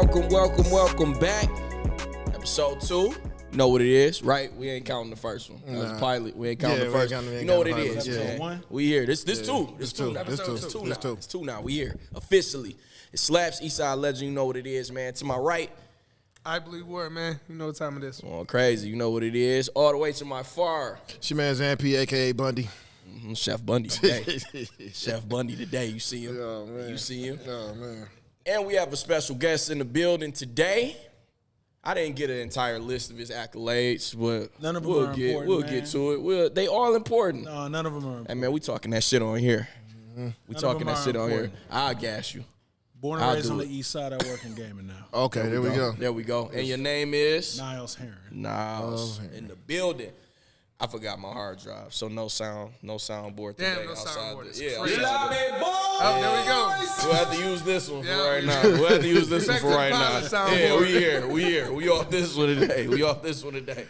Welcome back. Episode 2. You know what it is, right? We ain't counting the first one. That was pilot. We ain't counting the first one. You know what it is. Episode 1? We here. This two. It's two now. We here. Officially. It's Slapz, Eastside Legend. You know what it is, man. To my right. Ibleedwar, man. You know what time it is. Oh, crazy. You know what it is. All the way to my far. It's your man Zamp, a.k.a. Bundy. Chef Bundy today. Chef Bundy today. You see him? Oh, man. You see him? Oh, man. And we have a special guest in the building today. I didn't get an entire list of his accolades, but none of them are important. We'll get to it. They all important. No, none of them are important. Hey, man, we talking that shit on here. We talking that shit on here. I'll gas you. Born and raised on the east side, I work in gaming now. Okay, there we go. There we go. And your name is? Niles Heron. Niles in the building. I forgot my hard drive, so no soundboard today. Damn, no soundboard. Yeah. Oh, there we go. We'll have to use this one for right now. Yeah, we here. We off this one today.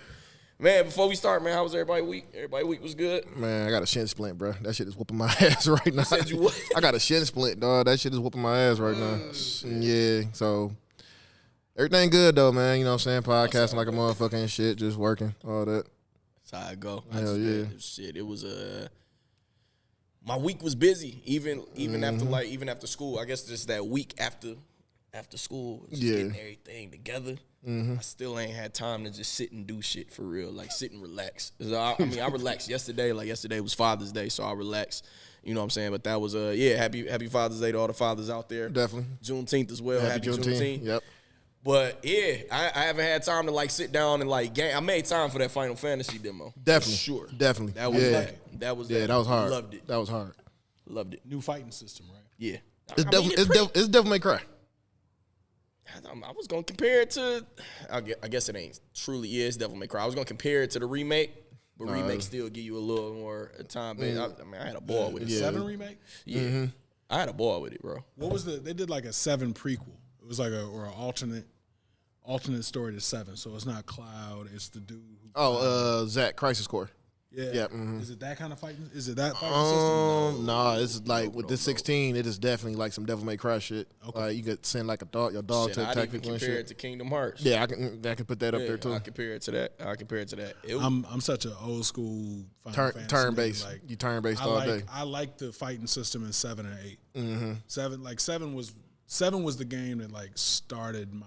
Man, before we start, man, how was everybody's week? Everybody's week was good? Man, I got a shin splint, bro. That shit is whooping my ass right now. Said you what? I got a shin splint, dog. That shit is whooping my ass right now. Yeah, so everything good, though, man. You know what I'm saying? Podcasting like a motherfucker and shit, just working, all that. That's how I go. Hell yeah. Shit, it was my week was busy, even after school. I guess just that week after school, just getting everything together. I still ain't had time to just sit and do shit for real, like sit and relax. I relaxed yesterday. Like yesterday was Father's Day, so I relaxed. You know what I'm saying? But that was happy Father's Day to all the fathers out there. Definitely. Juneteenth as well. Happy Juneteenth. Yep. But yeah, I haven't had time to like sit down and like game. I made time for that Final Fantasy demo. Definitely. For sure. Definitely. That was that was hard. Loved it. That was hard. Loved it. New fighting system, right? Yeah. It's Devil May Cry. I was gonna compare it to. I guess it ain't truly is Devil May Cry. I was gonna compare it to the remake, but remake still give you a little more time. I had a ball with it. 7 remake? Yeah. I had a ball with it, bro. What was they did like a 7 prequel. It was like an alternate story to 7. So it's not Cloud, it's the dude who Zach, Crisis Core. Yeah. Yeah. Is it that kind of fighting? Is it that fighting system? Nah, it's like with this 16, it is definitely like some Devil May Cry shit. Okay. You could send like your dog to attack people and shit. Compare it to Kingdom Hearts. Yeah, I can put that up there too. I compare it to that. I'm such an old school Final Fantasy turn based. Like, you turn based all day. I like the fighting system in 7 and 8. 7 was the game that like started my.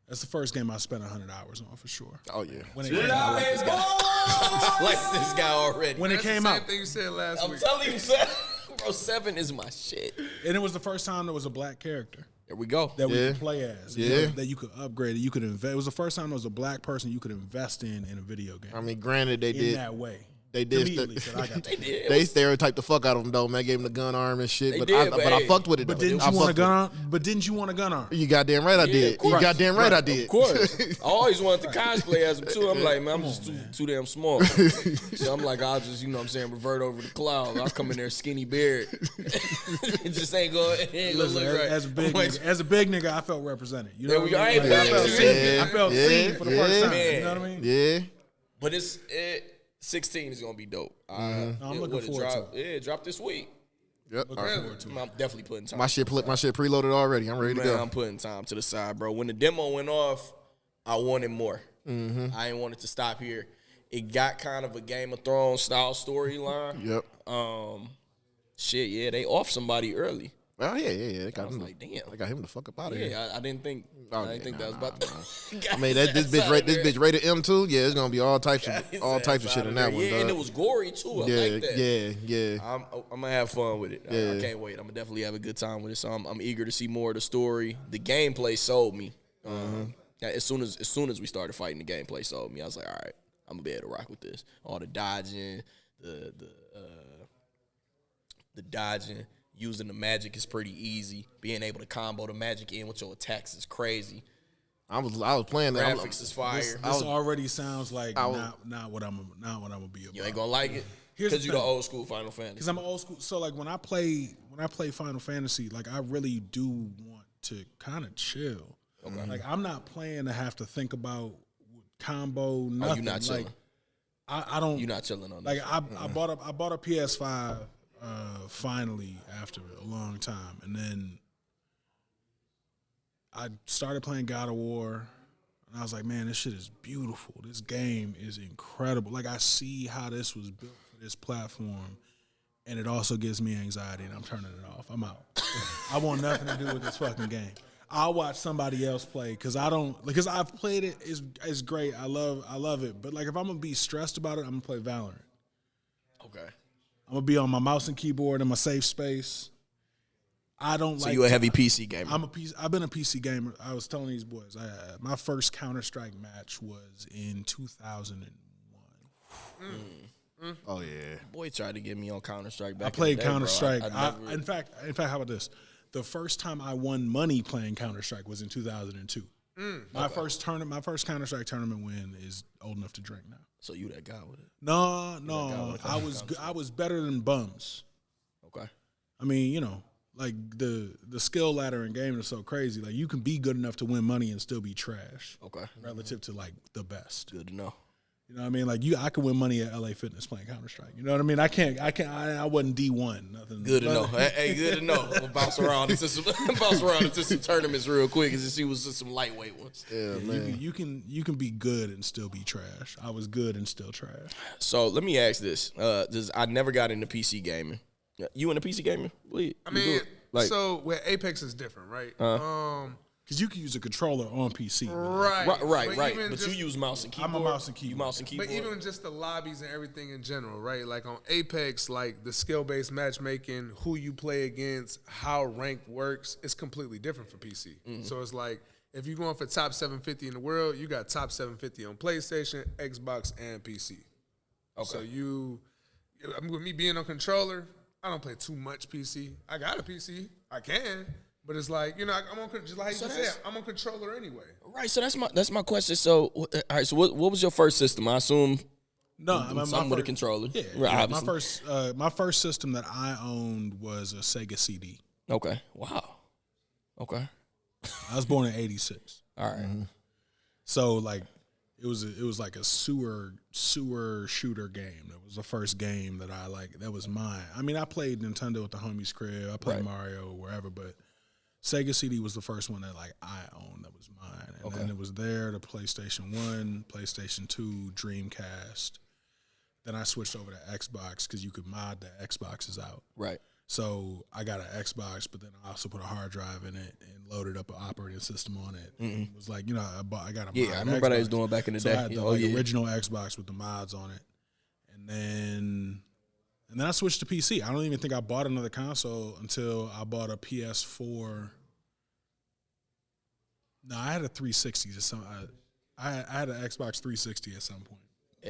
That's the first game I spent 100 hours on for sure. Oh yeah. When it came out, I like this guy already. When it came out, Same thing you said last week. I'm telling you, 7, bro. 7 is my shit. And it was the first time there was a black character. There we go. That we could play as. Yeah. That you could upgrade. You could invest. It was the first time there was a black person you could invest in a video game. I mean, granted, they in did. that way. They did. They stereotyped the fuck out of him though, man. Gave him the gun arm and shit. But I fucked with it. But didn't you want a gun arm? But didn't you want a gun arm? You goddamn right I did. You goddamn right I did. Of course. I always wanted to cosplay as him too. I'm like, man, I'm just too damn small. So I'm like, I'll just, revert over to Cloud. I'll come in there skinny beard. It just ain't going to look right. As a big nigga, I felt represented. You know what I mean? I felt seen for the first time. You know what I mean? Yeah. But 16 is gonna be dope. I'm looking forward to it. Yeah, it dropped this week. Yep. I'm definitely putting time. My shit preloaded already. I'm ready to go. I'm putting time to the side, bro. When the demo went off, I wanted more. I ain't want it to stop here. It got kind of a Game of Thrones style storyline. Yep. They off somebody early. Oh yeah. They got him. Like, damn. They got him the fuck up out of here. Yeah, I didn't think. I didn't think that was about to. I mean, this bitch rated M2. Yeah, it's gonna be all types of shit in that one. Yeah, and it was gory too. I like that. Yeah. I'm gonna have fun with it. Yeah. I can't wait. I'm gonna definitely have a good time with it. So I'm eager to see more of the story. The gameplay sold me. As soon as we started fighting, the gameplay sold me. I was like, all right, I'm gonna be able to rock with this. All the dodging, the dodging. Using the magic is pretty easy. Being able to combo the magic in with your attacks is crazy. I was playing that. Graphics is fire. This already sounds like not what I'm gonna be about. You ain't gonna like it because you're the old school Final Fantasy. Because I'm an old school. So like when I play Final Fantasy, like I really do want to kind of chill. Okay. Like I'm not playing to have to think about combo. Nothing. Oh, you not chilling. Like, I don't. You're not chilling on like this. I bought a PS5 finally after a long time, and then I started playing God of War, and I was like, man, this shit is beautiful. This game is incredible. Like, I see how this was built for this platform, and it also gives me anxiety, and I'm turning it off. I'm out. I want nothing to do with this fucking game. I'll watch somebody else play because I've played it. It's great. I love it. But like, if I'm gonna be stressed about it, I'm gonna play Valorant. Okay. I'm gonna be on my mouse and keyboard in my safe space. I don't so like. So you a heavy PC gamer? I've been a PC gamer. I was telling these boys, my first Counter-Strike match was in 2001. Oh yeah. Boy tried to get me on Counter-Strike back. I played in the day, Counter-Strike. never... In fact, how about this? The first time I won money playing Counter-Strike was in 2002. My first Counter-Strike tournament win is old enough to drink now. So you that guy with it? No, I was better than bums. Okay. I mean, you know, like the skill ladder in gaming is so crazy. Like, you can be good enough to win money and still be trash. Okay. Relative to like the best. Good to know. You know what I mean? Like, I could win money at LA Fitness playing Counter-Strike. You know what I mean? I wasn't D1. Nothing. Good to know. Hey, good to know. We'll bounce around into some tournaments real quick and see what's some lightweight ones. Yeah, man. You can be good and still be trash. I was good and still trash. So let me ask this. I never got into PC gaming. You into PC gaming? I mean, so where Apex is different, right? Because you can use a controller on PC. Right. But you use mouse and keyboard. I'm a mouse and keyboard. You mouse and keyboard. But even just the lobbies and everything in general, right? Like on Apex, like the skill-based matchmaking, who you play against, how rank works, it's completely different for PC. Mm-hmm. So it's like, if you're going for top 750 in the world, you got top 750 on PlayStation, Xbox, and PC. Okay. So with me being on controller, I don't play too much PC. I got a PC. I can. But it's like, you know, I'm on, just like you said, I'm on controller anyway. Right. So that's my question. So, all right. So what was your first system? I assume. Something with a controller. Yeah. Right, my first system that I owned was a Sega CD. Okay. Wow. Okay. I was born in '86. All right. Mm-hmm. So like, it was like a sewer shooter game. That was the first game that I like. That was mine. I mean, I played Nintendo at the homie's crib. I played Mario wherever, but Sega CD was the first one that like I owned that was mine. And then it was there to PlayStation 1, PlayStation 2, Dreamcast. Then I switched over to Xbox because you could mod the Xboxes out. Right. So I got an Xbox, but then I also put a hard drive in it and loaded up an operating system on it. Mm-hmm. It was like, you know, I got a mod. Yeah, I remember what I was doing back in the day. I had the original Xbox with the mods on it. And then I switched to PC. I don't even think I bought another console until I bought a PS4. No, I had a 360 to some. I had an Xbox 360 at some point.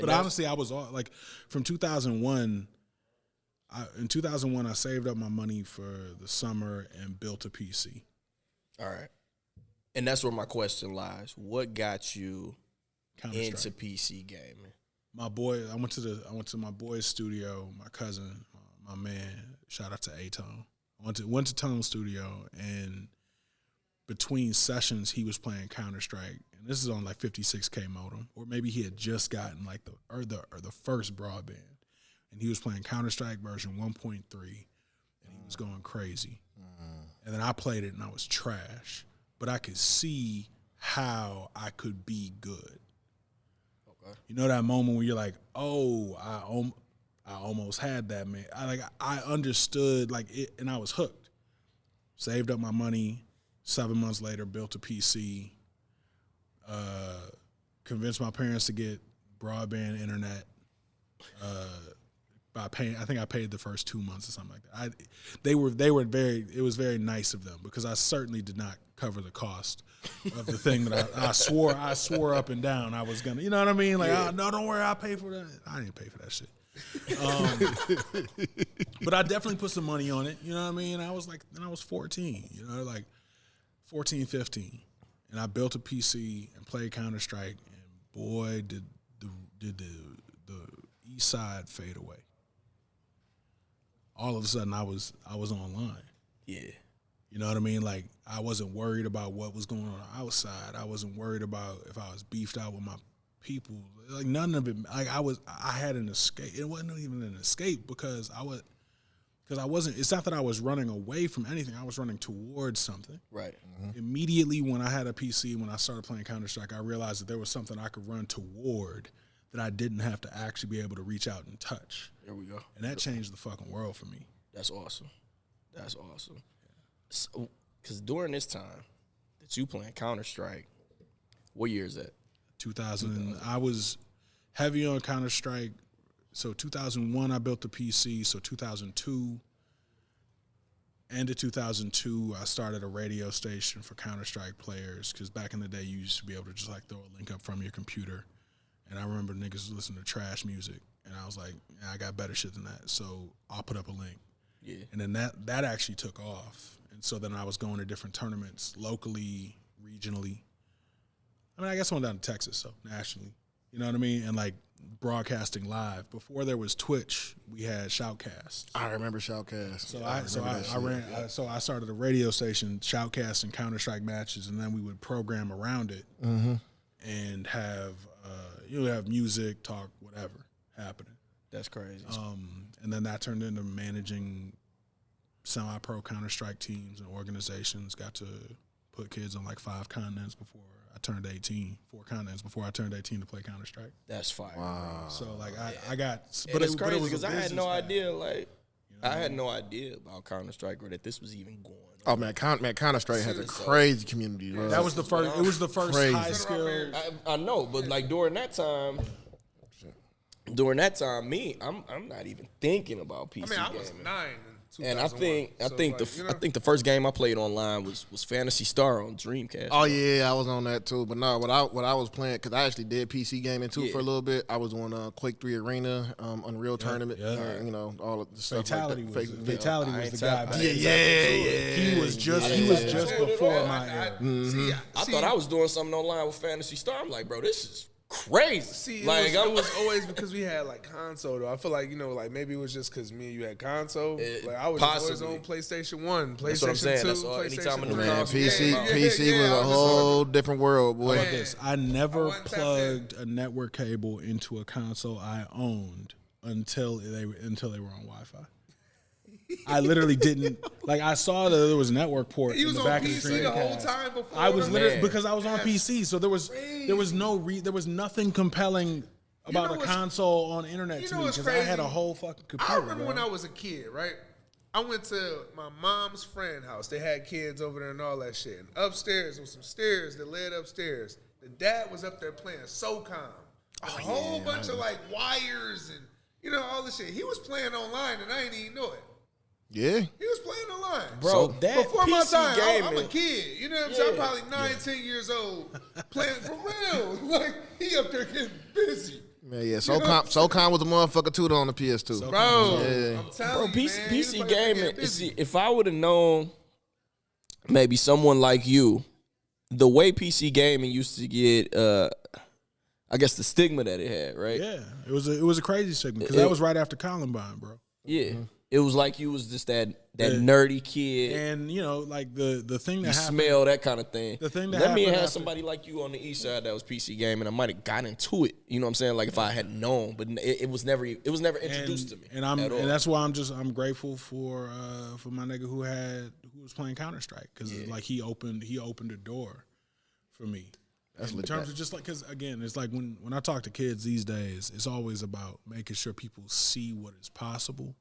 But honestly, I was all like from 2001. In 2001, I saved up my money for the summer and built a PC. All right, and that's where my question lies. What got you into PC gaming? My boy, I went to my boy's studio. My cousin, my man. Shout out to A-Tone. I went to Tone Studio, and between sessions, he was playing Counter-Strike, and this is on like 56K modem, or maybe he had just gotten like the first broadband. And he was playing Counter-Strike version 1.3, and he was going crazy. And then I played it, and I was trash. But I could see how I could be good. Okay. You know that moment where you're like, oh, I almost had that, man. I understood like it, and I was hooked. Saved up my money. 7 months later, built a PC. Convinced my parents to get broadband internet. By paying, I think I paid the first 2 months or something like that. They were very. It was very nice of them because I certainly did not cover the cost of the thing that I swore up and down I was gonna. You know what I mean? Like, no, don't worry, I'll pay for that. I didn't pay for that shit. But I definitely put some money on it. You know what I mean? I was 14. You know, like 14, 15, and I built a PC and played Counter-Strike. And boy, did the East Side fade away. All of a sudden, I was online. Yeah. You know what I mean? Like, I wasn't worried about what was going on outside. I wasn't worried about if I was beefed out with my people. Like, none of it. Like, I had an escape. It wasn't even an escape because because I wasn't. It's not that I was running away from anything. I was running towards something. Right. Immediately when I had a PC, when I started playing Counter-Strike, I realized that there was something I could run toward that I didn't have to actually be able to reach out and touch. There we go. And that changed the fucking world for me. That's awesome. That's awesome. So, because during this time that you playing Counter-Strike, what year is that? 2000. I was heavy on Counter-Strike. So 2001, I built the PC. So 2002, end of 2002, I started a radio station for Counter-Strike players because back in the day, you used to be able to just like throw a link up from your computer. And I remember niggas listening to trash music. And I was like, yeah, I got better shit than that. So I'll put up a link. Yeah. And then that actually took off. And so then I was going to different tournaments locally, regionally. I mean, I guess I went down to Texas, so nationally. You know what I mean? And like broadcasting live. Before there was Twitch, we had Shoutcast. I remember Shoutcast. So I started a radio station, Shoutcasting Counter-Strike matches, and then we would program around it and have have music, talk, whatever happening. That's crazy. And then that turned into managing semi-pro Counter-Strike teams and organizations. Got to put kids on like 5 continents before I turned 18. 4 continents before I turned 18 to play Counter-Strike. That's fire. Wow. So like I got, But it's crazy because a I had no business idea. Like I had no idea about Counter-Strike or that this was even going on. Oh man, Counter-Strike has a crazy community, bro. That was the first. It was the first Crazy. high skill. I know, but like during that time, I'm not even thinking about PC I mean, I was gaming. 9 in And 2001. I think the first game I played online was Phantasy Star on Dreamcast. Oh yeah, I was on that too. But no, what I was playing, because I actually did PC gaming too for a little bit. I was on Quake 3 Arena, Unreal Tournament, all of the stuff. Fatality like was that. Fatality was the guy. Back Yeah. He was just before my era. I thought I was doing something online with Phantasy Star. I'm like, bro, this is crazy. See, like it was always because we had like console though. I feel like like maybe it was just because me and you had console. Like I was always on PlayStation 1, PlayStation That's what I'm saying. 2, That's all. Anytime PlayStation in the 3. Man, console. PC was a whole different world, boy. How about this? I never wasn't tapped plugged a network cable into a console I owned until they were on Wi-Fi. I literally didn't I saw that there was a network port He in was the on back of the PC the whole Dreamcast. time before. I was literally Man. because I was on PC, so there was nothing compelling about know a what's- console on the internet you to know me what's because I had a crazy? whole fucking computer. I remember bro. when I was a kid, right? I went to my mom's friend house. They had kids over there and all that shit. And upstairs there was some stairs that led upstairs. The dad was up there playing SOCOM. A whole bunch of like wires and all this shit. He was playing online and I didn't even know it. Yeah. He was playing online. Bro, that Before my PC time, I'm gaming. a kid. You know what I'm saying? I'm probably 9, 10 years old playing for real. Like, he up there getting busy. Man, yeah. SOCOM was a motherfucker too on the PS2. Bro, Yeah. I'm telling you, man. PC gaming. See, if I would have known maybe someone like you, the way PC gaming used to get, I guess the stigma that it had, right? Yeah, it was a crazy segment because that was right after Columbine, bro. Yeah. It was like you was just that nerdy kid. And like the thing that You happened, smell that kind of thing. The thing that Let me happened have after- somebody like you on the east side that was PC gaming. I might have got into it. You know what I'm saying? Like if I had known, but it was never introduced to me. And at all. that's why I'm grateful for my nigga who was playing Counter-Strike because like he opened the door for me. In terms of just like, because again, it's like when I talk to kids these days, it's always about making sure people see what is possible,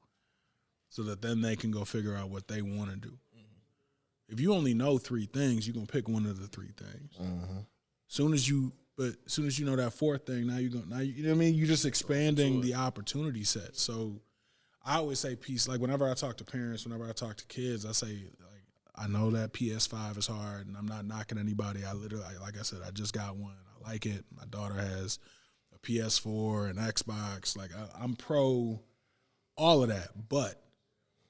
so that then they can go figure out what they want to do. If you only know 3 things, you're gonna pick one of the 3 things. Soon as you know that 4th thing, you know what I mean. You're just expanding the opportunity set. So I always say peace. Like whenever I talk to parents, whenever I talk to kids, I say like I know that PS5 is hard, and I'm not knocking anybody. I literally, like I said, I just got one. I like it. My daughter has a PS4 and Xbox. Like I'm pro all of that, but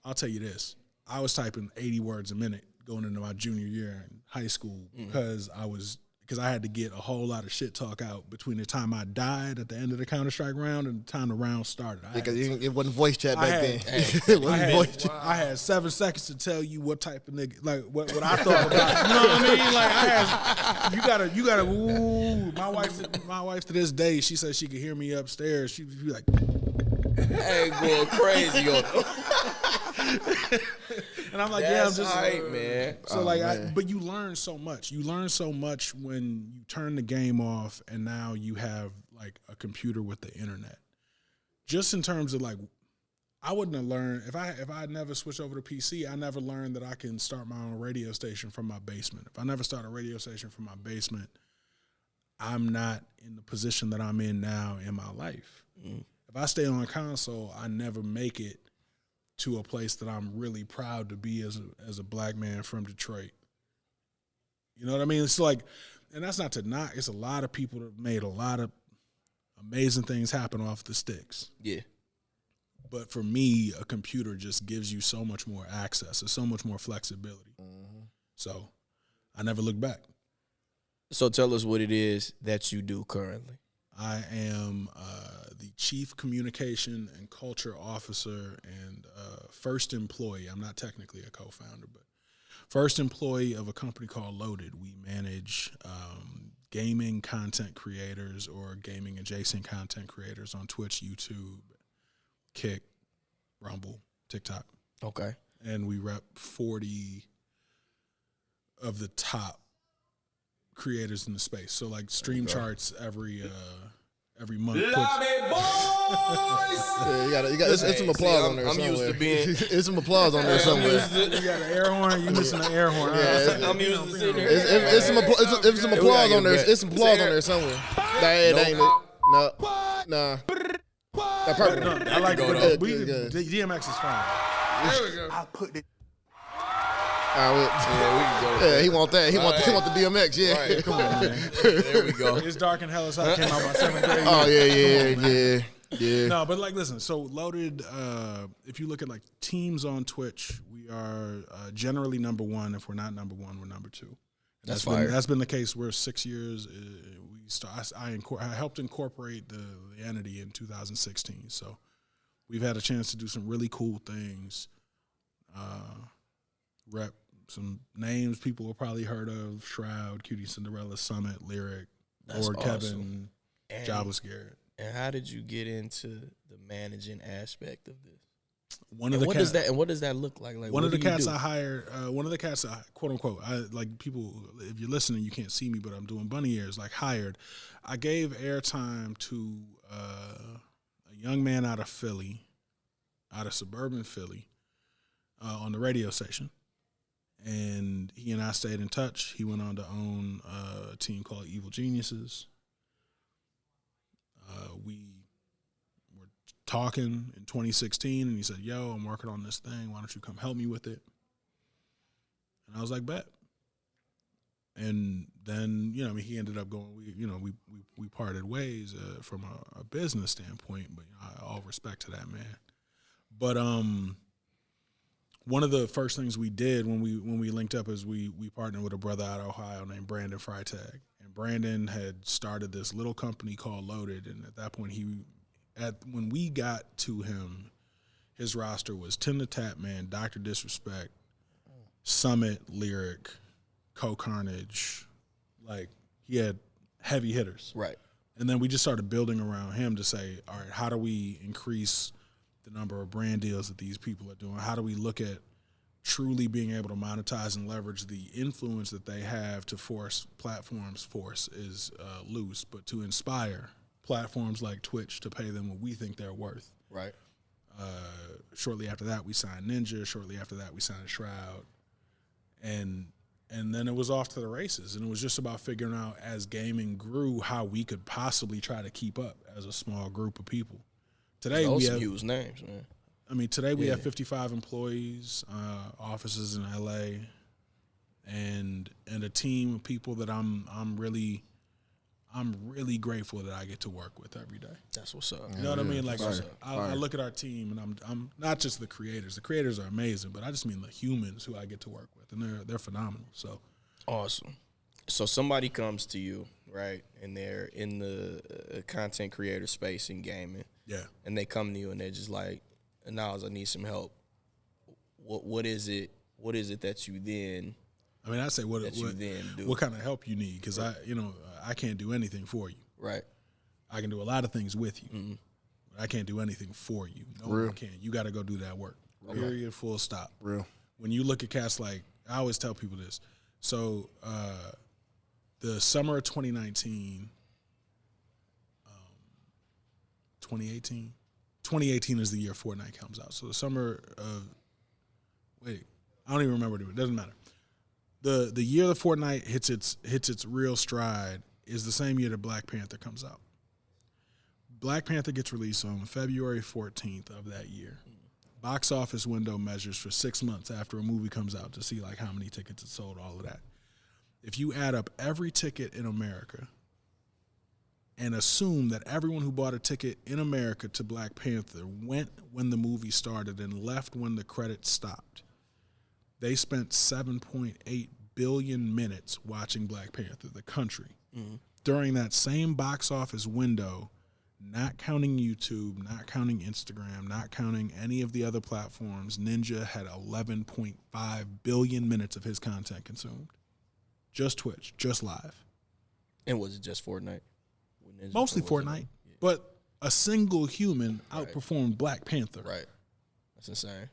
I'll tell you this. I was typing 80 words a minute going into my junior year in high school because I had to get a whole lot of shit talk out between the time I died at the end of the Counter-Strike round and the time the round started. Because it wasn't voice chat back then. It wasn't voice chat. I had 7 seconds to tell you what type of nigga, like what I thought about. You know what I mean? Like I had, you gotta. Ooh, my wife to this day, she says she could hear me upstairs. She'd be like, I ain't going crazy on it. And I'm like, That's I'm just hype, man. So but you learn so much. You learn so much when you turn the game off, and now you have like a computer with the internet. Just in terms of like, I wouldn't have learned if I had never switched over to PC. I never learned that I can start my own radio station from my basement. If I never start a radio station from my basement, I'm not in the position that I'm in now in my life. If I stay on console, I never make it to a place that I'm really proud to be as a black man from Detroit. You know what I mean? It's like, and that's not to knock. It's a lot of people that made a lot of amazing things happen off the sticks. Yeah. But for me, a computer just gives you so much more access. There's so much more flexibility. So I never look back. So tell us what it is that you do currently. I am the Chief Communication and Culture Officer and first employee. I'm not technically a co-founder, but first employee of a company called Loaded. We manage gaming content creators or gaming adjacent content creators on Twitch, YouTube, Kick, Rumble, TikTok. Okay. And we rep 40 of the top creators in the space. So like stream charts every month. You got it's some applause on there I'm somewhere. used to being. It's some applause on there somewhere. You got an air horn. You missing the air horn. I'm used to sitting here. It's some applause on there. It's some applause on there somewhere. That ain't it. No. That perfect. I like Good, it. DMX is fine. There we go. I put it. Yeah, we can go. Yeah, he want that. He want the DMX. Yeah. Right. Come on, man. There we go. It's Dark and Hell is how it came out my 7th grade. Oh yeah. No, but like, listen. So Loaded. If you look at like teams on Twitch, we are generally number one. If we're not number one, we're number two. That's fire. That's been the case. We're 6 years. I helped incorporate the entity in 2016. So we've had a chance to do some really cool things. Rep some names people have probably heard of: Shroud, Cutie Cinderella, Summit, Lyric, Lord Kevin, Jobless Garrett. And how did you get into the managing aspect of this? What does that look like? Like one of the cats I hired, quote unquote, I like people. If you're listening, you can't see me, but I'm doing bunny ears. Like hired, I gave airtime to a young man out of Philly, out of suburban Philly, on the radio station, and he and I stayed in touch. He went on to own a team called Evil Geniuses. We were talking in 2016, and he said, "Yo, I'm working on this thing. Why don't you come help me with it?" And I was like, "Bet." And then, he ended up going. We parted ways from a business standpoint, but all respect to that man. But one of the first things we did when we linked up is we partnered with a brother out of Ohio named Brandon Freitag. And Brandon had started this little company called Loaded, and at that point when we got to him, his roster was Tim the Tap Man, Dr. Disrespect, Summit, Lyric, Co-Carnage. Like, he had heavy hitters. Right. And then we just started building around him to say, all right, how do we increase the number of brand deals that these people are doing? How do we look at truly being able to monetize and leverage the influence that they have to force platforms? Force is loose, but to inspire platforms like Twitch to pay them what we think they're worth. Right. Shortly after that, we signed Ninja. Shortly after that, we signed Shroud. And then it was off to the races. And it was just about figuring out, as gaming grew, how we could possibly try to keep up as a small group of people. Today we have huge names, man. I mean, today we have 55 employees, offices in LA, and a team of people that I'm really grateful that I get to work with every day. That's what's up. You know what I mean? Like, I look at our team, and I'm not just the creators. The creators are amazing, but I just mean the humans who I get to work with, and they're phenomenal. So awesome. So somebody comes to you, right, and they're in the content creator space in gaming. Yeah. And they come to you and they're just like, Niles, I need some help. What is it that you then? I mean, I say what kind of help you need, because I can't do anything for you. Right. I can do a lot of things with you. Mm-hmm. But I can't do anything for you. No one can. You got to go do that work. Period. Full stop. Real. When you look at cats like, I always tell people this. So the summer of 2019, 2018 is the year Fortnite comes out. So the summer of, I don't even remember it doesn't matter. The year that Fortnite hits its real stride is the same year that Black Panther comes out. Black Panther gets released on February 14th of that year. Box office window measures for 6 months after a movie comes out to see like how many tickets it sold, all of that. If you add up every ticket in America and assume that everyone who bought a ticket in America to Black Panther went when the movie started and left when the credits stopped, they spent 7.8 billion minutes watching Black Panther, the country. Mm-hmm. During that same box office window, not counting YouTube, not counting Instagram, not counting any of the other platforms, Ninja had 11.5 billion minutes of his content consumed. Just Twitch, just live. And was it just Fortnite? Mostly Fortnite, but a single human outperformed Black Panther. Right. That's insane.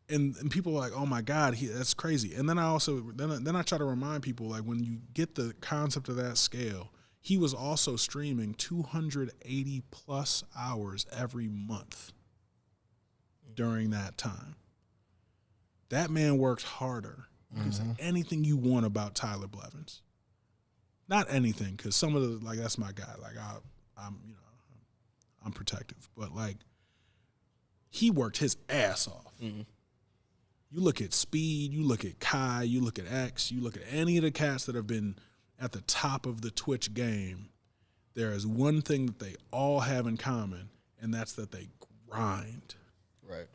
And people are like, oh my God, that's crazy. And then I also then I try to remind people, like, when you get the concept of that scale, he was also streaming 280 plus hours every month during that time. That man worked harder. You can say anything you want about Tyler Blevins. Not anything, because some of the, like, that's my guy. Like, I'm protective. But, like, he worked his ass off. Mm-hmm. You look at Speed, you look at Kai, you look at X, you look at any of the cats that have been at the top of the Twitch game, there is one thing that they all have in common, and that's that they grind. Right.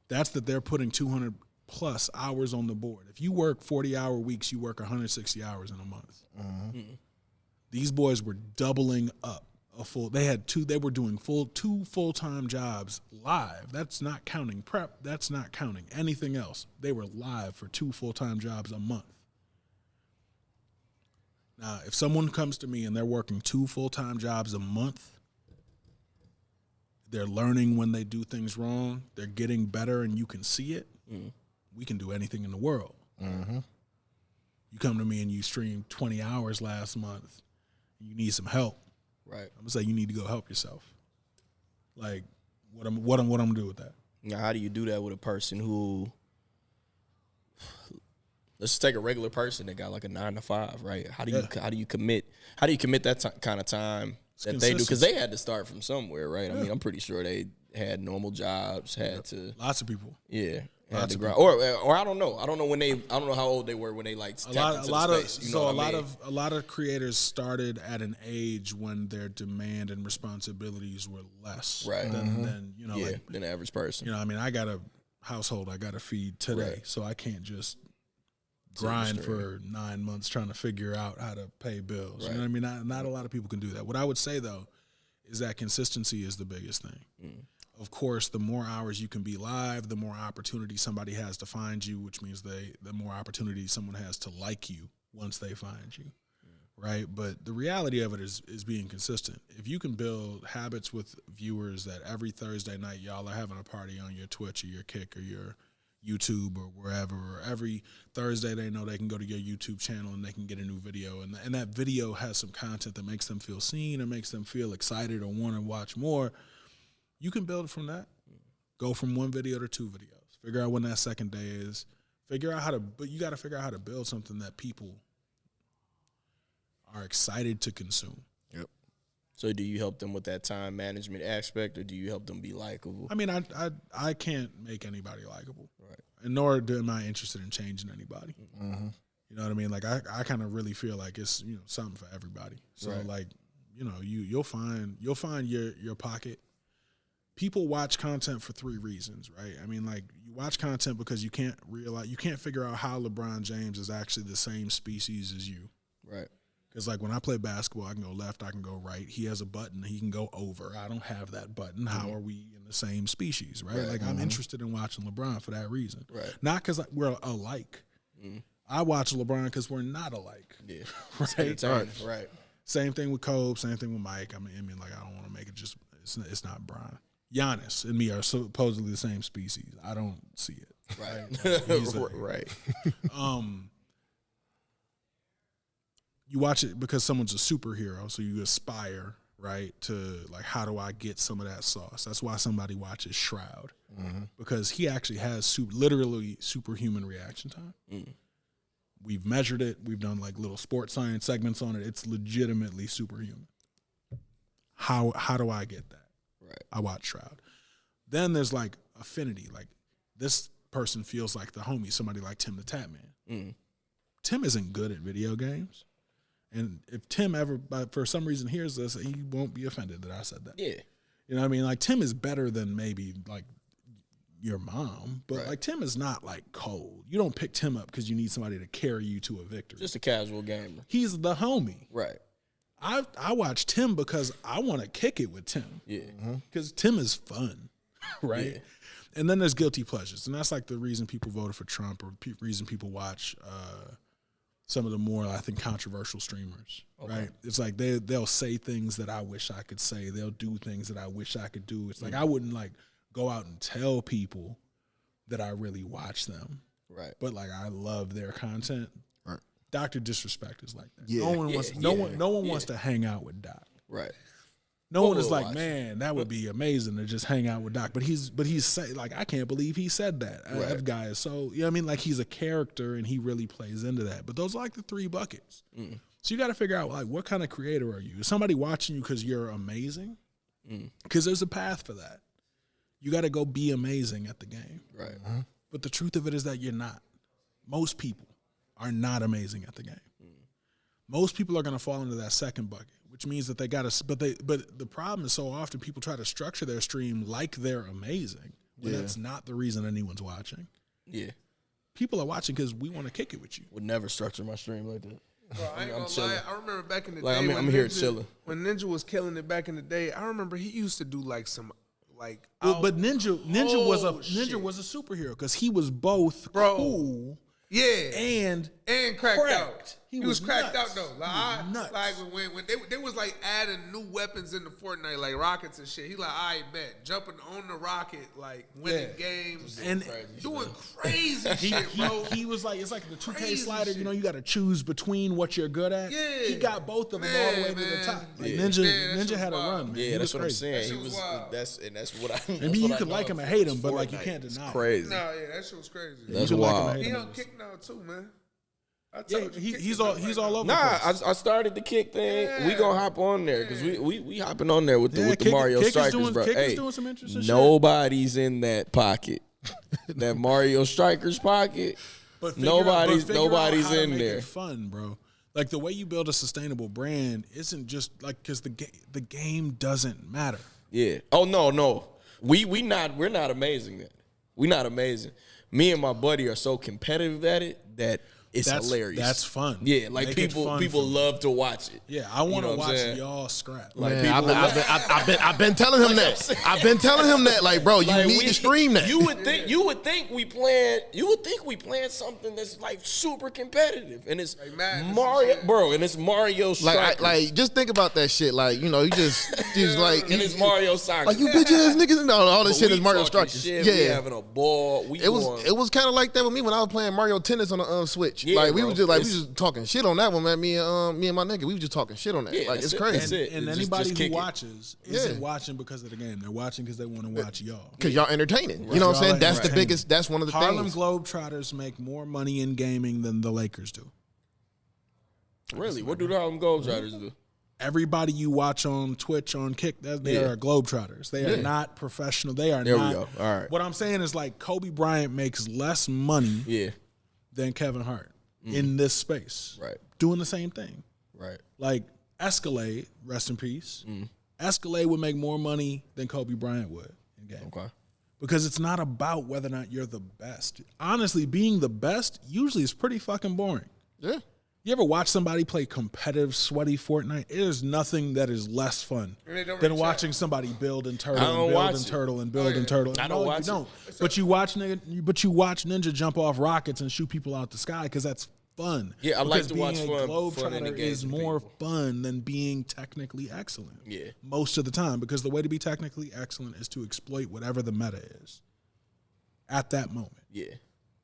That's that they're putting 200 plus hours on the board. If you work 40-hour weeks, you work 160 hours in a month. Mm-hmm. These boys were doubling up a full. They were doing two full-time jobs live. That's not counting prep. That's not counting anything else. They were live for 2 full-time jobs a month. Now, if someone comes to me and they're working 2 full-time jobs a month, they're learning when they do things wrong, they're getting better and you can see it, we can do anything in the world. Mm-hmm. You come to me and you streamed 20 hours last month, and you need some help. Right. I'm gonna say you need to go help yourself. Like, what I'm gonna do with that? Now, how do you do that with a person who, let's just take a regular person that got like a 9 to 5, right? How do you commit that kind of time that they do? Because they had to start from somewhere, right? I mean, I'm pretty sure they had normal jobs, lots of people. Yeah. Had to grind. Or I don't know. I don't know how old they were when they like tapped into the space. A lot of creators started at an age when their demand and responsibilities were less than the average person. I mean, I got a household I got to feed today, so I can't just grind for 9 months trying to figure out how to pay bills. Right. You know what I mean? Not a lot of people can do that. What I would say, though, is that consistency is the biggest thing. Mm. Of course, the more hours you can be live, the more opportunity somebody has to find you, which means the more opportunity someone has to like you once they find you, right? But the reality of it is being consistent. If you can build habits with viewers that every Thursday night y'all are having a party on your Twitch or your Kick or your YouTube or wherever, or every Thursday they know they can go to your YouTube channel and they can get a new video, and that video has some content that makes them feel seen or makes them feel excited or want to watch more, you can build from that. Go from 1 video to 2 videos. Figure out when that second day is. But you got to figure out how to build something that people are excited to consume. Yep. So do you help them with that time management aspect, or do you help them be likable? I mean, I can't make anybody likable. Right. And nor am I interested in changing anybody. Mm-hmm. You know what I mean? Like, I kind of really feel like it's, something for everybody. So like, you'll find your pocket. People watch content for 3 reasons, right? I mean, like, you watch content because you can't figure out how LeBron James is actually the same species as you. Right. Because, like, when I play basketball, I can go left, I can go right. He has a button, he can go over. I don't have that button. Mm-hmm. How are we in the same species, right? Like, I'm interested in watching LeBron for that reason. Right. Not because we're alike. Mm-hmm. I watch LeBron because we're not alike. Yeah. Right. Same thing with Kobe, same thing with Mike. I mean, like, I don't want to make it just, it's not Brian. Giannis and me are supposedly the same species. I don't see it. Right. Right. You watch it because someone's a superhero, so you aspire, right, to like, how do I get some of that sauce? That's why somebody watches Shroud, because he actually has literally superhuman reaction time. We've measured it. We've done like little sports science segments on it. It's legitimately superhuman. How do I get that? Right. I watch Shroud. Then there's like affinity. Like this person feels like the homie, somebody like Tim the Tatman. Tim isn't good at video games. And if Tim ever, for some reason, hears this, he won't be offended that I said that. Yeah. You know what I mean? Like, Tim is better than maybe, like, your mom. But, like, Tim is not, like, cold. You don't pick Tim up because you need somebody to carry you to a victory. Just a casual gamer. He's the homie. Right. I watch Tim because I want to kick it with Tim. Yeah. Because Tim is fun, right? Yeah. And then there's guilty pleasures. And that's, like, the reason people voted for Trump or reason people watch some of the more, I think, controversial streamers, right? It's like they'll say things that I wish I could say. They'll do things that I wish I could do. It's like I wouldn't, like, go out and tell people that I really watch them. Right. But, like, I love their content. Right. Dr. Disrespect is like that. Yeah. No one wants to hang out with Doc. Right. No one is We'll like, watch. man, that would be amazing to just hang out with Doc. But he's say, like, I can't believe he said that. Right. That guy is so, you know what I mean? Like, he's a character and he really plays into that. But those are like the 3 buckets. So you got to figure out, like, what kind of creator are you? Is somebody watching you because you're amazing? Because there's a path for that. You got to go be amazing at the game. Right. But the truth of it is that you're not. Most people are not amazing at the game. Most people are going to fall into that second bucket, which means that they got to. But the problem is so often people try to structure their stream like they're amazing, when that's not the reason anyone's watching. Yeah. People are watching because we want to kick it with you. Would never structure my stream like that. Bro, I ain't gonna chilling. lie. I remember back in the Like, day I'm here Ninja, chilling. when Ninja was killing it back in the day. I remember he used to do like some like. But Ninja was a shit. superhero because he was both Bro. cool Yeah, and cracked out. cracked. He was cracked nuts. out though. He Like, was nuts. like when they was like adding new weapons into Fortnite, like rockets and shit. He like, I bet jumping on the rocket, like winning games And doing crazy shit, bro. He was like, it's like the 2K Crazy slider. shit. You know, you got to choose between what you're good at. Yeah. He got both of them all the way to the Man, top. Like Yeah. Ninja, Man, that Ninja shit had a was wild. run. Man. Yeah, He that's was what I'm crazy. saying. That He shit was was. wild. That's what I. I mean, that's you what could know like him or of hate him, but like you Fortnite. can't It's deny it. crazy. No, yeah, that shit was crazy. That's You could like him or wild. hate He him. on kick now too, man. I Yeah, told you, Kick he's is all right he's now. all over. Nah, the place. I started the kick thing. Yeah. We gonna hop on there because we hopping on there with the Kick- Mario Kick is Strikers, doing- bro. Kick is Hey, doing some interesting shit. nobody's in that pocket. That Mario Strikers pocket. But Nobody's figure out how to in make there. it fun, bro. Like the way you build a sustainable brand isn't just like because the game doesn't matter. Yeah. Oh no. We're not amazing at it. We're not amazing. Me and my buddy are so competitive at it that it's hilarious. That's fun. Yeah, like Make it people fun for me. love to watch it. Yeah, I want to know what I'm watch saying? y'all scrap. Like Man, people I've been telling him that. I've been telling him that. Like, bro, you Like, need to stream that. You would think we playing something that's like super competitive, and it's Madness and Mario, shit. bro, and it's Mario Strikers, like, just think about that shit. Like, you know, you just like, and it's Mario Soccer. like you bitch ass niggas. No, all this But shit we is Mario talking Strikers. shit, we Yeah, having a ball. it was kind of like that with me when I was playing Mario Tennis on the Switch. Yeah, like we bro. was just like we It's- was just talking shit on that one, man. Me and my nigga, we was just talking shit on that. Yeah, like it's that's it. crazy That's it. And Just anybody kick who it. watches isn't watching because of the game. They're watching because they want to watch y'all. because y'all entertaining. You know what I'm saying? Y'all That's the entertaining. biggest. That's one of the Harlem things. Globetrotters make more money in gaming than the Lakers do. Really, what do the Harlem Globetrotters do? Everybody you watch on Twitch, on Kick, they are Globetrotters. They are not professional. They are There we not. go. All right. What I'm saying is like Kobe Bryant makes less money Yeah, than Kevin Hart in this space. right, Doing the same thing. right. Like Escalade, rest in peace. Escalade would make more money than Kobe Bryant would in game. Okay. Because it's not about whether or not you're the best. Honestly, being the best usually is pretty fucking boring. Yeah. You ever watch somebody play competitive, sweaty Fortnite? There's nothing that is less fun And they don't than really watching somebody build and turtle I don't and build watch and it. turtle and build and turtle. I don't No, watch you it. don't. But you watch Ninja jump off rockets and shoot people out the sky because that's fun. Yeah, I like Because to watch being a fun globetrotter and is engaging more people. fun than being technically excellent. Yeah. Most of the time, because the way to be technically excellent is to exploit whatever the meta is at that moment. Yeah.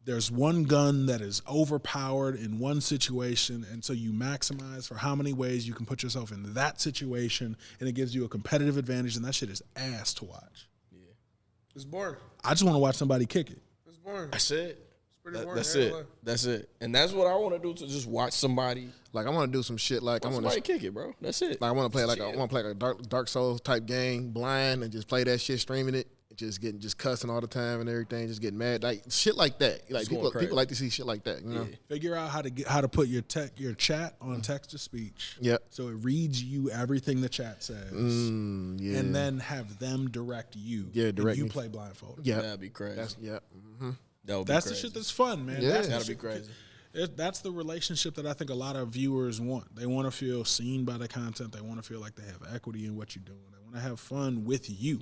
There's one gun that is overpowered in one situation, and so you maximize for how many ways you can put yourself in that situation, and it gives you a competitive advantage, and that shit is ass to watch. Yeah. It's boring. I just want to watch somebody kick it. It's boring. That's it. Pretty boring. That's it. That's it. And that's what I want to do, to just watch somebody. Like I want to do some shit. Like I want to Somebody kick it, bro. That's it. Like I want to play like a Dark Souls type game, blind, and just play that shit, streaming it, just cussing all the time and everything, just getting mad, like shit like that. Like people like to see shit like that. You know? Figure out how to put your chat on text to speech. Yep. So it reads you everything the chat says, Yeah. and then have them direct you. Yeah, direct and you me. play blindfolded. Yeah. That'd be crazy. That's That would be That's crazy. the shit that's fun, man. Yeah. That's the That'd be shit- crazy. That's the relationship that I think a lot of viewers want. They want to feel seen by the content. They want to feel like they have equity in what you're doing. They want to have fun with you.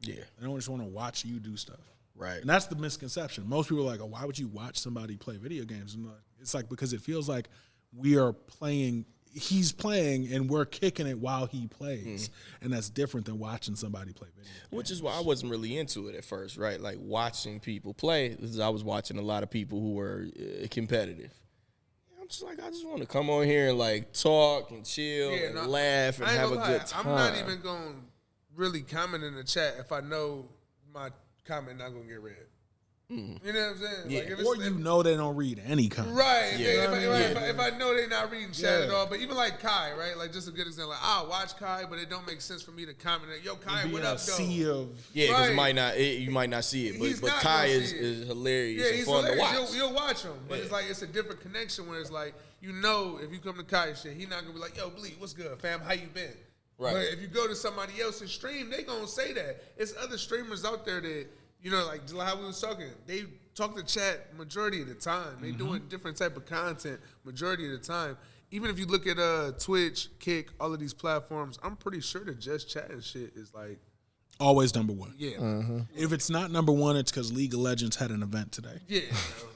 Yeah. They don't just want to watch you do stuff. Right. And that's the misconception. Most people are like, oh, why would you watch somebody play video games? And it's like, because it feels like we are playing, he's playing and we're kicking it while he plays. And that's different than watching somebody play video games. Which is why I wasn't really into it at first, right? Like watching people play, because I was watching a lot of people who were competitive. I'm just like, I just want to come on here and like talk and chill and laugh and I ain't have a gonna good lie, time. I'm not even going to really comment in the chat if I know my comment not going to get read. You know what I'm saying? Yeah. Like if it's, Or you know they don't read any comment. Right. Yeah. If I know they're not reading chat at all, but even like Kai, right? Like just a good example. Like I'll watch Kai, but it don't make sense for me to comment. Yo, Kai, Be what in a up, though? sea of Yeah, because Right. you might not see it, He's but not Kai gonna is see it. hilarious Yeah, and he's fun hilarious. to watch. You'll watch him, but it's like it's a different connection where it's like you know if you come to Kai and shit, he not gonna be like, yo, Bleed, what's good, fam? How you been? Right. But if you go to somebody else's stream, they gonna say that. It's other streamers out there that like how we was talking. They talk to chat majority of the time. They doing different type of content majority of the time. Even if you look at Twitch, Kick, all of these platforms, I'm pretty sure that just chatting shit is like always number one. yeah, If it's not number one, it's because League of Legends had an event today. yeah.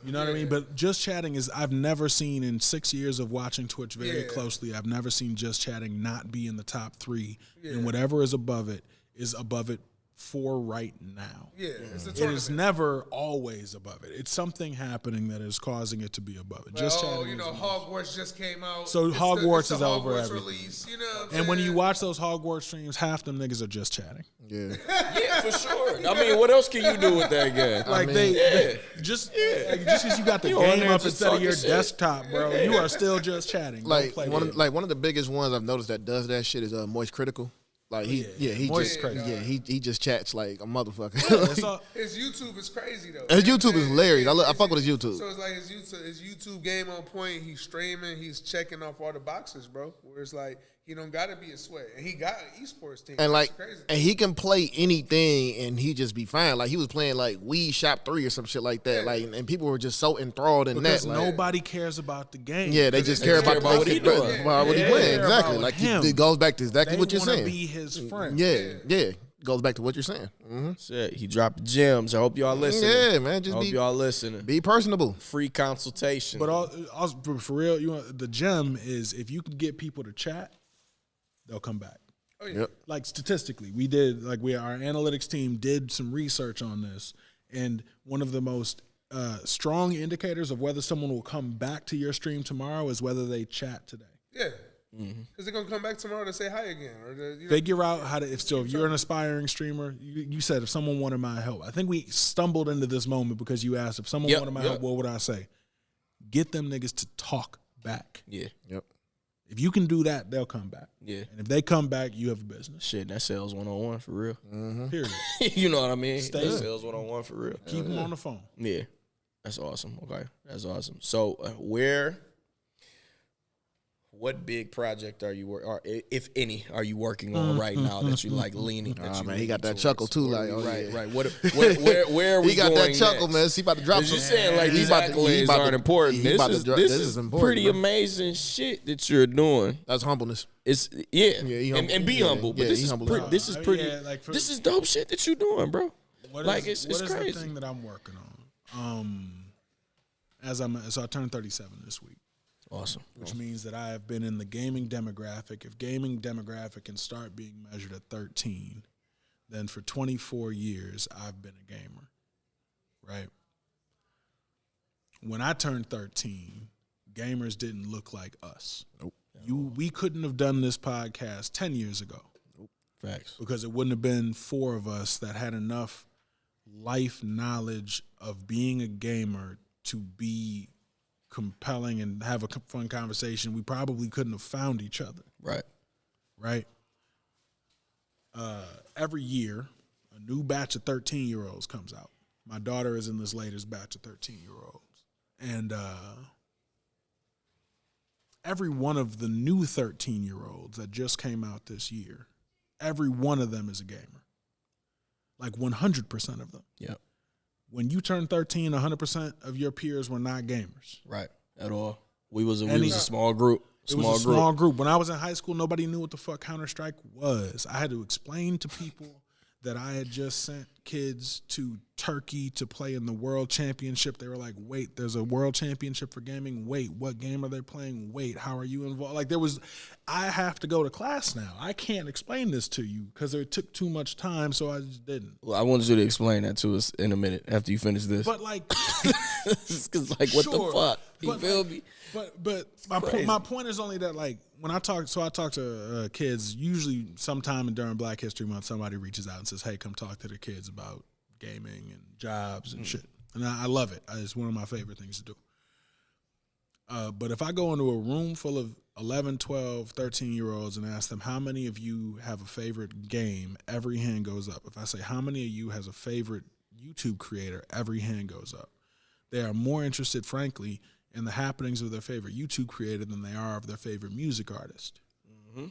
You know what I mean? But just chatting is, I've never seen in 6 years of watching Twitch very Yeah. closely, I've never seen just chatting not be in the top three. And whatever is above it for right now. Yeah, it's a It tournament. is never always above it. It's something happening that is causing it to be above it. Just chatting. is Hogwarts just came out. So It's Hogwarts the is over Hogwarts everything. release, you know what I'm and when saying? you watch those Hogwarts streams, half them niggas are just chatting. Yeah. Yeah, for sure. I mean, what else can you do with that game? Like just because you got the You on game there up just instead of your talking shit. desktop, bro, you are still just chatting. Don't Like play one with of, one of the biggest ones I've noticed that does that shit is Moist Critical. Like he Moist just crazy. he just chats like a motherfucker. It's all- His YouTube is crazy though. His YouTube is hilarious. I His- fuck with his YouTube. So it's like his YouTube game on point. He's streaming. He's checking off all the boxes, bro. Where it's like he don't got to be a sweat, and he got an esports team. And like, That's crazy. and he can play anything, and he just be fine. Like he was playing like Wii Shop 3 or some shit like that. Like, and people were just so enthralled in because that. Like, nobody cares about the game. yeah, they just care about what he doing. what he They playing. care Exactly. about Like him. it goes back to exactly They what you're wanna saying. be his friend. Yeah. Goes back to what you're saying. Shit, he dropped gems. I hope y'all listening. Yeah, man. I Just hope be y'all listening. personable. Free consultation. But for real, the gem is if you can get people to chat, they'll come back. Oh yeah. Yep. Like statistically, our analytics team did some research on this, and one of the most strong indicators of whether someone will come back to your stream tomorrow is whether they chat today. Yeah. Because they're gonna come back tomorrow to say hi again, or Figure out how to. If you're an aspiring streamer, you said if someone wanted my help. I think we stumbled into this moment because you asked if someone wanted my help, what would I say? Get them niggas to talk back. Yeah. Yep. If you can do that, they'll come back. Yeah. And if they come back, you have a business. Shit, that sales 101 for real. Period. You know what I mean? Stay That up. sales 101 for real. Keep them on the phone. Yeah. That's awesome. Okay. That's awesome. So what big project are you, or if any, are you working on right now that you like leaning? Oh man, he got that chuckle too. Like, Right. Where are we He got going that chuckle, next? man. He about to drop As some. you saying, like, these accolades aren't important. This is important, pretty bro. amazing shit that you're doing. That's humbleness. It's he humble. and be Yeah, humble. But yeah, this he is humble. pretty. This is pretty. Yeah, like This is dope shit that you're doing, bro. What It's is crazy. the thing that I'm working on? So I turned 37 this week. Awesome. Which means that I have been in the gaming demographic. If gaming demographic can start being measured at 13, then for 24 years, I've been a gamer, right? When I turned 13, gamers didn't look like us. Nope. We couldn't have done this podcast 10 years ago. Nope. Facts. Because it wouldn't have been 4 of us that had enough life knowledge of being a gamer to be compelling and have a fun conversation. We probably couldn't have found each other. Right? Every year, a new batch of 13-year-olds comes out. My daughter is in this latest batch of 13-year-olds. And every one of the new 13-year-olds that just came out this year, every one of them is a gamer. Like 100% of them. Yep. When you turn 13, 100% of your peers were not gamers. Right. At all. We was a small group. It was a small group. When I was in high school, nobody knew what the fuck Counter-Strike was. I had to explain to people that I had just sent kids to Turkey to play in the World Championship. They were like, wait, there's a World Championship for gaming? Wait, what game are they playing? Wait, how are you involved? Like I have to go to class now. I can't explain this to you because it took too much time, so I just didn't. Well, I wanted you to explain that to us in a minute after you finish this. But like, because what the fuck? You feel me? But my point is only that like when I talk to kids, usually sometime during Black History Month, somebody reaches out and says, "Hey, come talk to the kids about gaming and jobs and shit." And I love it. It's one of my favorite things to do. But if I go into a room full of 11, 12, 13-year-olds and ask them, how many of you have a favorite game, every hand goes up. If I say, how many of you has a favorite YouTube creator, every hand goes up. They are more interested, frankly, in the happenings of their favorite YouTube creator than they are of their favorite music artist. Mm-hmm.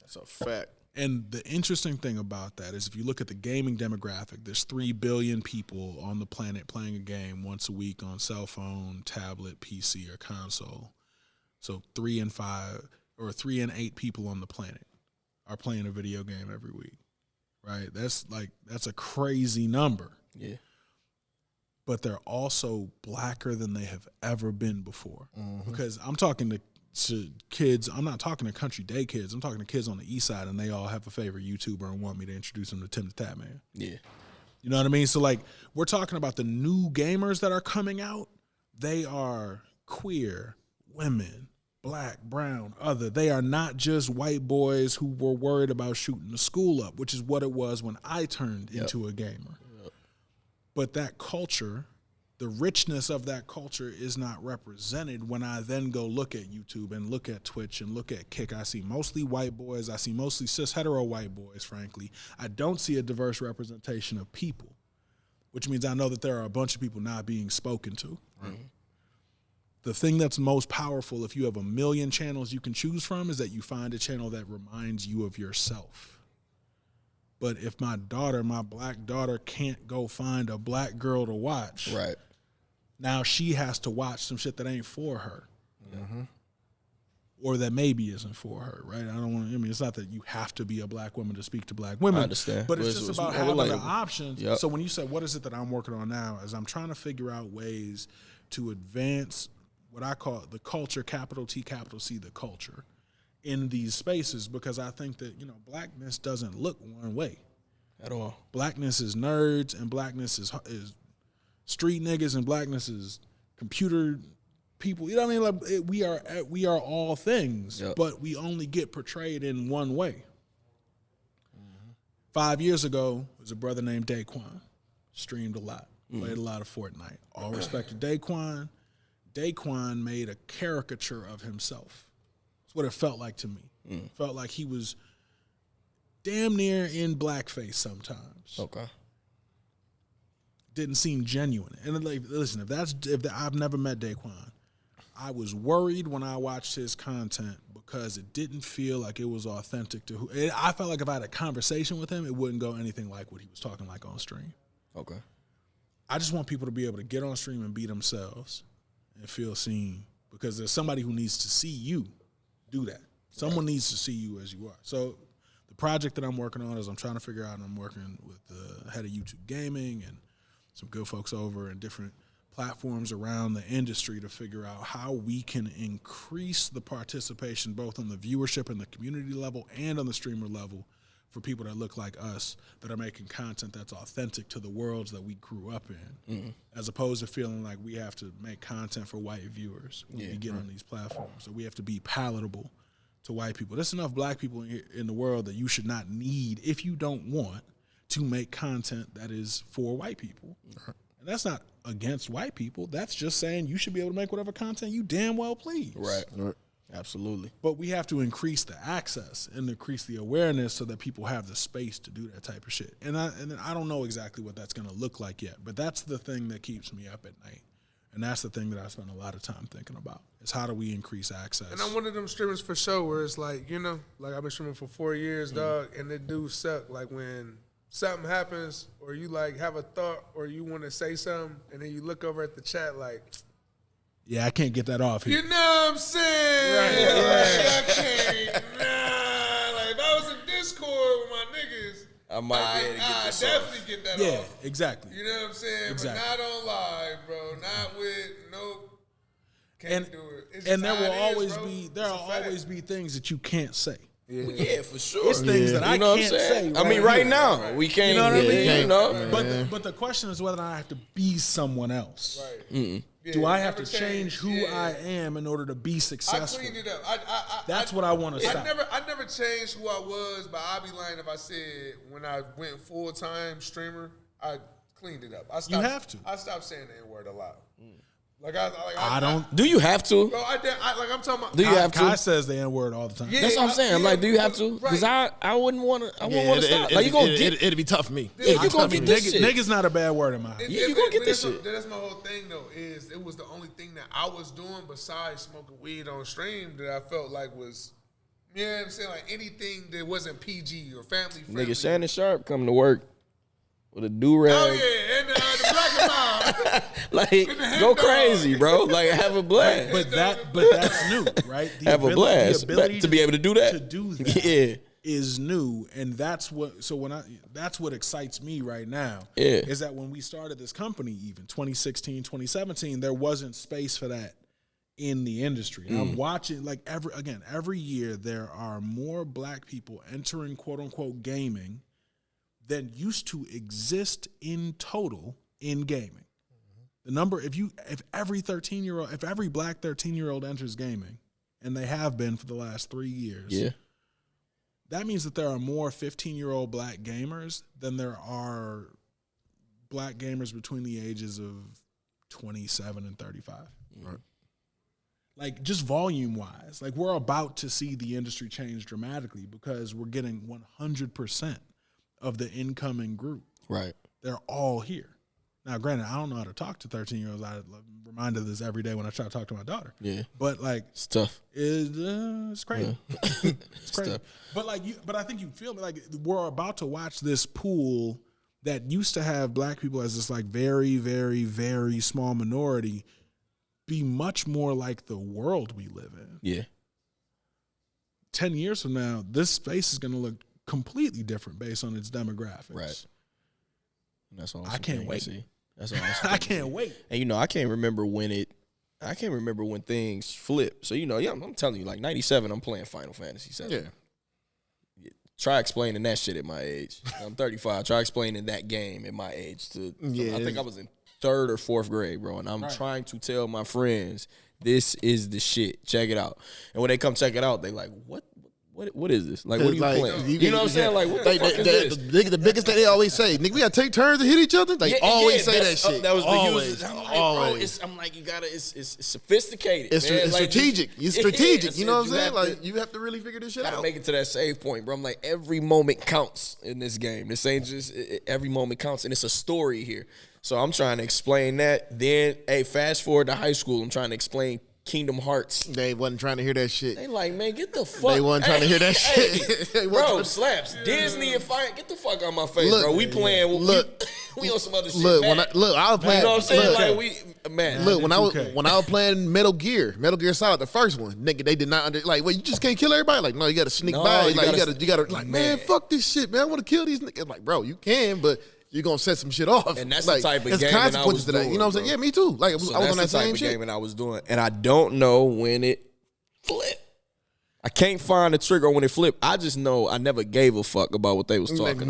That's a fact. And the interesting thing about that is if you look at the gaming demographic, there's 3 billion people on the planet playing a game once a week on cell phone, tablet, PC, or console. So 3 in 8 people on the planet are playing a video game every week, right? That's a crazy number. Yeah. But they're also blacker than they have ever been before. Mm-hmm. Because I'm talking to kids, I'm not talking to country day kids, I'm talking to kids on the east side, and they all have a favorite YouTuber and want me to introduce them to Tim the Tap Man. Yeah. You know what I mean? So, like, we're talking about the new gamers that are coming out. They are queer, women, black, brown, other. They are not just white boys who were worried about shooting the school up, which is what it was when I turned into a gamer. Yep. But that culture, the richness of that culture is not represented when I then go look at YouTube and look at Twitch and look at Kick. I see mostly white boys. I see mostly cis hetero white boys, frankly. I don't see a diverse representation of people, which means I know that there are a bunch of people not being spoken to. Mm-hmm. The thing that's most powerful if you have 1 million channels you can choose from is that you find a channel that reminds you of yourself. But if my black daughter can't go find a black girl to watch, right, now she has to watch some shit that ain't for her. Mm-hmm. Or that maybe isn't for her, right? It's not that you have to be a black woman to speak to black women. I understand. But it's just about having the options. Yep. So when you say, what is it that I'm working on now, is I'm trying to figure out ways to advance what I call the culture, capital T, capital C, the culture, in these spaces, because I think that, blackness doesn't look one way. At all. Blackness is nerds, and blackness is street niggas, and blackness is computer people. You know what I mean? Like, we are all things, yep, but we only get portrayed in one way. Mm-hmm. 5 years ago, there was a brother named Daquan. Streamed a lot. Played a lot of Fortnite. All respect to Daquan. Daquan made a caricature of himself. That's what it felt like to me. Felt like he was damn near in blackface sometimes. Okay. Didn't seem genuine. And like, listen, if I've never met Daquan, I was worried when I watched his content because it didn't feel like it was authentic to I felt like if I had a conversation with him, it wouldn't go anything like what he was talking like on stream. Okay. I just want people to be able to get on stream and be themselves and feel seen, because there's somebody who needs to see you do that. Someone needs to see you as you are. So the project that I'm working on is I'm trying to figure out, and I'm working with the head of YouTube Gaming and some good folks over in different platforms around the industry to figure out how we can increase the participation both on the viewership and the community level and on the streamer level for people that look like us that are making content that's authentic to the worlds that we grew up in, as opposed to feeling like we have to make content for white viewers when we get on these platforms. So we have to be palatable to white people. There's enough black people in the world that you should not need, if you don't want, to make content that is for white people. And that's not against white people. That's just saying you should be able to make whatever content you damn well please. Right. Absolutely. But we have to increase the access and increase the awareness so that people have the space to do that type of shit. And I don't know exactly what that's going to look like yet, but that's the thing that keeps me up at night. And that's the thing that I spend a lot of time thinking about, is how do we increase access? And I'm one of them streamers for sure where it's like, you know, like I've been streaming for 4 years, dog, and it do suck. Like when something happens or you like have a thought or you want to say something and then you look over at the chat like, yeah, I can't get that off here. you know what I'm saying? Right. I can't. Nah. Like if I was in Discord with my niggas, I might be able to get this off. definitely get that off. Yeah, exactly. You know what I'm saying? Exactly. But not on live, bro. Not with can't do it. It's And just there will how it always is, bro. be It's a fact. always be things that you can't say. Yeah, for sure. It's things that I You know what I'm can't saying? say. I mean, right here. now, we can't. You know what I mean? You know? But the question is whether or not I have to be someone else. Right. Yeah, Do I have never to change who I am in order to be I successful? cleaned it up. That's what I want to stop. I never changed who I was, but I'd be lying if I said when I went full time streamer, I cleaned it up. You have to. I stopped saying the N word a lot. I don't. Do you have to? Bro, I'm talking about. Do you have Kai to? says the N word all the time. Yeah, That's what I'm saying. I'm like, do you have to? Because I wouldn't want to. I wouldn't want to stop. Like, you gonna get. It'd be tough for me. Yeah, you gonna get this shit. Nigga's not a bad word in my head. Yeah, you gonna get this that's shit. That's my whole thing though. Is it was the only thing that I was doing besides smoking weed on stream that I felt like was, you know what I'm saying, like anything that wasn't PG or family friendly. Nigga, Shannon Sharp coming to work with a do-rag. Oh yeah, and the black and mild. Like, go crazy, bro. Like, have a blast. But that's new, right? Have a blast. To be able to do that? To do that. Yeah. Is new, and that's what that's what excites me right now. Yeah. Is that when we started this company, even 2016, 2017, there wasn't space for that in the industry. And I'm watching, like, every year there are more black people entering quote unquote gaming than used to exist in total in gaming. The number, if every black 13-year-old enters gaming, and they have been for the last 3 years, Yeah. that means that there are more 15-year-old black gamers than there are black gamers between the ages of 27 and 35. Right. Like, just volume-wise, like, we're about to see the industry change dramatically because we're getting 100% of the incoming group. Right. They're all here. Now, granted, I don't know how to talk to 13-year-olds. I'm reminded of this every day when I try to talk to my daughter. Yeah. But, like, It's tough. it's crazy. Yeah. It's crazy. tough. But I think you feel me. Like, we're about to watch this pool that used to have black people as this, like, very, very, very small minority be much more like the world we live in. Yeah. 10 years from now, this space is going to look completely different based on its demographics. Right. And that's all. I can't wait. See. That's all. I can't wait. And I can't remember when things flip. So I'm telling you, like 97, I'm playing Final Fantasy 7. Yeah. Try explaining that shit at my age. I'm 35. Try explaining that game at my age to. I think I was in 3rd or 4th grade, bro, and I'm trying to tell my friends this is the shit. Check it out. And when they come check it out, they like, what is this? Like, what are you playing? You know what I'm saying? Like, what the fuck is this? The biggest thing they always say, nigga, we gotta take turns to hit each other. They always say that shit. That was the always, usage. I'm like, always. bro, I'm like, you gotta. It's sophisticated. It's man. Like, strategic. It's strategic. Yeah, you know what I'm saying? have Like, you have to really figure this shit gotta out. make it to that save point, bro. I'm like, every moment counts in this game. This ain't just every moment counts, and it's a story here. So I'm trying to explain that. Then, fast forward to high school. I'm trying to explain Kingdom Hearts. They wasn't trying to hear that shit. They like, man, get the fuck. They wasn't trying to hear that shit. They Bro, wasn't- Slapz, Disney and Fire, get the fuck out my face, Look, bro. We playing. look, we on some other shit. Look, man. I was playing. You know what I'm saying? Look, Like man. Look, when I was 2K. playing Metal Gear Solid, the first one, nigga, they did not you just can't kill everybody. Like, no, you got to sneak No, by. you Like, gotta- you gotta, like, man, fuck this shit, man. I want to kill these niggas. Like, bro, you can, but you're gonna set some shit off. And that's like, the type of there's game that I consequences was to that. doing, You know what I'm saying? bro. Yeah, me too. Like So I was on that that's the type same of shit. gaming I was doing, and I don't know when it flipped. I can't find the trigger when it flipped. I just know I never gave a fuck about what they was talking about.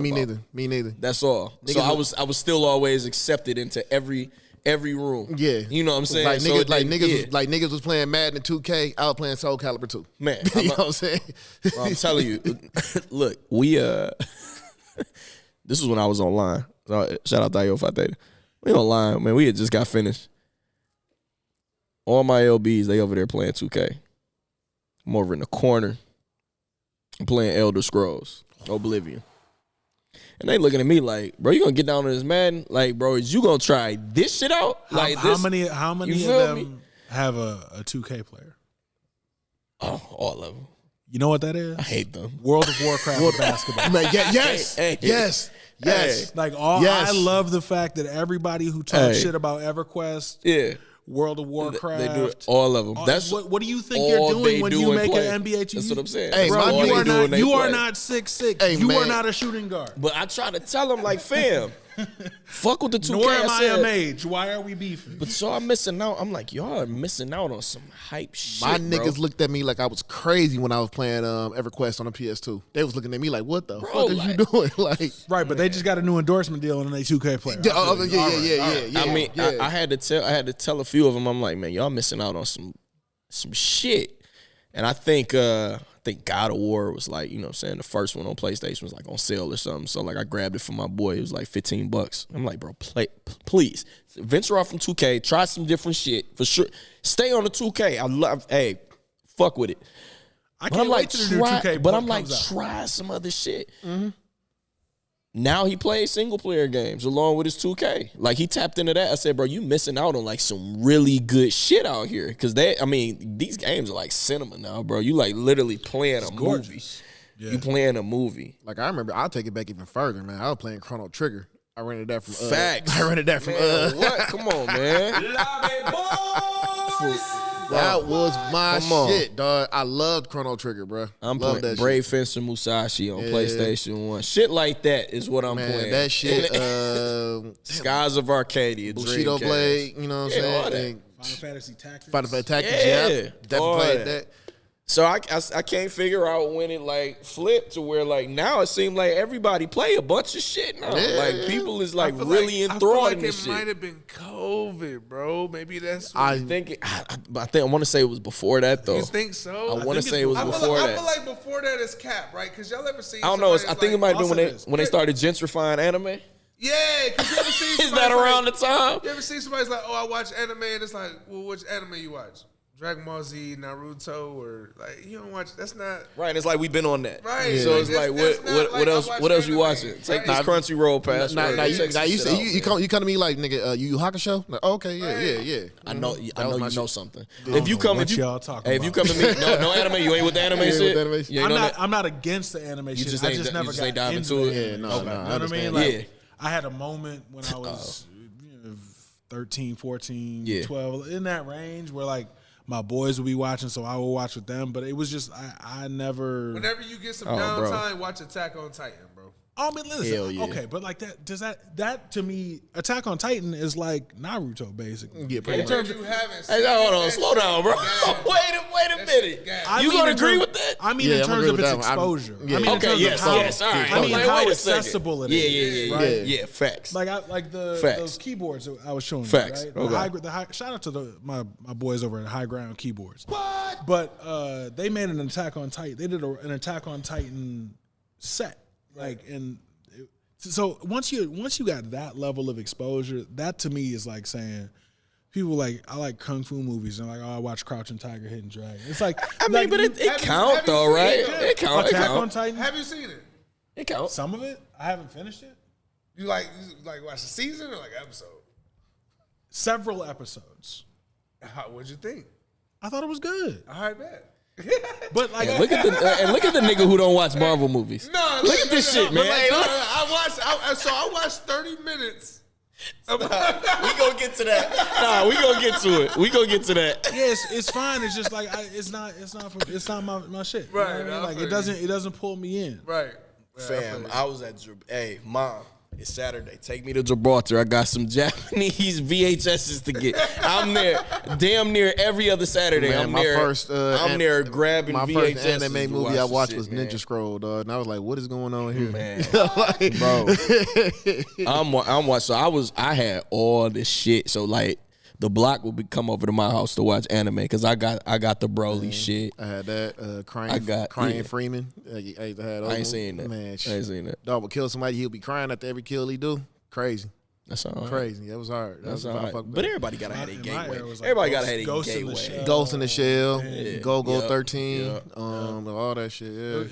Me neither. That's all. So I was still always accepted into every room. Yeah, you know what I'm saying. Like so niggas was playing Madden 2K. I was playing Soul Calibur 2. Man, you know what I'm saying? Bro, I'm telling you. Look, we this was when I was online. Shout out to Io Fateta. We online, man. We had just got finished. All my LBs, they over there playing 2K. I'm over in the corner. I'm playing Elder Scrolls, Oblivion. And they looking at me like, bro, you gonna get down on this Madden? Like, bro, is you gonna try this shit out? Like, how many of them have a 2K player? Oh, all of them. You know what that is? I hate them. World of Warcraft basketball. Man, yes. Like I love the fact that everybody who talks shit about EverQuest, World of Warcraft, they do it, all of them. That's what do you think you're doing when you make an NBA TV? That's what I'm saying. Hey, bro, you are not 6'6". Hey, you man. are not a shooting guard. But I try to tell them like, fam, fuck with the 2K. Nor am I a mage. Why are we beefing? But so I'm missing out. I'm like, y'all are missing out on some hype shit. My niggas looked at me like I was crazy when I was playing EverQuest on the PS2. They was looking at me like, what the fuck are you doing? Like, right, but they just got a new endorsement deal and they 2K player. Yeah. I mean, I had to tell a few of them. I'm like, man, y'all missing out on some shit. And I think God of War was like, you know what I'm saying, the first one on PlayStation was like on sale or something. So like I grabbed it for my boy. It was like $15. I'm like, bro, please venture off from 2K, try some different shit for sure. Stay on the 2K. Fuck with it. I can't wait till the new 2K. But I'm like, try some other shit. Mm-hmm. Now he plays single player games along with his 2K. Like he tapped into that. I said, bro, you missing out on like some really good shit out here. Cause these games are like cinema now, bro. You like literally playing a movie. Yeah. You playing a movie. Like I remember, I'll take it back even further, man. I was playing Chrono Trigger. I rented that from Facts. I rented that from what? Come on, man. That was my shit, dog. I loved Chrono Trigger, bro. I'm playing that Brave shit. Fencer Musashi on PlayStation 1. Shit like that is what I'm playing. That shit. Skies of Arcadia, Bushido Blade, you know what I'm saying? Final Fantasy Tactics. Final Fantasy Tactics, yeah. Definitely played that. So I can't figure out when it like flipped to where like now it seems like everybody play a bunch of shit now. Like people is like really enthralled in this shit. It might have been COVID, bro. Maybe that's. I think I want to say it was before that though. You think so? I want to say it was before that. I feel like before that is cap, right? Because y'all ever seen? I don't know. I think it might have been when they started gentrifying anime. Yeah, because you ever seen? Is that around the time? You ever see somebody's like, oh, I watch anime, and it's like, well, which anime you watch? Dragon Ball Z, Naruto, or like you don't watch. That's not right. And it's like we've been on that, right? Yeah. So it's like what else? What else you watching? Take this Crunchyroll pass. You come to me like nigga, Yu Yu Hakusho? Like, okay, yeah. I know you know something. If you come to me, no anime. You ain't with the anime shit. I'm not against the anime shit. I just never got dive into it. Yeah, no. You know what I mean? Like, I had a moment when I was 13, 14, 12, in that range where like my boys would be watching, so I would watch with them. But it was just I never. Whenever you get some downtime, watch Attack on Titan, bro. I mean, listen, okay, but like that to me, Attack on Titan is like Naruto, basically. Yeah, pretty much. Hold on, slow down, bro. Wait a minute. You gonna agree with that? I mean, in terms of its exposure. I mean, okay, yes, all right. I mean, how accessible it is. Yeah, facts. Like those keyboards that I was showing you, right? Okay. Shout out to my boys over at High Ground Keyboards. What? But they made an Attack on Titan. They did an Attack on Titan set. So once you got that level of exposure, that to me is like saying people like I like kung fu movies and like I watch Crouching Tiger, Hidden Dragon. It's like but it count though, right? It count. Attack on Titan. Have you seen it? It counts. Some of it. I haven't finished it. You like watch the season or like episode? Several episodes. What'd you think? I thought it was good. I bet. But like, look at the nigga who don't watch Marvel movies. No, look at this shit, man. I watched 30 minutes. We gonna get to that. We gonna get to that. Yes, it's fine. It's just like it's not my shit. Right. You know what I mean? Like it doesn't pull me in. Right. Fam, I was at Mom. It's Saturday. Take me to Gibraltar. I got some Japanese VHSs to get. I'm there damn near every other Saturday. Man, I'm there grabbing my VHSs. My first anime movie I watched was Ninja Scroll, dog. And I was like, what is going on here? Man. Bro. I'm watching. So I had all this shit. So like the block would come over to my house to watch anime because I got the Broly shit. I had that. Crying Freeman. I ain't seen that. Man, I ain't seen that. Dog would kill somebody. He'll be crying after every kill he do. Crazy. That's all right. Crazy. That was hard. That's all right. But everybody got to have a gateway. Like Everybody got to have a gateway. Ghost in the Shell. Yeah. Go 13. Yep. All that shit. Yeah.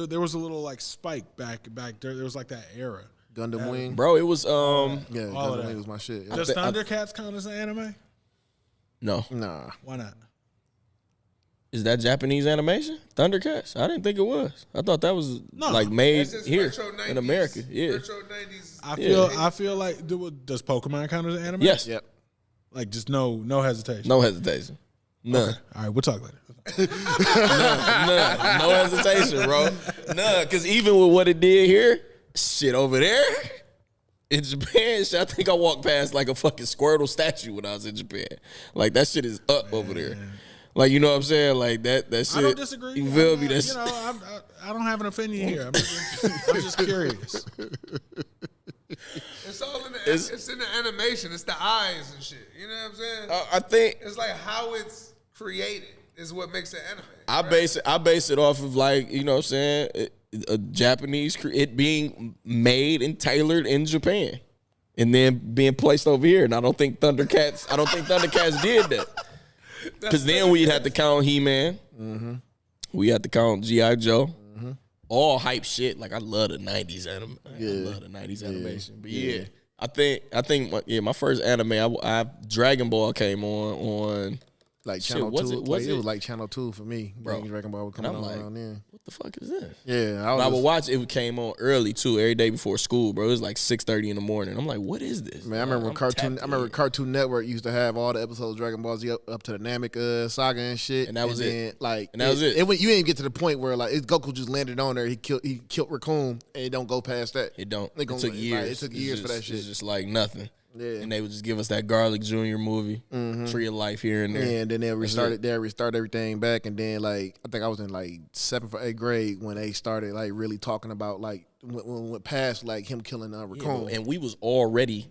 There was a little like spike back there. There was like that era. Gundam Wing. Bro, it was Yeah, all Gundam of Wing was my shit. Yeah. Does Thundercats count as an anime? No. Nah. Why not? Is that Japanese animation? Thundercats? I didn't think it was. I thought that was like made here in America. Yeah. Retro 90s. I feel like does Pokemon count as an anime? Yes. Yep. Like just no hesitation. No hesitation. None. Okay. All right, we'll talk later. None. No hesitation, bro. None. Because even with what it did here, shit over there in Japan, shit, I think I walked past like a fucking Squirtle statue when I was in Japan. Like that shit is up over there. Like, you know what I'm saying? Like that shit. I don't disagree. You feel me? I don't have an opinion here. I'm just curious. It's all in it's in the animation. It's the eyes and shit. You know what I'm saying? I think it's like how it's created is what makes it anime. I base it off of like, you know what I'm saying, a Japanese it being made and tailored in Japan and then being placed over here. And I don't think Thundercats did that. Because then we'd have to count He-Man. Mm-hmm. We had to count G.I. Joe. Mm-hmm. All hype shit. Like, I love the 90s anime. Yeah. I love the 90s animation. But yeah, I think my first anime, Dragon Ball came on like Channel 2. It was like Channel 2 for me. Bro. Dragon Ball was coming on around then. What the fuck is this? Yeah. I would watch it. It came on early, too, every day before school, bro. It was like 6:30 in the morning. I'm like, what is this? Man, I remember Cartoon Network used to have all the episodes of Dragon Ball Z up to the Namek saga and shit. And that was it. And that was it. You didn't even get to the point where like Goku just landed on there. He killed Raccoon, and it don't go past that. It don't. It took years. It took years for that shit. It's just like nothing. Yeah. And they would just give us that Garlic Jr. movie, Tree of Life here and there. Yeah, and then they restart everything back. And then, like, I think I was in, like, 7th or 8th grade when they started, like, really talking about, like, when we went past, like, him killing Raccoon. Yeah, and we was already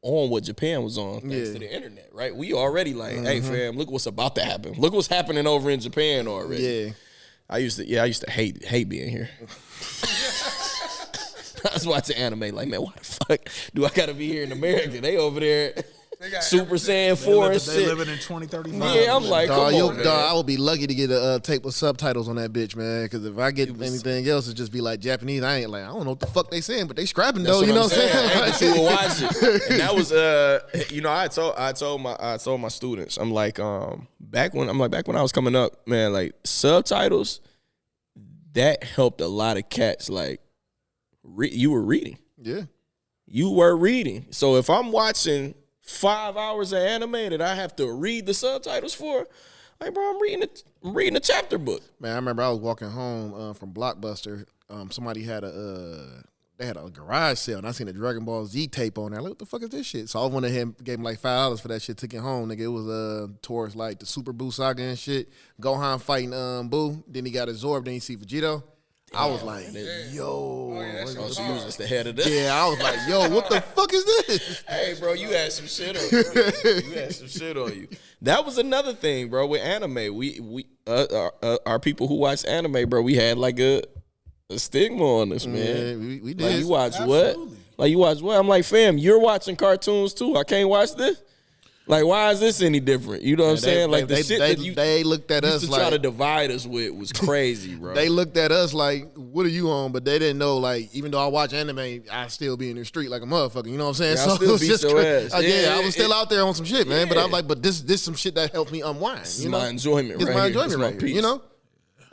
on what Japan was on thanks to the internet, right? We already like, hey, fam, look what's about to happen. Look what's happening over in Japan already. Yeah. I used to hate being here. I was watching anime like, man, why the fuck do I gotta be here in America? They over there Super Saiyan 4 and shit. They living in 2035. Yeah, I'm like, come on, I would be lucky to get a tape with subtitles on that bitch, man. Because if I get anything else, it just be like Japanese. I don't know what the fuck they saying, but they scrapping though. You know what I'm saying? But you would watch it, and that was I told my students, I'm like, back when I was coming up, man, like subtitles, that helped a lot of cats. Like, you were reading. Yeah. You were reading. So if I'm watching 5 hours of anime that I have to read the subtitles for, like, bro, I'm reading a chapter book. Man, I remember I was walking home from Blockbuster. Somebody had they had a garage sale, and I seen a Dragon Ball Z tape on there. Like, what the fuck is this shit? So I went ahead and gave him like $5 for that shit. Took it home, nigga. It was towards like the Super Buu saga and shit. Gohan fighting Buu. Then he got absorbed. Then you see Vegito. I was like, yo. So you was just ahead of that. Yeah, I was like, yo, what the fuck is this? Hey, bro, you had some shit on you. That was another thing, bro, with anime. We our people who watch anime, bro, we had like a stigma on us, man. Yeah, we did. Like, you watch what? Like, you watch what? I'm like, fam, you're watching cartoons too. I can't watch this? Like, why is this any different? You know what I'm saying? Like, they looked at us to like, try to divide us with was crazy, bro. They looked at us like, what are you on? But they didn't know, like, even though I watch anime, I still be in the street like a motherfucker. You know what I'm saying? Yeah, I still beat your ass. I was still out there on some shit, man. But I'm like, but this some shit that helped me unwind. It's my enjoyment, it's my enjoyment, right? You know?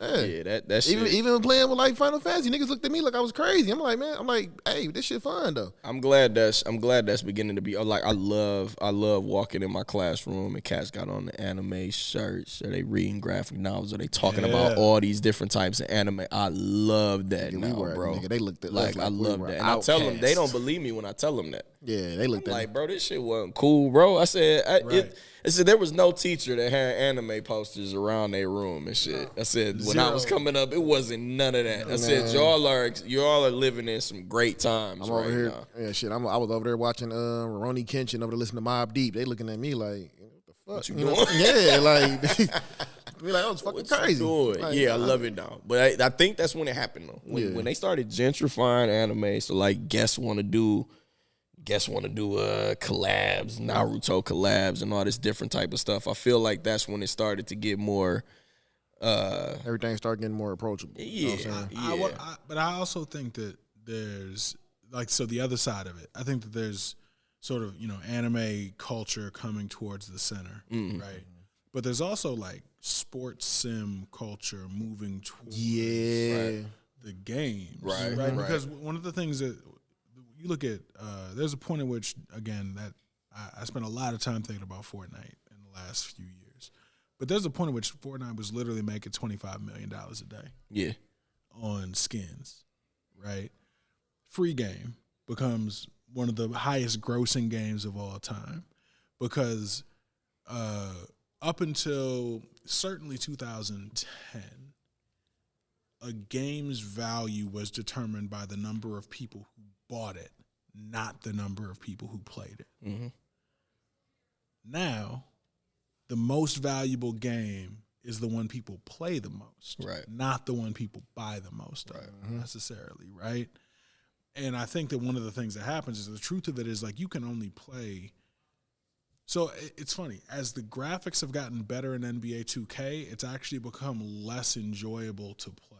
Yeah, that shit. Even playing with like Final Fantasy, niggas looked at me like I was crazy. I'm like, hey, this shit fun though. I'm glad that's beginning to be like I love walking in my classroom and cats got on the anime shirts, or they reading graphic novels, or they talking about all these different types of anime. I love that now, bro. Nigga, they looked at like I love that. And I tell them, they don't believe me when I tell them that. Yeah, they looked at like, bro, this shit wasn't cool, bro. I said, I said there was no teacher that had anime posters around their room and shit. I said when I was coming up, it wasn't none of that. I said y'all are living in some great times right here now. Yeah, shit. I was over there watching Ronnie Kenshin over there listening to Mobb Deep. They looking at me like, what the fuck? What you doing? Yeah, like we like, oh, it's fucking crazy. Like, yeah, I love it now. But I think that's when it happened though. When they started gentrifying anime, so like guests want to do collabs, Naruto collabs, and all this different type of stuff. I feel like that's when it started to get more. Everything started getting more approachable. Yeah, you know but I also think that there's the other side of it. I think that there's sort of anime culture coming towards the center, right? But there's also like sports sim culture moving towards the games, right? Because one of the things that you look at, there's a point at which, again, that I spent a lot of time thinking about Fortnite in the last few years. But there's a point at which Fortnite was literally making $25 million a day. Yeah. On skins, right? Free game becomes one of the highest grossing games of all time because up until certainly 2010, a game's value was determined by the number of people who bought it, not the number of people who played it. Mm-hmm. Now, the most valuable game is the one people play the most, not the one people buy the most of necessarily, right? And I think that one of the things that happens is the truth of it is like you can only play. So it's funny, as the graphics have gotten better in NBA 2K, it's actually become less enjoyable to play.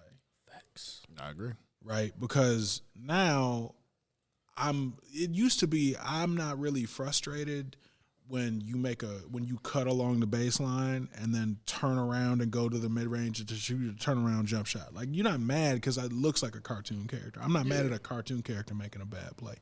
Facts. I agree. Right? Because now it used to be I'm not really frustrated when you cut along the baseline and then turn around and go to the mid-range to shoot a turnaround jump shot. Like, you're not mad because it looks like a cartoon character. I'm not mad at a cartoon character making a bad play.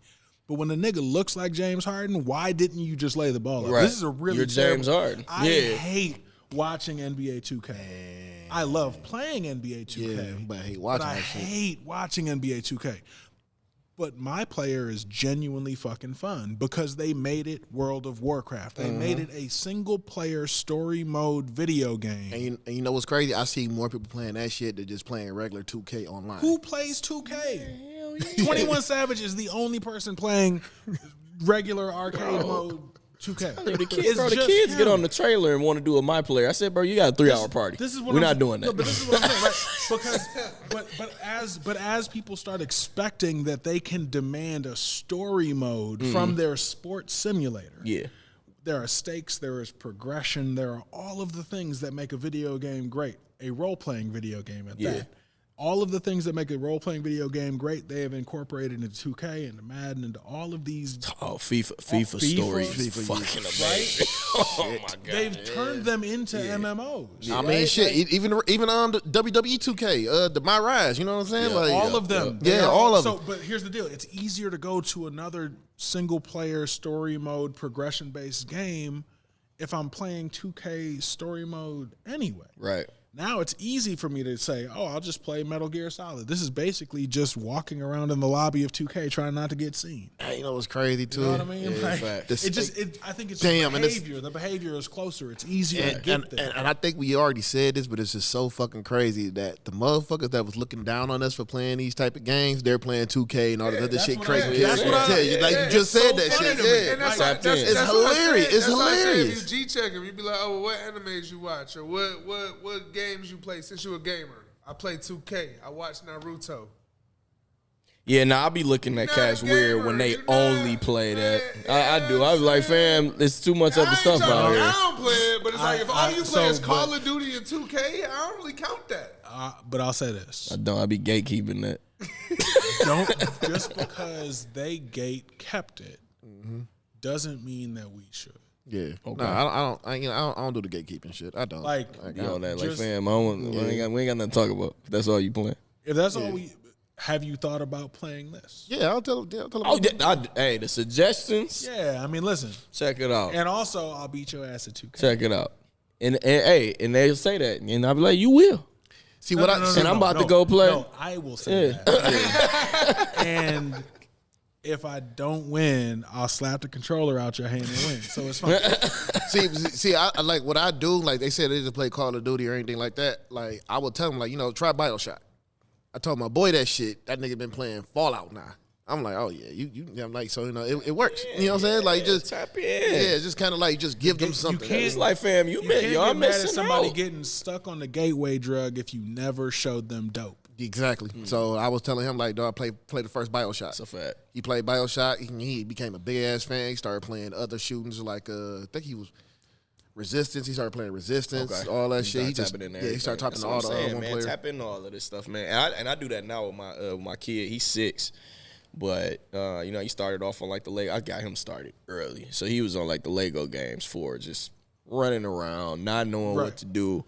But when the nigga looks like James Harden, why didn't you just lay the ball up? Right. This is a really You're James Harden. I hate watching NBA 2K. I love playing NBA 2K. But I hate watching NBA 2K. But my player is genuinely fucking fun because they made it World of Warcraft. They made it a single-player story mode video game. And you know what's crazy? I see more people playing that shit than just playing regular 2K online. Who plays 2K? 21 Savage is the only person playing regular arcade mode 2K. The kids get on the trailer and want to do a My Player. I said, bro, you got a 3-hour party. This is what We're not doing that. No, but this is what I'm saying, right? Because as people start expecting that they can demand a story mode from their sports simulator. Yeah. There are stakes, there is progression, there are all of the things that make a video game great. A role-playing video game at that. All of the things that make a role-playing video game great, they have incorporated into 2K and Madden and all of these. Oh, FIFA stories. Fucking amazing. Oh, my God. They've turned them into MMOs. I mean, shit. Even on the WWE 2K, the My Rise, you know what I'm saying? Like all of them. Yeah, all of them. But here's the deal. It's easier to go to another single-player story mode progression-based game if I'm playing 2K story mode anyway. Right. Now it's easy for me to say, oh, I'll just play Metal Gear Solid. This is basically just walking around in the lobby of 2K trying not to get seen. You know what's crazy too? You know what I mean? Yeah, like, I think it's behavior. The behavior is closer. It's easier to get there. And I think we already said this, but it's just so fucking crazy that the motherfuckers that was looking down on us for playing these type of games, they're playing 2K and all this other shit crazy. That's what I tell you. Like you just said that shit. It's hilarious. It's hilarious. If you G-check them, you be like, oh, well, what animes you watch or what games you play since you a gamer. I play 2K. I watch Naruto. Yeah, I'll be looking at cats weird when they only play that. I do. I was like, fam, it's too much other stuff out here. I don't play it, but it's like if all you play is Call of Duty and 2K, I don't really count that. But I'll say this. I don't. I be gatekeeping that. Just because they gate kept it doesn't mean that we should. Yeah. Okay. No, I don't do the gatekeeping shit. I don't. Like, You on that, like, Just- fam, we ain't got nothing to talk about. That's all you playing. if that's all have you thought about playing this? Yeah, I'll tell them. Oh, hey, the suggestions. Yeah, I mean, listen. Check it out. And also, I'll beat your ass at 2K. Check it out. And they'll say that, and I'll be like, you will. See I'm about to go play. No, I will say that. And if I don't win, I'll slap the controller out your hand and win. So it's fine. See, I like what I do. Like they said, they just play Call of Duty or anything like that. Like I would tell them, like, try BioShock. I told my boy that shit. That nigga been playing Fallout now. I'm like, oh yeah, I'm like, so it works. You know what I'm saying? Like just tap in. Yeah, just kind of like just give them something. It's like, fam, y'all get mad at missing somebody out. getting stuck on the gateway drug if you never showed them dope. Exactly. So I was telling him, like, dog, play the first BioShock. That's a fact. He played BioShock. He became a big ass fan. He started playing other shootings like I think he was Resistance. He started playing Resistance, all that shit. He just he started talking to all the other one players. Tap into all of this stuff, man. And I do that now with my kid. He's 6, but he started off on like the Lego. I got him started early, so he was on like the Lego games for just running around, not knowing what to do.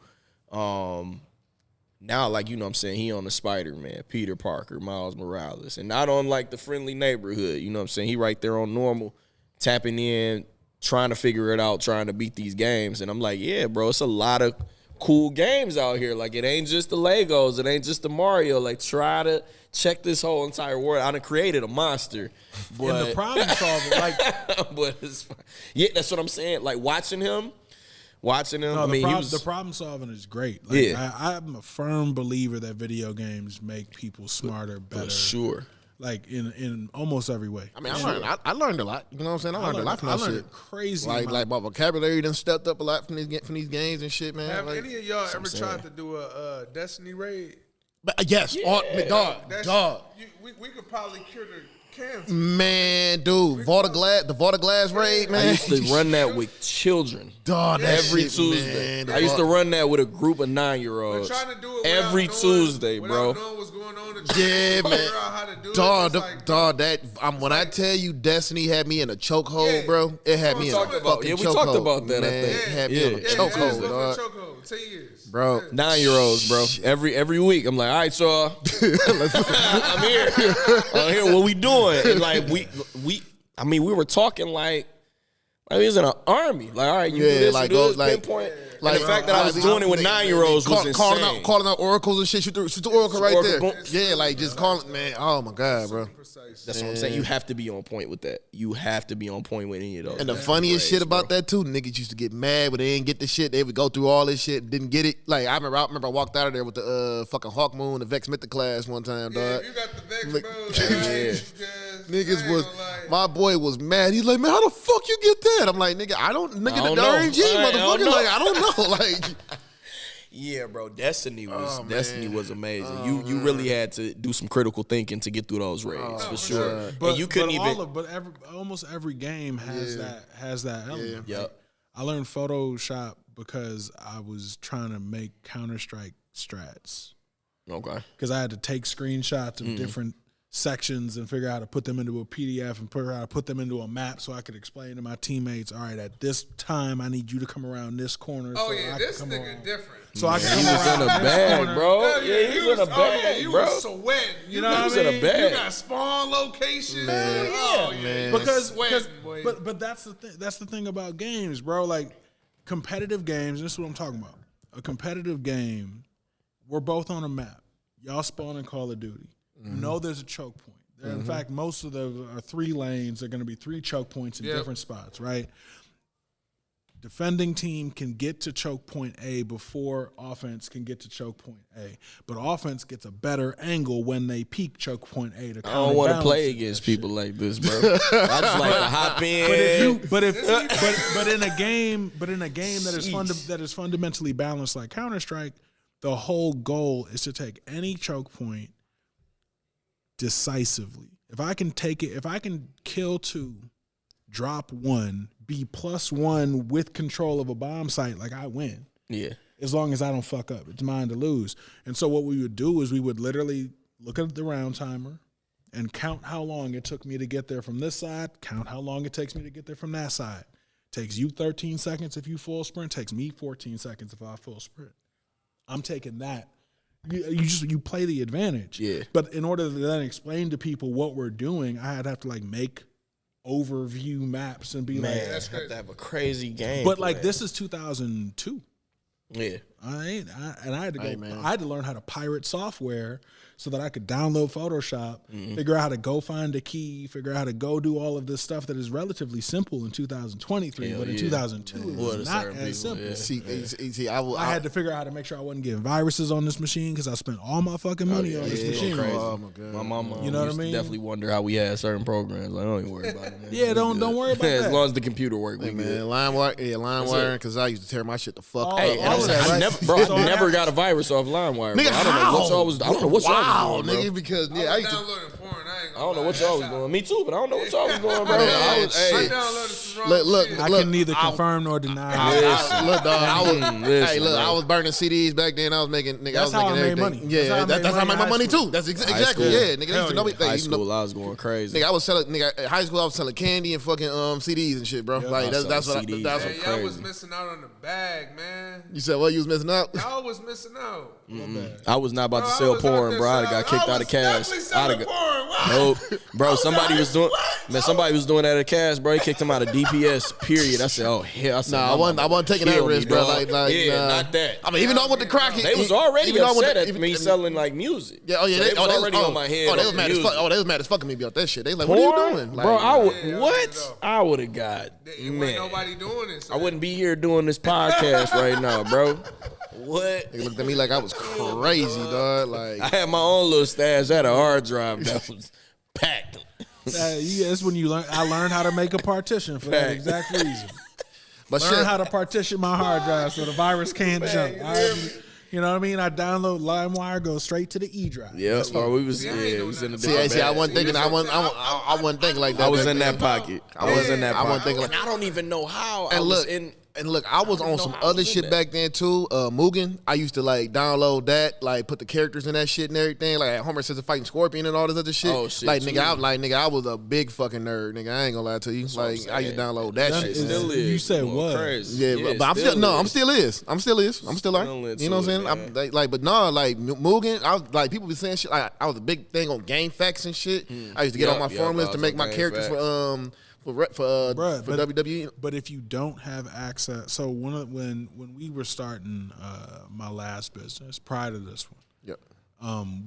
Now, like, you know what I'm saying, he on the Spider-Man, Peter Parker, Miles Morales, and not on, like, the friendly neighborhood, you know what I'm saying? He right there on normal, tapping in, trying to figure it out, trying to beat these games. And I'm like, yeah, bro, it's a lot of cool games out here. Like, it ain't just the Legos. It ain't just the Mario. Like, try to check this whole entire world. I done created a monster. But, and the problem solving, like... but yeah, that's what I'm saying. Like, watching him. No, the problem solving is great. Like, yeah. I'm a firm believer that video games make people smarter, better. For sure. Like in almost every way. I mean, I learned a lot. You know what I'm saying? I learned a lot from that shit. Crazy. Like my vocabulary done stepped up a lot from these games and shit, man. Have like, any of y'all ever tried to do a Destiny raid? But yes, dog. We could probably cure the cancer. Man, dude, the Vault of Glass raid, man. I used to run that with children. Dog, every shit, Tuesday. Man. I used to run that with a group of 9-year-olds. Trying to do it every Tuesday, bro. Knowing what's going on Yeah, man. figure out how to do Dog, when I tell you Destiny had me in a chokehold, bro, it had me in a fucking chokehold. Yeah, we talked about that, man, I think. It had me in a chokehold, dog. 10 years. Bro. 9-year-olds, bro. Every week, I'm like, all right, y'all. I'm here. What we doing? And like we were talking like we was in an army. Like, all right, you do this, like, you do this, like, pinpoint. Like, and the fact that I was doing it with 9-year-olds was insane. Calling out oracles and shit. Shoot the oracle right there. Yeah, like just calling, man. Oh my god, bro. That's what I'm saying. You have to be on point with that. You have to be on point with any of those. And the funniest shit about that too, niggas used to get mad when they didn't get the shit. They would go through all this shit, didn't get it. Like I remember I walked out of there with the fucking Hawk Moon, the Vex Mythic class one time, dog. You got the Vex, Like, bro. Niggas was, my boy was mad. He's like, man, how the fuck you get that? I'm like, nigga, the RNG, motherfucker. Like, I don't know. Like, yeah, bro. Destiny was amazing. You really had to do some critical thinking to get through those raids for sure. But and you couldn't almost every game has that element. Yeah. Yep. I learned Photoshop because I was trying to make Counter-Strike strats. Okay. Because I had to take screenshots of different sections and figure out how to put them into a PDF and figure out how to put them into a map so I could explain to my teammates, all right, at this time I need you to come around this corner. Oh, yeah, this nigga different. So I He was in a bag, bro. Yeah, he was in a bag, you bro. was sweating. You know what I mean? In a bag. You got spawn locations. Man. Oh, yeah. Because boy. but that's the thing. That's the thing about games, bro. Like competitive games. This is what I'm talking about. A competitive game. We're both on a map. Y'all spawn in Call of Duty. You know there's a choke point. In fact, most of the 3 lanes are going to be 3 choke points in different spots, right? Defending team can get to choke point A before offense can get to choke point A. But offense gets a better angle when they peak choke point A to I don't want to play against people like this, bro. I just like to hop in. But in a game that is fundamentally balanced like Counter-Strike, the whole goal is to take any choke point decisively. If I can take it, if I can kill 2, drop 1, be +1 with control of a bomb site, like I win. Yeah. As long as I don't fuck up. It's mine to lose. And so what we would do is we would literally look at the round timer and count how long it took me to get there from this side, count how long it takes me to get there from that side. Takes you 13 seconds if you full sprint. Takes me 14 seconds if I full sprint. I'm taking that. You play the advantage. Yeah. But in order to then explain to people what we're doing, I'd have to like make overview maps and be like, That's have to have a crazy game. but like this is 2002. Yeah. I had to go. I had to learn how to pirate software so that I could download Photoshop, figure out how to go find a key, figure out how to go do all of this stuff that is relatively simple in 2023, but in 2002 it was not as simple. Yeah. See, I had to figure out how to make sure I wasn't getting viruses on this machine because I spent all my fucking money on this machine. Crazy. Oh my god, My mama, you know what I mean? Definitely wonder how we had certain programs. Like, don't even worry about it. Man. Yeah, don't worry about As that. long as the computer work, we man, good. line wiring, because I used to tear my shit the fuck up. Hey, All of that, I right? never got a virus off LimeWire. Nigga, I don't know what y'all was. I don't know what y'all was doing, nigga, bro. because I used to. Downloading porn. I don't know what y'all was doing. Me too, but I don't know what y'all was doing, bro. I downloaded some wrong look, shit. I can neither confirm nor deny. Look, dog, Listen, I was burning CDs back then. I was making, nigga, That's I how was I making made everything. money. Yeah, that's how I made my money too. That's exactly, yeah, nigga. They used to know me. High school, I was going crazy. Nigga, I was selling, nigga, at high school, I was selling candy and fucking CDs and shit, bro. Like that's what CDs. that's Man, what. y'all was missing out on the bag, man. You said what? You was missing out? Y'all was missing out. I was not about to Bro, I sell was porn, out bro. there I got kicked out of cash. definitely selling porn. What? Nope, bro. Somebody was doing. Man, somebody was doing that at cash, bro. He kicked him out of DPS. Period. I said, oh hell. I said, Nah, I wasn't taking that risk, bro. Like, yeah, nah. not that. I mean, even though I went to crack, They was already upset at me selling like music. Yeah, oh yeah, So they was already on my head. Oh, they was mad as fuck. Oh, they was mad as fucking me about that shit. They like, what are you doing, like, bro? I would Yeah, what? I would have got Ain't man. nobody doing it. I wouldn't be here doing this podcast right now, bro. What? They looked at me like I was crazy, dog. Like, I had my own little stash. I had a hard drive that was packed. That's when you learn. I learned how to make a partition for that exact reason. but Learn shit, how to partition my hard drive so the virus can't jump. You know what I mean? I download LimeWire, go straight to the E drive. Yeah, bro. We was it was in the different see, I bag. wasn't thinking. I wasn't thinking like that. I was back in then. that pocket. I was in that I wasn't pocket. thinking like- And I don't even know how. And I was look, in. and look, I was on some how I other was in shit that. back then too. Mugen, I used to like download that, like put the characters in that shit and everything. Like Homer says, fighting Scorpion and all this other shit. Oh, shit, like too. nigga, I was a big fucking nerd, nigga. I ain't gonna lie to you. Like I used to download that That shit. is- Still is. You said Going what? Crazy. Yeah, but I'm still no, I'm still is. I'm still are. Still You know what I'm into saying? it, I'm, like, but no, like Mugen, I was like people be saying shit. Like I was a big thing on game facts and shit. I used to get on my formulas to make my characters for WWE. But if you don't have access, so when we were starting my last business prior to this one, Yep.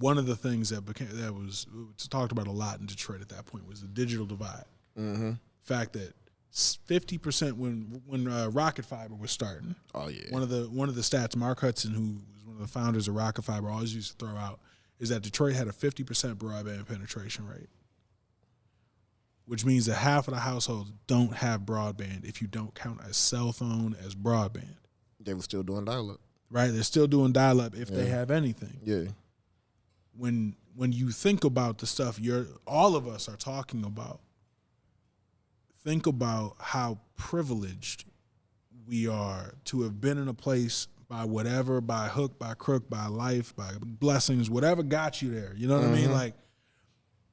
one of the things that was talked about a lot in Detroit at that point was the digital divide. Mm-hmm. Fact that 50% when Rocket Fiber was starting. Oh yeah. One of the stats Mark Hudson, who was one of the founders of Rocket Fiber, always used to throw out is that Detroit had a 50% broadband penetration rate, which means that half of the households don't have broadband if you don't count a cell phone as broadband. They were still doing dial-up. Right? They're still doing dial-up if they have anything. Yeah. When you think about the stuff all of us are talking about, think about how privileged we are to have been in a place by whatever, by hook, by crook, by life, by blessings, whatever got you there. You know what I mean? Like,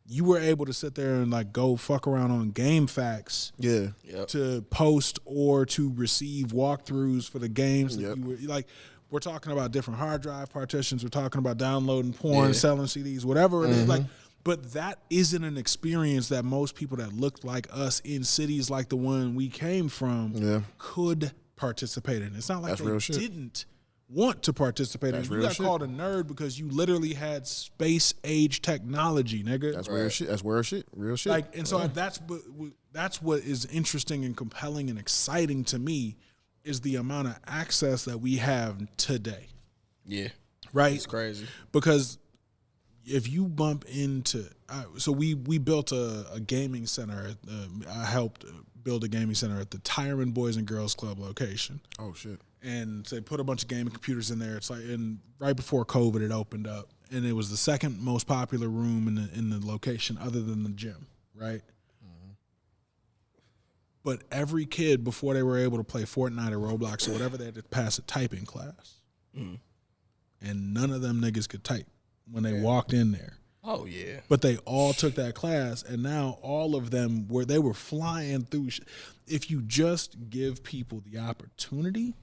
you were able to sit there and like go fuck around on Game Facts Yeah. to post or to receive walkthroughs for the games that Yep. you were like. We're talking about different hard drive partitions. We're talking about downloading porn, selling CDs, whatever it is. Like, but that isn't an experience that most people that looked like us in cities like the one we came from could participate in. It's not like That's they real shit. didn't want to participate in. You real got shit. called a nerd because you literally had space age technology, nigga. That's real shit. That's real shit. Real shit. Like, and so that's what is interesting and compelling and exciting to me is the amount of access that we have today. Yeah, Right? it's crazy. Because if you bump into, so we built a gaming center. I helped build a gaming center at the Tyron Boys and Girls Club location. Oh shit. And they put a bunch of gaming computers in there. It's like, and right before COVID, it opened up, and it was the second most popular room in the location, other than the gym. Right. But every kid, before they were able to play Fortnite or Roblox or whatever, they had to pass a typing class. And none of them niggas could type when they walked in there. Oh yeah. But they all took that class, and now all of them were flying through. If you just give people the opportunity,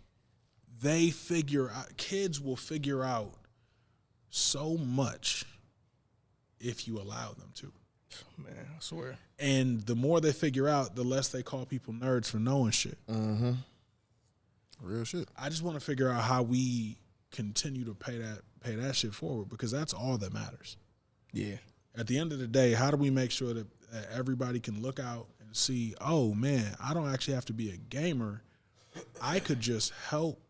kids will figure out so much if you allow them to. Man, I swear. And the more they figure out, the less they call people nerds for knowing shit. Mm-hmm. Real shit. I just want to figure out how we continue to pay that shit forward, because that's all that matters. Yeah. At the end of the day, how do we make sure that everybody can look out and see, oh man, I don't actually have to be a gamer. I could just help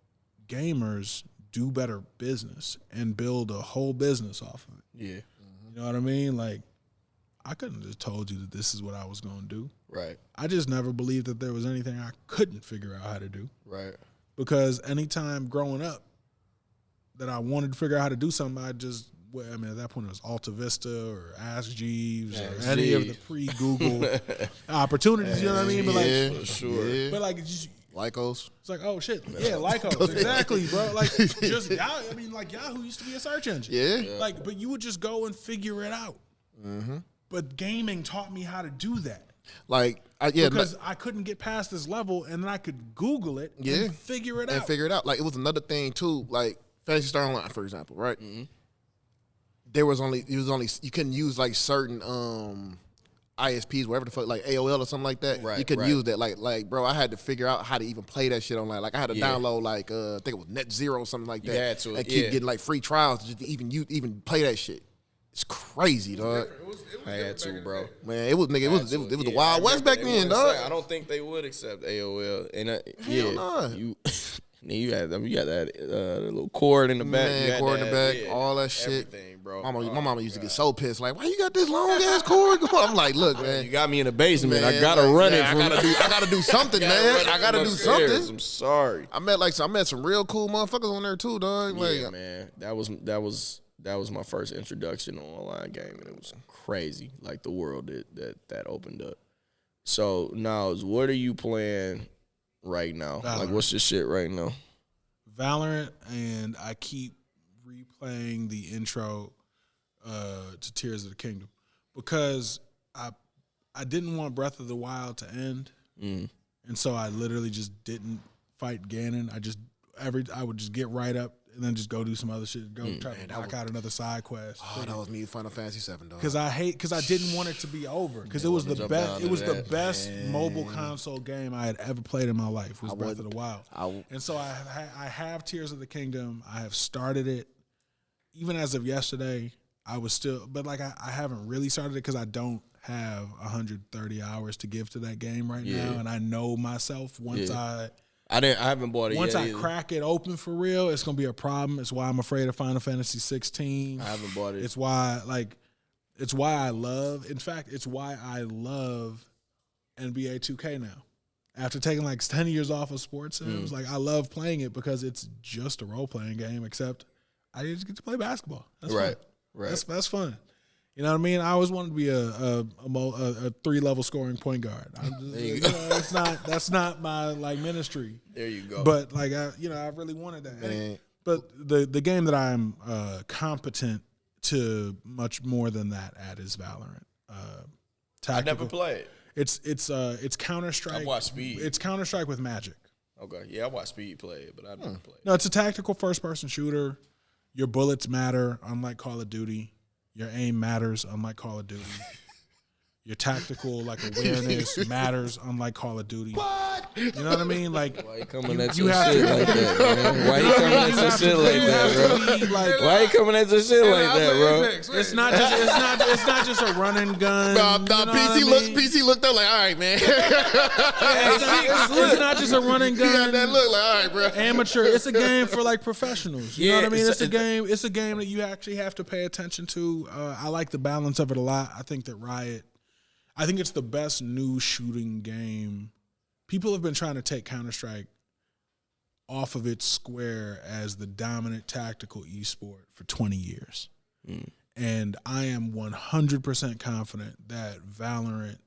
gamers do better business and build a whole business off of it. Yeah. You know what I mean? Like, I couldn't have just told you that this is what I was going to do. Right. I just never believed that there was anything I couldn't figure out how to do. Right. Because anytime growing up that I wanted to figure out how to do something, at that point it was Alta Vista or Ask Jeeves or any of the pre-Google opportunities, you know what I mean? But like, for sure. Yeah. but like, it's Lycos. like, oh shit, yeah, Lycos, exactly, bro. Like, just Yahoo. I mean, like Yahoo used to be a search engine. Yeah. Like, but you would just go and figure it out. Mm-hmm. But gaming taught me how to do that. Like, Because I couldn't get past this level, and then I could Google it and figure it out. Like, it was another thing too. Like Fantasy Star Online, for example, right? Mm-hmm. It was only you couldn't use like certain ISPs, whatever the fuck, like AOL or something like that. Right, you couldn't use that. Like, bro, I had to figure out how to even play that shit online. Like, I had to download like I think it was Net Zero or something like that. You had to, and keep getting like free trials to just even play that shit. It's crazy, dog. I had to, bro. Man, it was the Wild West back then, dog. I don't think they would accept AOL. And Hell nah. You had that little cord in the back. Man, cord in the back, all that shit. Everything, bro. My mama used to get so pissed. Like, why you got this long ass cord going? I'm like, look, man. You got me in the basement. Man, I gotta run it. I gotta do something, man. I gotta do something. I'm sorry. I met some real cool motherfuckers on there too, dog. Like, Yeah, man. That was my first introduction to online gaming. It was crazy, like the world that opened up. So, Niles, what are you playing right now? Valorant. Like, what's your shit right now? Valorant, and I keep replaying the intro to Tears of the Kingdom because I didn't want Breath of the Wild to end, and so I literally just didn't fight Ganon. I would just get right up and then just go do some other shit. Go try to knock out another side quest. Oh, that was me, Final Fantasy VII, dog. Because I didn't want it to be over. Because it was the best. It was the best mobile console game I had ever played in my life. Was Breath of the Wild. And so I have Tears of the Kingdom. I have started it. Even as of yesterday, I was still, but like I haven't really started it because I don't have 130 hours to give to that game right now, and I know myself once I haven't bought it once yet. I crack it open for real, it's gonna be a problem. It's why I'm afraid of Final Fantasy 16. I haven't bought it. It's why I love. In fact, it's why I love NBA 2K now. After taking like 10 years off of sports sims, like I love playing it because it's just a role playing game. Except I just get to play basketball. That's right. fun. Right. That's fun. You know what I mean? I always wanted to be a 3-level scoring point guard. That's not my like ministry. There you go. But like I really wanted that. But the game that I'm competent to much more than that at is Valorant. I never played. It's Counter-Strike. I watched Speed. It's Counter-Strike with Magic. Okay, yeah, I watched Speed play it, but I never played. No, it's a tactical first-person shooter. Your bullets matter, unlike Call of Duty. Your aim matters, unlike Call of Duty. Your tactical awareness matters, unlike Call of Duty. What? You know what I mean? Like, why you coming at your shit like that, man? Why you coming at your shit like that, bro? Why you coming at your shit like that, bro? It's not just a run and gun. PC looked up like, all right, man. It's not just a run and gun. He got that look like, all right, bro. Amateur. It's a game for like professionals. You know what I mean? It's a game that you actually have to pay attention to. I like the balance of it a lot. I think that Riot. I think it's the best new shooting game. People have been trying to take Counter-Strike off of its square as the dominant tactical esport for 20 years. And I am 100% confident that Valorant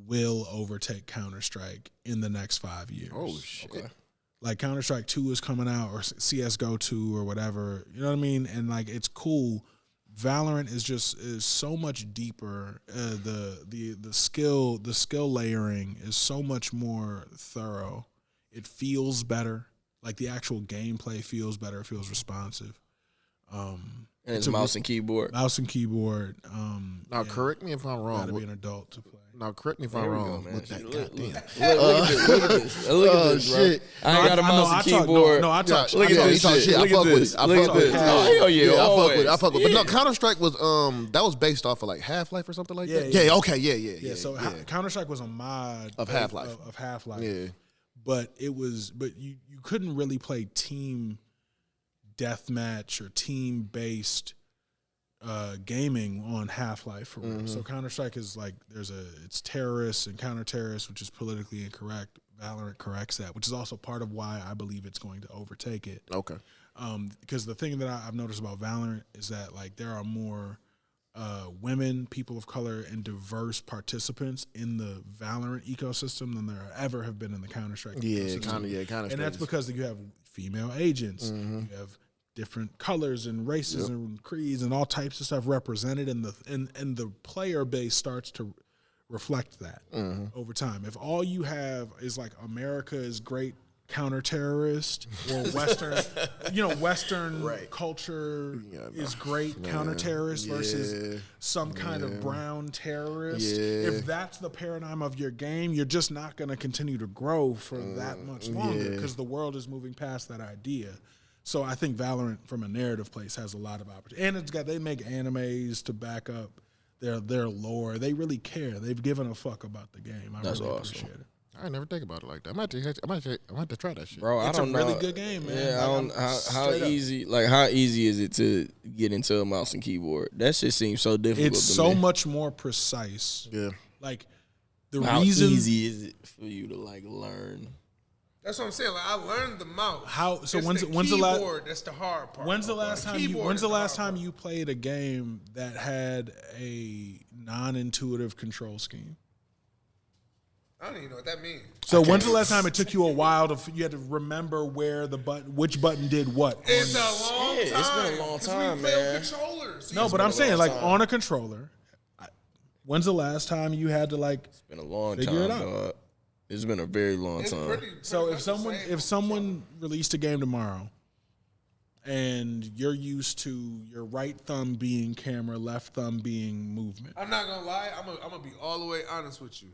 will overtake Counter-Strike in the next 5 years. Oh, shit. Okay. Like Counter-Strike 2 is coming out, or CSGO 2 or whatever. You know what I mean? And like it's cool. Valorant is so much deeper. The skill layering is so much more thorough. It feels better. Like the actual gameplay feels better. It feels responsive. And it's mouse and keyboard. Mouse and keyboard. Now, correct me if I'm wrong. Gotta be an adult to play. Now, correct me if I'm wrong. Go, With that goddamn. Look at this. Look at this, bro. Shit. I ain't got a mouse and keyboard. I talk. Look at this shit. I fuck with it. I fuck with it. Oh, hell yeah. I fuck with it. But no, Counter-Strike was that was based off of like Half-Life or something like that. Yeah. Okay. Yeah. So Counter-Strike was a mod of Half-Life. Of Half-Life. Yeah. But you couldn't really play team deathmatch or team based gaming on Half-Life for real. So Counter-Strike is like it's terrorists and counter-terrorists, which is politically incorrect. Valorant corrects that, which is also part of why I believe it's going to overtake it. Okay. Because the thing that I've noticed about Valorant is that like there are more women, people of color, and diverse participants in the Valorant ecosystem than there ever have been in the Counter-Strike ecosystem. Counter-Strike. And that's because you have female agents, you have different colors and races and creeds and all types of stuff represented, and the player base starts to reflect that over time. If all you have is like America is great counter-terrorist or Western culture is great counter-terrorist versus some kind of brown terrorist. If that's the paradigm of your game, you're just not going to continue to grow for that much longer because the world is moving past that idea. So I think Valorant, from a narrative place, has a lot of opportunity. And they make animes to back up their lore. They really care. They've given a fuck about the game. I really appreciate it. I never think about it like that. I might have to try that shit. Bro, It's a really good game, man. Yeah, I don't how easy is it to get into a mouse and keyboard? That shit seems so difficult. It's so much more precise. Yeah. Like how easy is it for you to like learn? That's what I'm saying. Like I learned the mouse. When's the last? That's the hard part. When's the last time you played a game that had a non-intuitive control scheme? I don't even know what that means. So when's the last time it took you a while you had to remember which button did what? It's a long time. It's been a long time, man. Controllers. No, but I'm saying like on a controller. When's the last time you had to like? It's been a long figure time, it out. dog. It's been a very long time. Pretty if someone released a game tomorrow, and you're used to your right thumb being camera, left thumb being movement. I'm not gonna lie. I'm gonna be all the way honest with you.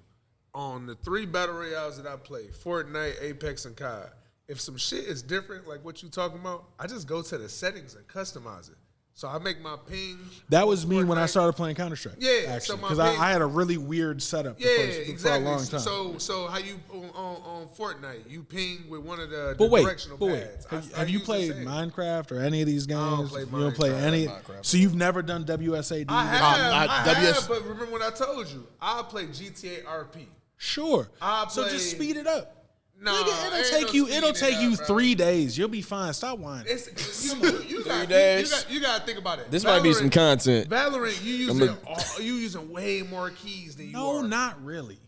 On the 3 battle royales that I play, Fortnite, Apex, and COD, if some shit is different, like what you talking about, I just go to the settings and customize it. So I make my ping. That was me when I started playing Counter-Strike. Yeah, actually, because I had a really weird setup for a long time. So how you on Fortnite, you ping with one of the directional pads. Have you played Minecraft or any of these games? I don't play you don't play any. So you've never done WSAD? I have, but remember when I told you, I play GTA RP. Sure. So just speed it up. No, nigga, it'll take you 3 days. You'll be fine. Stop whining. You gotta think about it. This might be some content. Valorant, you using way more keys than you are. No, not really.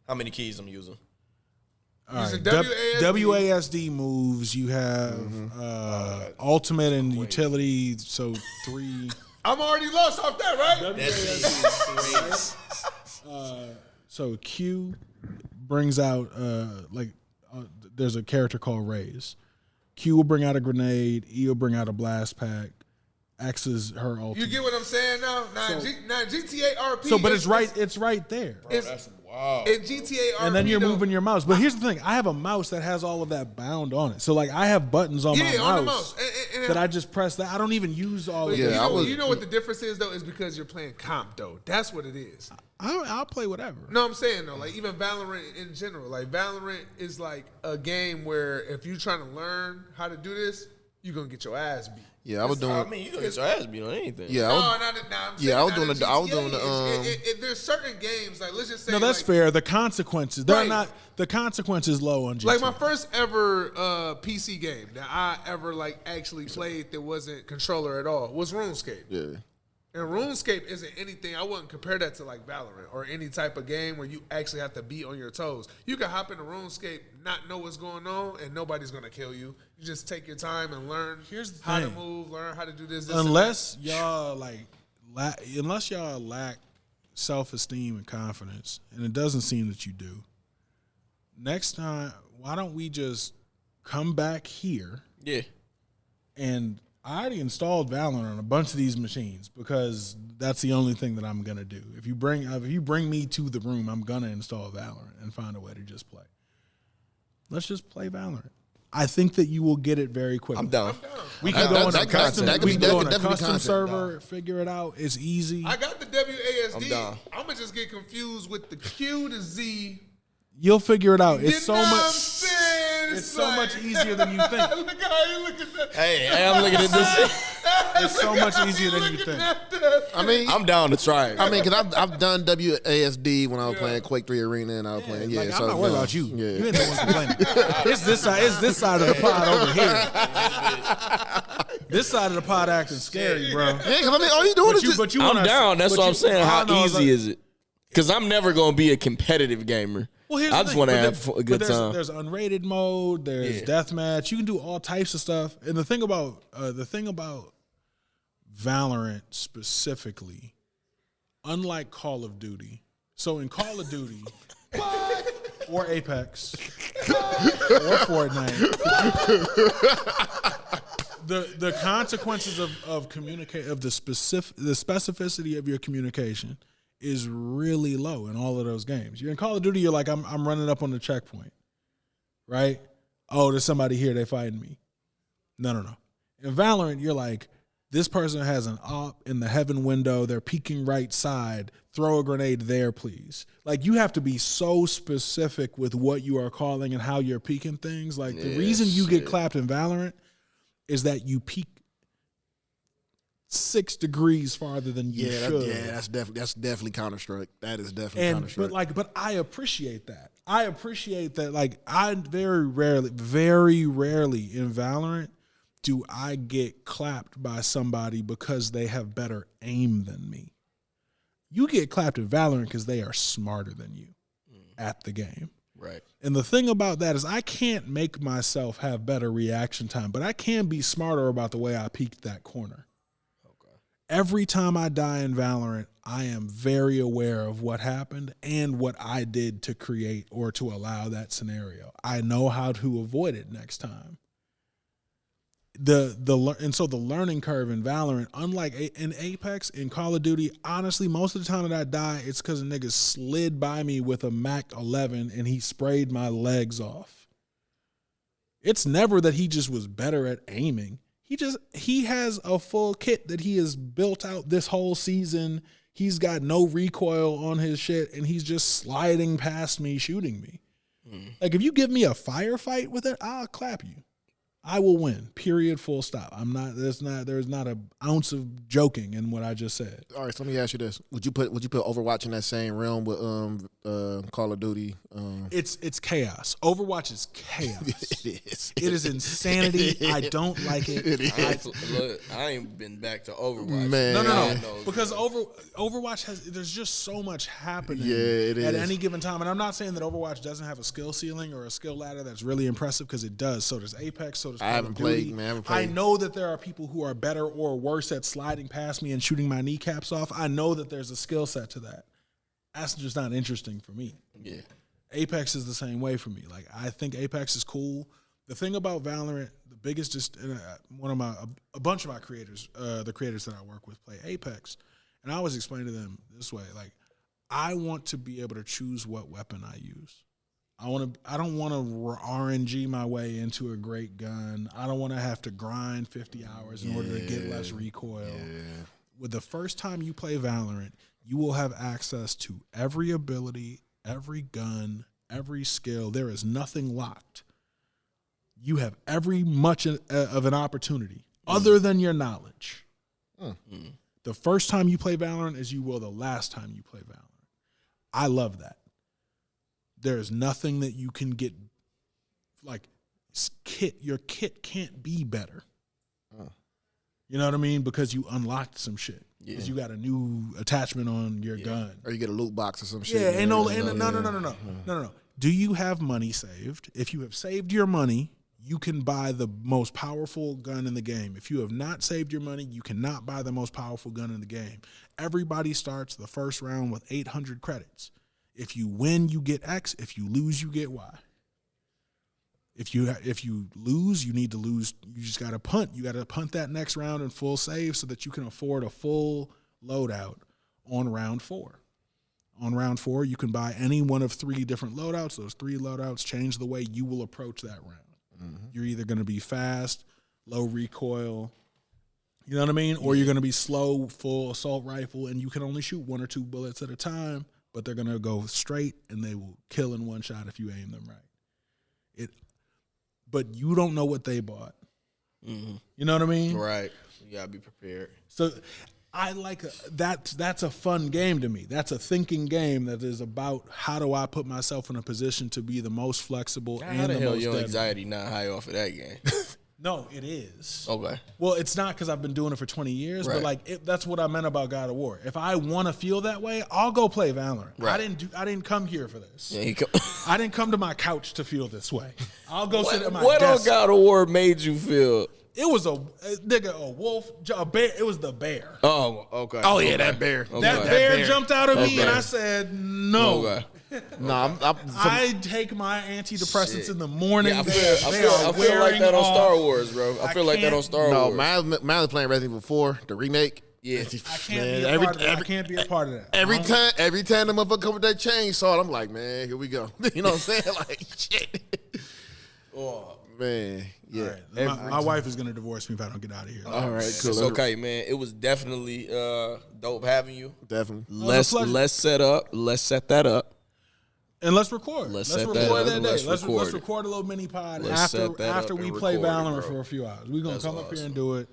How many keys I'm using? All right. WASD moves. You have ultimate and utility. So 3. I'm already lost off that, right? So Q brings out there's a character called Raze. Q will bring out a grenade. E will bring out a blast pack. X is her ultimate. You get what I'm saying now? Now GTA RP. So, but it's right there. Bro, that's wild. In GTA RP, and then you're moving your mouse. But here's the thing: I have a mouse that has all of that bound on it. So, like, I have buttons on my mouse that I just press. That I don't even use all of it. You know what the difference is though? Is because you're playing comp though. That's what it is. I'll play whatever. No, I'm saying though, like even Valorant in general, like Valorant is like a game where if you're trying to learn how to do this, you're gonna get your ass beat. Yeah, I was doing. I mean, you gonna get your ass beat on anything. Yeah, I was doing the. There's certain games like let's just say. No, that's fair. The consequences. They're not. The consequences low on GTA. Like my first ever PC game that I ever like actually played that wasn't controller at all was RuneScape. Yeah. And RuneScape isn't anything. I wouldn't compare that to like Valorant or any type of game where you actually have to be on your toes. You can hop into RuneScape, not know what's going on, and nobody's gonna kill you. You just take your time and learn how to move, learn how to do this. Unless y'all lack self-esteem and confidence, and it doesn't seem that you do. Next time, why don't we just come back here? Yeah. And I already installed Valorant on a bunch of these machines because that's the only thing that I'm gonna do. If you bring me to the room, I'm gonna install Valorant and find a way to just play. Let's just play Valorant. I think that you will get it very quickly. I'm down. We can go on a custom. We can go on a custom content. server, figure it out. It's easy. I got the WASD. I'm down. I'm gonna just get confused with the Q to Z. You'll figure it out. You It's so know what I'm much. saying? It's so much easier than you think. Look how you look at that. Hey, I'm looking at this. It's so much easier than you think. I mean, I'm down to try it. I mean, because I've done WASD when I was playing Quake 3 Arena and I was playing. Yeah, Like, so I'm not worried about you. Yeah. You ain't the one complaining. It's this side. It's this side of the pod over here. This side of the pod acting scary, bro. Yeah, 'cause I mean, all you doing is just. I'm down. That's what I'm saying. How easy is it? Because I'm never going to be a competitive gamer. Well, I just want to have a good time. There's unrated mode. There's deathmatch. You can do all types of stuff. And the thing about Valorant specifically, unlike Call of Duty, so in Call of Duty or Apex or Fortnite, the consequences of the specificity of your communication is really low in all of those games. You're in Call of Duty, you're like, I'm running up on the checkpoint, right? Oh, there's somebody here, they fighting me. No. In Valorant, you're like, this person has an op in the heaven window, they're peeking right side, throw a grenade there, please. Like, you have to be so specific with what you are calling and how you're peeking things. Like, the reason you get clapped in Valorant is that you peek 6 degrees farther than you should. That's definitely Counter-Strike. That is definitely Counter-Strike. But I appreciate that. Like, I very rarely in Valorant do I get clapped by somebody because they have better aim than me. You get clapped in Valorant because they are smarter than you at the game. Right. And the thing about that is I can't make myself have better reaction time, but I can be smarter about the way I peeked that corner. Every time I die in Valorant, I am very aware of what happened and what I did to create or to allow that scenario. I know how to avoid it next time. And so the learning curve in Valorant, unlike in Apex, in Call of Duty, honestly, most of the time that I die, it's because a nigga slid by me with a Mac 11 and he sprayed my legs off. It's never that he just was better at aiming. He has a full kit that he has built out this whole season. He's got no recoil on his shit, and he's just sliding past me, shooting me. Like, if you give me a firefight with it, I'll clap you. I will win. Period. Full stop. There's not an ounce of joking in what I just said. All right, so let me ask you this: Would you put Overwatch in that same realm with Call of Duty? It's chaos. Overwatch is chaos. It is. It is insanity. I don't like it. Look, I ain't been back to Overwatch. Man. No. Because Overwatch there's just so much happening at any given time. And I'm not saying that Overwatch doesn't have a skill ceiling or a skill ladder that's really impressive, because it does. So does Apex, so does Call of Duty. I haven't played. I know that there are people who are better or worse at sliding past me and shooting my kneecaps off. I know that there's a skill set to that. That's just not interesting for me. Yeah. Apex is the same way for me. Like, I think Apex is cool. The thing about Valorant, the biggest, a bunch of my creators, the creators that I work with, play Apex, and I always explain to them this way: like, I want to be able to choose what weapon I use. I don't want to RNG my way into a great gun. I don't want to have to grind 50 hours in order to get less recoil. Yeah. With the first time you play Valorant, you will have access to every ability, every gun, every skill. There is nothing locked. You have every much of an opportunity other than your knowledge. The first time you play Valorant is you will the last time you play Valorant. I love that. There's nothing that you can get, like, your kit can't be better. You know what I mean? Because you unlocked some shit. Because you got a new attachment on your gun. Or you get a loot box or some shit. Yeah, no. Do you have money saved? If you have saved your money, you can buy the most powerful gun in the game. If you have not saved your money, you cannot buy the most powerful gun in the game. Everybody starts the first round with 800 credits. If you win, you get X. If you lose, you get Y. If you lose, you need to lose. You just got to punt. You got to punt that next round in full save so that you can afford a full loadout on round 4. On round 4, you can buy any one of 3 different loadouts. Those 3 loadouts change the way you will approach that round. Mm-hmm. You're either going to be fast, low recoil, you know what I mean? Or you're going to be slow, full assault rifle, and you can only shoot 1 or 2 bullets at a time, but they're going to go straight, and they will kill in one shot if you aim them right. But you don't know what they bought. Mm-hmm. You know what I mean? Right. You got to be prepared. So I like that's a fun game to me. That's a thinking game that is about how do I put myself in a position to be the most flexible How and the the hell most your deadly. anxiety not high off of that game? No, it is. Okay. Well, it's not because I've been doing it for 20 years, Right. but like that's what I meant about God of War. If I want to feel that way, I'll go play Valorant. Right. I didn't come here for this. Yeah, I didn't come to my couch to feel this way. I'll go sit at my what on desk. God of War made you feel? It was a wolf, a bear. It was the bear. Oh, okay. Oh, yeah, that bear. Okay. That bear bear. jumped out of me, Okay. and I said, no. Okay. No, I take my antidepressants in the morning. Yeah, I feel like that on Star Wars, bro. I feel like that on Star no, Wars. Miles playing Resident Evil 4, the remake. Yeah. I can't be a part of that. Every time the motherfucker come with that chainsaw, I'm like, man, here we go. You know what I'm saying? Like, shit. Oh, Man, yeah. Right. My wife is gonna divorce me if I don't get out of here. All right, cool. it's okay, man. It was definitely dope having you. Definitely. Let's set that up. And let's record. Let's Let's set record that up that and day. let's Let's record record a little mini pod Let's set that after up we and play record it, Valorant bro. for a few hours. We're gonna come up here and do it.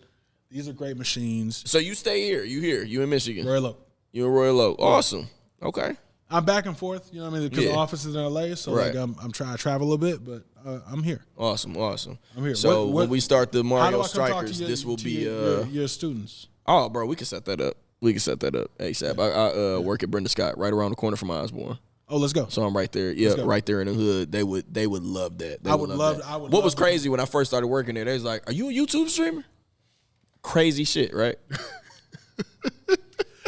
These are great machines. So you stay here. You here. You in Michigan. Very low. You in Royal Oak. Awesome. Okay. I'm back and forth, you know what I mean? Because Yeah. the office is in LA, so Right. like I'm trying to travel a bit, but I'm here. Awesome. I'm here. So What- when we start the How do Mario I come talk Strikers, to this will to be your students. oh, bro, we can set that up. ASAP. I work at Brenda Scott, right around the corner from Osborne. Oh, let's go. So I'm right there. Yeah, go. right there in the hood. They would love that. They I would love. that. I would. What love was to- crazy when I first started working there? They was like, "Are you a YouTube streamer?" Crazy shit, right?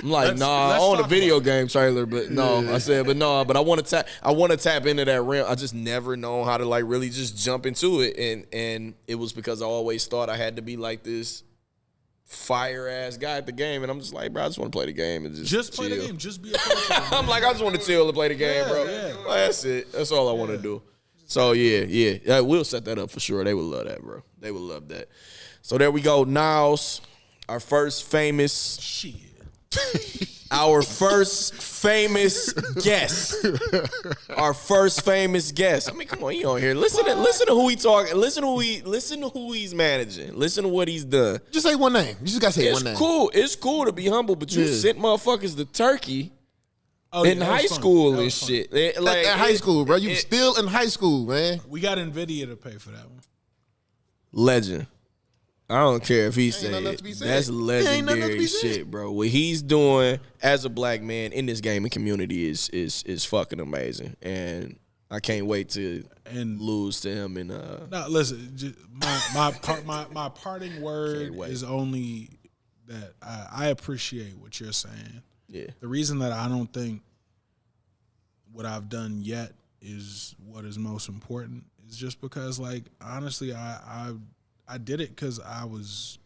I'm like, nah, I let's own a talk video game trailer, but no. I said, but no, but I want to tap into that realm. I just never known how to like really just jump into it, and it was because I always thought I had to be like this fire ass guy at the game, and I'm just like, bro, I just want to play the game and Just play the chill. game. Just be a person. I'm like, I just want to chill and play the game, bro. yeah. Like, that's it. That's all I want to do. So yeah, we'll set that up for sure. They would love that, bro. They would love that. So there we go, Niles, our first famous Shit. Our first famous guest. Our first famous guest. I mean, come on, he on here. Listen to who he talking. Listen to who he's managing. Listen to what he's done. Just say one name. You just gotta say It's one name. cool. It's cool to be humble, but you Yeah. sent motherfuckers to Turkey Oh, in yeah, that high was fun. school That and was fun. shit. At high school, bro. You still in high school, man. We got NVIDIA to pay for that one. Legend. I don't care if he said nothing else it. to be said. That's Ain't nothing else to legendary be said. shit, bro. What he's doing as a black man in this gaming community is fucking amazing, and I can't wait to lose to him. And No, listen. My parting word wait. is only that I appreciate what you're saying. yeah, The reason that I don't think what I've done yet is what is most important is just because, like, honestly, I did it because I was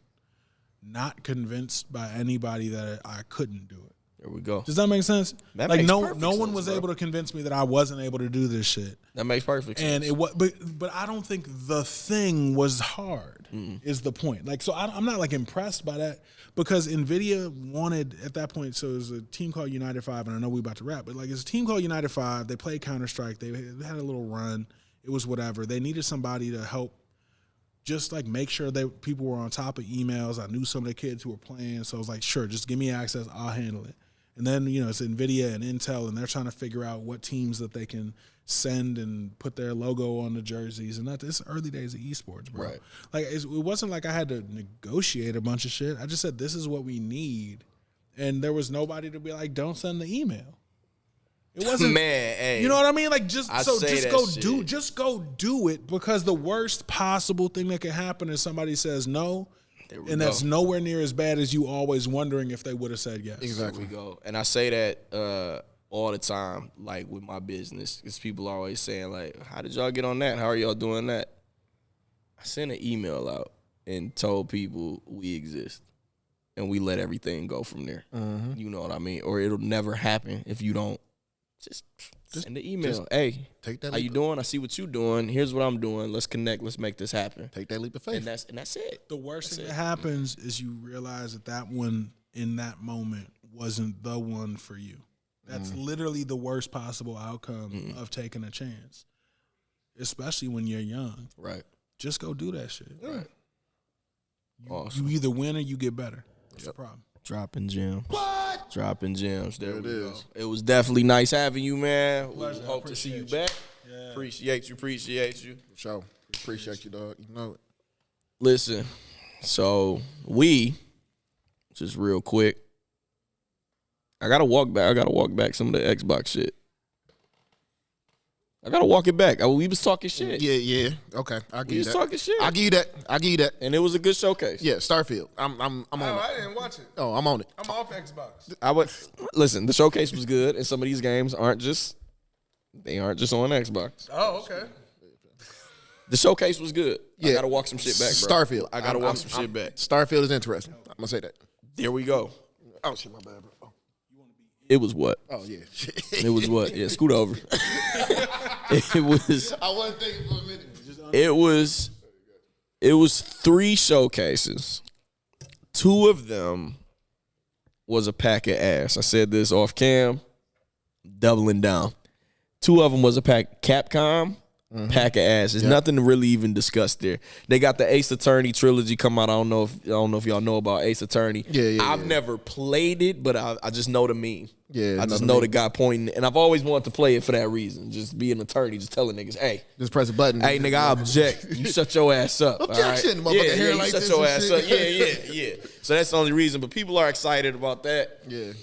not convinced by anybody that I couldn't do it. there we go. Does that make sense? That like makes no perfect one sense, was bro. able to convince me that I wasn't able to do this shit. That makes perfect sense. And it was, but I don't think the thing was hard. Is the point? Like, so I'm not like impressed by that because NVIDIA wanted at that point. So it was a team called United 5, and I know we about to wrap, but like it's a team called United 5. They played Counter-Strike. They had a little run. It was whatever. They needed somebody to help. Just like make sure that people were on top of emails. I knew some of the kids who were playing, so I was like, sure, just give me access. I'll handle it. And then, it's NVIDIA and Intel, and they're trying to figure out what teams that they can send and put their logo on the jerseys. And it's early days of esports, bro. Right. Like, it wasn't like I had to negotiate a bunch of shit. I just said, this is what we need. And there was nobody to be like, don't send the email. It wasn't, man. Hey, you know what I mean? Like, just go do it, because the worst possible thing that could happen is somebody says no. That's nowhere near as bad as you always wondering if they would have said yes. Exactly. There we go. And I say that all the time, like with my business, because people are always saying, like, how did y'all get on that? How are y'all doing that? I sent an email out and told people we exist, and we let everything go from there. Mm-hmm. You know what I mean? Or it'll never happen if you don't just send the email. Hey, take that. How you doing? I see what you doing. Here's what I'm doing. Let's connect. Let's make this happen. Take that leap of faith. And that's it. The worst thing that happens is you realize that one in that moment wasn't the one for you. That's literally the worst possible outcome of taking a chance, especially when you're young. Right. Just go do that shit. Right. You either win or you get better. That's the problem. Dropping gems. What? Dropping gems. There it is. Go. It was definitely nice having you, man. We hope to see you back. Yeah. Appreciate you. Sure. Appreciate you, dog. You know it. Listen, so just real quick, I gotta walk back some of the Xbox shit. I gotta walk it back. We was talking shit. Yeah. Okay, I'll give you that. We was talking shit. I'll give you that. And it was a good showcase. Yeah, Starfield. I'm on it. I didn't watch it. Oh, I'm on it. I'm off Xbox. Listen. The showcase was good, and some of these games aren't just on Xbox. Oh, okay. The showcase was good. Yeah. I gotta walk some shit back, bro. Starfield. I gotta walk some shit back. Starfield is interesting. I'm gonna say that. There we go. Oh shit, my bad, bro. Oh. It was what? Oh yeah. It was what? Yeah, scoot over. It was. I wasn't thinking for a minute. It was 3 showcases. 2 of them was a pack of ass. I said this off cam, doubling down. 2 of them was a pack. Capcom, pack of ass. There's nothing to really even discuss there. They got the Ace Attorney trilogy come out. I don't know if y'all know about Ace Attorney. Yeah. I've never played it, but I just know the meme. Yeah, I just know the guy pointing, and I've always wanted to play it for that reason. Just be an attorney, just telling niggas, hey, just press a button. Hey, nigga, I object. You shut your ass up. Objection, all right? motherfucker. Yeah, like shut your ass up. Yeah. So that's the only reason. But people are excited about that. Yeah.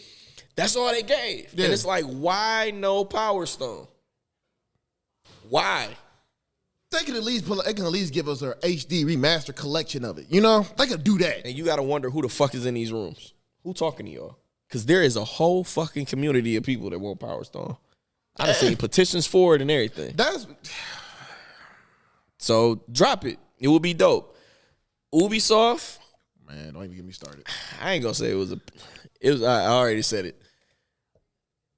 That's all they gave. Yeah. And it's like, why no Power Stone? Why? They can at least give us their HD remaster collection of it. You know, they could do that. And you got to wonder who the fuck is in these rooms. Who talking to y'all? Because there is a whole fucking community of people that want Power Stone. I done seen petitions for it and everything. So drop it. It will be dope. Ubisoft. Man, don't even get me started. I ain't gonna say it was. I already said it.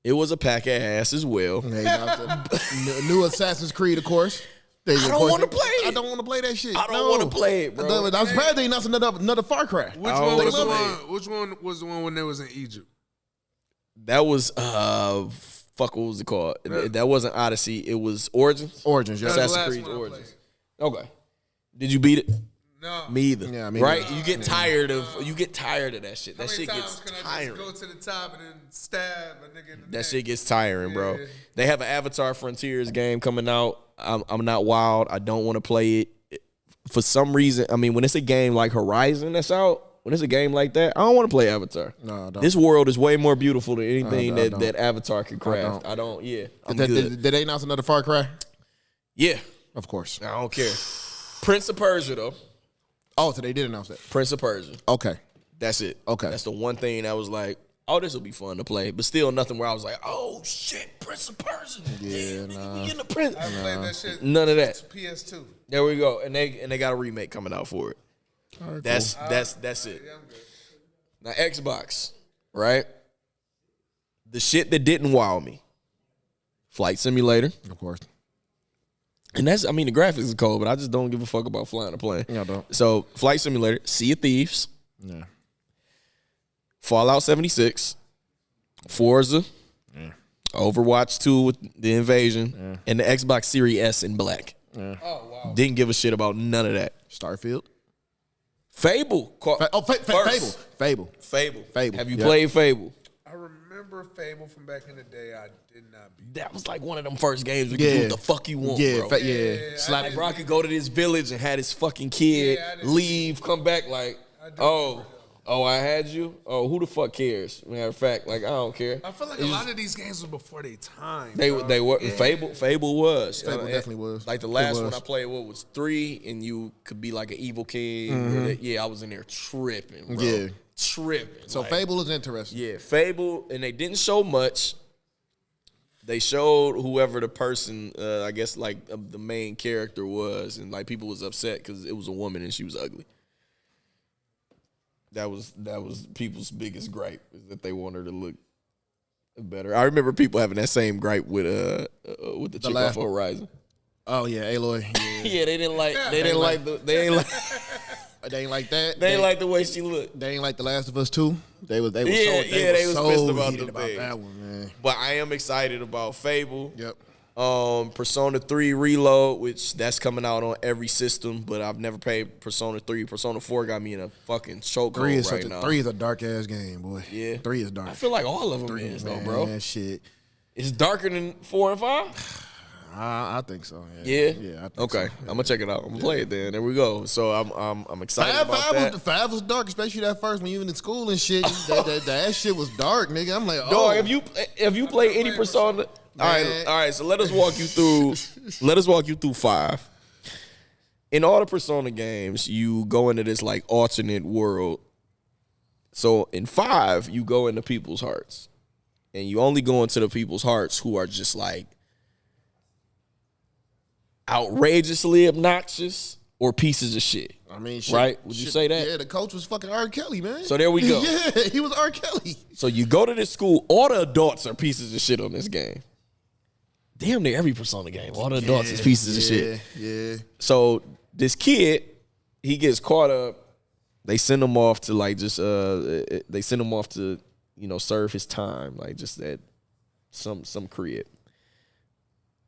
It was a pack of ass as well. Hey, new Assassin's Creed, of course. I don't want to play it. I don't want to play that shit. I don't want to play it, bro. I'm surprised they announced another Far Cry. Which one was the one when they was in Egypt? That was what was it called? That wasn't Odyssey. It was Origins. Origins, yeah. Assassin's Creed Origins. Okay. Did you beat it? No. Me either. Yeah, me right? either. You get tired of that shit. That shit gets tiring. I just go to the top and then stab a nigga in the neck? Shit gets tiring, bro. Yeah. They have an Avatar Frontiers game coming out. I'm not wild. I don't want to play it. For some reason, I mean, when it's a game like Horizon that's out, when it's a game like that, I don't want to play Avatar. No, don't. This world is way more beautiful than anything that Avatar can craft. I don't. Yeah, I'm good. Did they announce another Far Cry? Yeah. Of course. I don't care. Prince of Persia, though. Oh, so they did announce that. Prince of Persia. Okay. That's it. Okay. That's the one thing that was like, oh, this will be fun to play. But still nothing where I was like, oh, shit, Prince of Persia. Yeah, nah. We in the Prince. I played that shit. None of that. PS2. There we go. And they got a remake coming out for it. All right, that's cool. That's it. Yeah, I'm good. Now, Xbox, right? The shit that didn't wow me. Flight Simulator. Of course. And the graphics are cold, but I just don't give a fuck about flying a plane. Yeah, I don't. So, Flight Simulator, Sea of Thieves, Yeah. Fallout 76, Forza, Overwatch 2 with the invasion, and the Xbox Series S in black. Yeah. Oh, wow. Didn't give a shit about none of that. Starfield. Fable. Fable. Fable. Fable. Have you played Fable? I remember remember Fable from back in the day. I did not beat. That was like one of them first games we could do what the fuck you want, bro. Slap. Like, bro, I could go to this village and had his fucking kid leave, come back like, I had you? Oh, who the fuck cares? Matter of fact, like, I don't care. I feel like a lot of these games were before their time. They were. Fable was. Fable definitely was. Like the last one I played, was 3, and you could be like an evil king. I was in there tripping, bro. Yeah. Tripping. So Fable is interesting. Yeah, Fable, and they didn't show much. They showed whoever the person, I guess, like the main character was, and like people was upset because it was a woman and she was ugly. That was people's biggest gripe, is that they want her to look better. I remember people having that same gripe with the chick off Horizon. Oh yeah, Aloy. Yeah, they ain't like that. They ain't like the way she looked. They ain't like The Last of Us 2. They was so pissed about that one, man. But I am excited about Fable. Yep. Persona 3 Reload, which that's coming out on every system, but I've never played Persona 3. Persona 4 got me in a fucking chokehold right now. 3 is a dark ass game, boy. Yeah. 3 is dark. I feel like all of them is though, bro. Man, shit. It's darker than 4 and 5? I think so. Yeah. Yeah. I think okay. So. I'm gonna check it out. I'm gonna play it then. There we go. So I'm excited about that. 5 was dark, especially that first when you was in school and shit. that shit was dark, nigga. I'm like, Dog, if you play any Persona, all right. So let us walk you through 5. In all the Persona games, you go into this like alternate world. So in 5, you go into people's hearts, and you only go into the people's hearts who are just like outrageously obnoxious or pieces of shit. I mean, shit, right? Would you say that? Yeah, the coach was fucking R. Kelly, man. So there we go. Yeah, he was R. Kelly. So you go to this school, all the adults are pieces of shit on this game. Damn near every Persona game, all the adults is pieces of shit. Yeah. So this kid, he gets caught up. They send him off to like just serve his time, like just at some crib.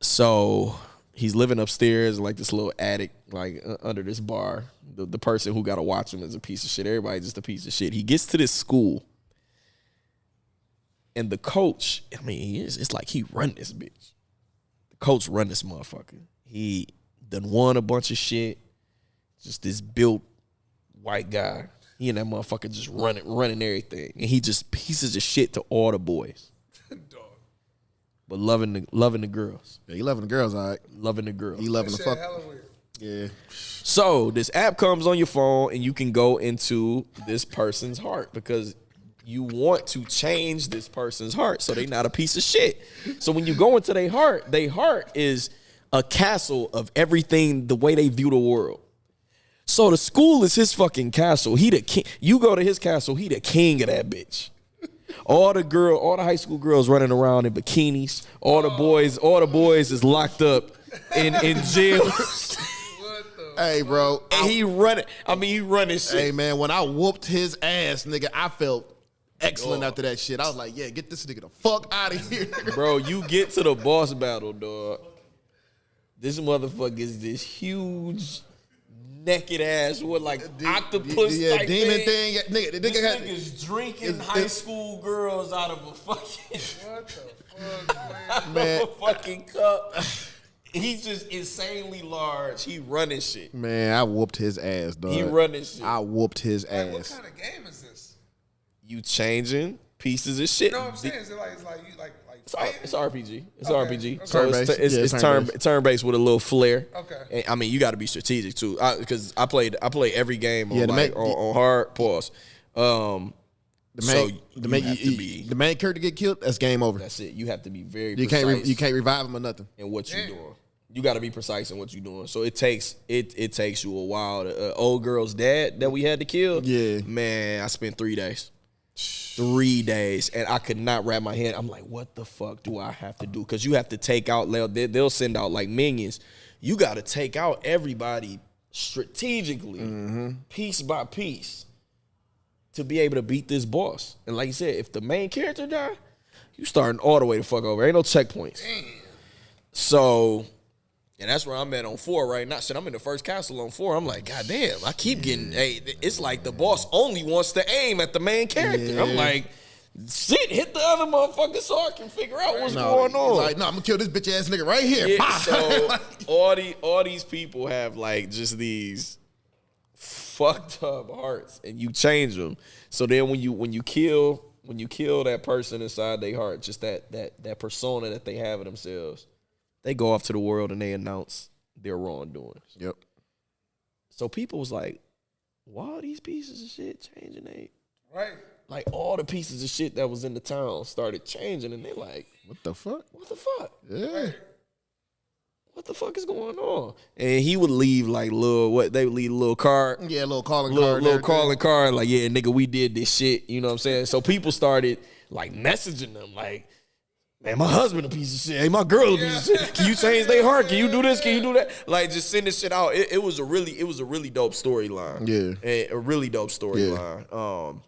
So he's living upstairs in like this little attic, like under this bar. The person who got to watch him is a piece of shit. Everybody's just a piece of shit. He gets to this school, and the coach, I mean, it's like he run this bitch. The coach run this motherfucker. He done won a bunch of shit. Just this built white guy. He and that motherfucker just running everything. And he just pieces of shit to all the boys. But loving the girls. Yeah, he loving the girls, all right. Loving the girls. He loving the fuck. Yeah. So this app comes on your phone and you can go into this person's heart because you want to change this person's heart so they not a piece of shit. So when you go into their heart is a castle of everything, the way they view the world. So the school is his fucking castle. He the king. You go to his castle, he the king of that bitch. All the high school girls running around in bikinis. All the boys is locked up in jail. Hey, bro. And he running shit. Hey, man, when I whooped his ass, nigga, I felt excellent after that shit. I was like, yeah, get this nigga the fuck out of here. Bro, you get to the boss battle, dog. This motherfucker is this huge naked ass with like octopus type demon thing. Nigga, the nigga nigga's drinking high school girls out of a fucking What the fuck, man? a fucking cup. He's just insanely large. He running shit. Man, I whooped his ass, dog. He running shit. I whooped his Like, ass. what kind of game is this? You changing pieces of shit. You know what I'm saying? Is it like you like It's RPG. It's Okay. RPG. Okay. So it's Turn-based. turn-based with a little flair. Okay. And, I mean, you got to be strategic too, because I play every game on Yeah, on hard pause. The main character get killed, that's game over. That's it. You have to be very You precise you can't revive him or nothing. in what you're doing. You got to be precise in what you're doing. So it takes you a while. Old girl's dad that we had to kill. Yeah. Man, I spent 3 days. 3 days, and I could not wrap my head. I'm like, what the fuck do I have to do? Because you have to take out, they'll send out like minions. You got to take out everybody strategically, piece by piece, to be able to beat this boss. And like you said, if the main character die, you starting all the way the fuck over. Ain't no checkpoints. Damn. So, and that's where I'm at on 4 right now. Shit, I'm in the first castle on 4. I'm like, God damn, I keep getting, it's like the boss only wants to aim at the main character. Yeah. I'm like, shit hit the other motherfucker so I can figure out what's going on. Like, no, I'm gonna kill this bitch ass nigga right here. Yeah, so all these people have like just these fucked up hearts, and you change them. So then when you kill that person inside their heart, just that persona that they have of themselves, they go off to the world and they announce their wrongdoings. Yep. So people was like, why are these pieces of shit changing they? Right. Like all the pieces of shit that was in the town started changing, and they like, What the fuck? what the fuck? Yeah. What the fuck is going on? And he would leave like they would leave a little card. Yeah, little calling card, like, yeah, nigga, we did this shit. You know what I'm saying? So people started like messaging them, like, man, my husband a piece of shit. Hey, my girl a piece of shit. Can you change their heart? Can you do this? Can you do that? Like, just send this shit out. It was a really dope storyline. Yeah. A really dope storyline.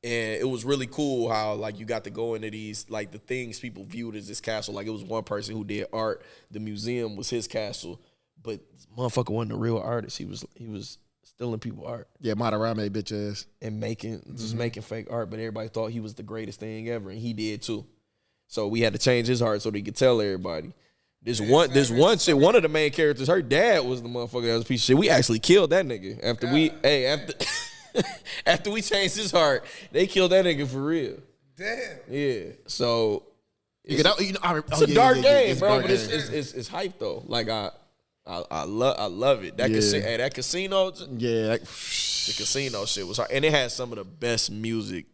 And it was really cool how, like, you got to go into these, like, the things people viewed as this castle. Like, it was one person who did art. The museum was his castle. But this motherfucker wasn't a real artist. He was stealing people's art. Yeah, Madarame bitch ass. And making fake art. But everybody thought he was the greatest thing ever. And he did, too. So we had to change his heart so that he could tell everybody. This one shit, one of the main characters, her dad was the motherfucker that was a piece of shit. We actually killed that nigga. After we changed his heart, they killed that nigga for real. Damn. Yeah. So it's it's a dark game, bro. But it's hype though. Like I love it. That casino. Yeah. The casino shit was hard, and it had some of the best music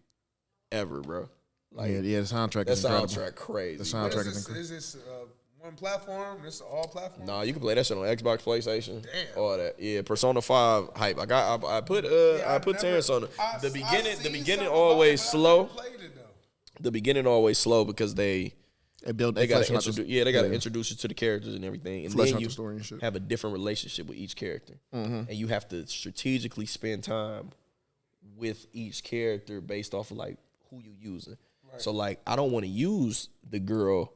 ever, bro. Like the soundtrack. That soundtrack crazy. The soundtrack is incredible. Is this one platform? This all platforms? Nah, you can play that shit on Xbox, PlayStation, Damn. all that. Yeah, Persona 5 hype. I put Terrence on it. The beginning always slow. The beginning always slow because they gotta introduce you to the characters and everything, and then you have a different relationship with each character, and you have to strategically spend time with each character based off of like who you using. Right. So like, I don't want to use the girl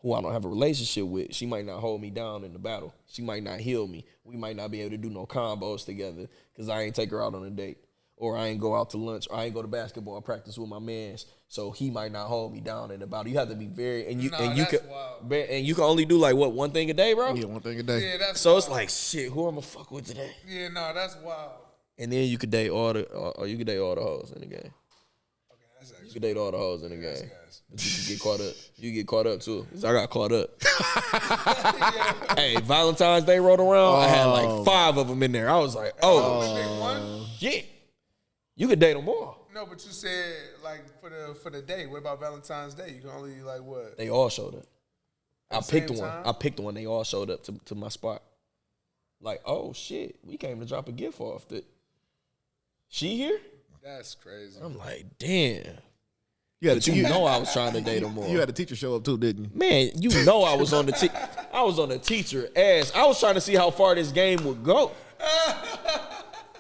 who I don't have a relationship with. She might not hold me down in the battle. She might not heal me. We might not be able to do no combos together because I ain't take her out on a date. Or I ain't go out to lunch. Or I ain't go to basketball practice with my mans. So he might not hold me down in the battle. You have to be very you can only do like what, one thing a day, bro? Yeah, one thing a day. Yeah, that's so wild. it's like shit, who I'm gonna fuck with today? Yeah, no, that's wild. And then you could date all the hoes in the game. Okay, that's actually You could date all the hoes in the game. But you can get caught up. You get caught up too. So I got caught up. Hey, Valentine's Day rolled around. I had like 5 of them in there. I was like, shit. You could date them all. No, but you said like for the day. What about Valentine's Day? You can only like what? They all showed up. I picked one. Time? I picked one. They all showed up to my spot. Like, oh shit, we came to drop a gift off. She here? That's crazy. I'm like, damn. You know I was trying to date them all. You had a teacher show up too, didn't you? Man, you know I was on the I was on the teacher ass. I was trying to see how far this game would go.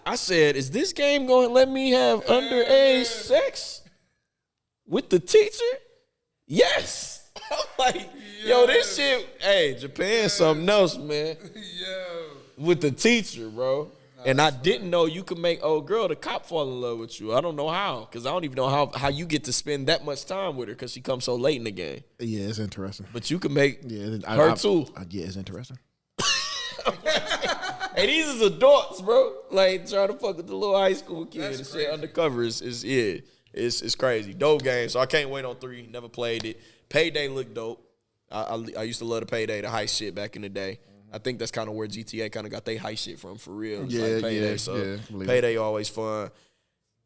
I said, is this game going to let me have underage sex with the teacher? Yes. I'm like, yo, this shit, hey, Japan's something else, man. Yo. With the teacher, bro. And I didn't know you could make old girl the cop fall in love with you. I don't know how, because I don't even know how you get to spend that much time with her because she comes so late in the game. Yeah, it's interesting. But you can make her too. Yeah, it's interesting. Hey, these is adults, bro. Like trying to fuck with the little high school kid and shit undercover it's crazy. Dope game. So I can't wait on 3. Never played it. Payday looked dope. I used to love the Payday, the heist shit back in the day. I think that's kind of where GTA kind of got their heist shit from for real. It's like Payday. So Payday always fun.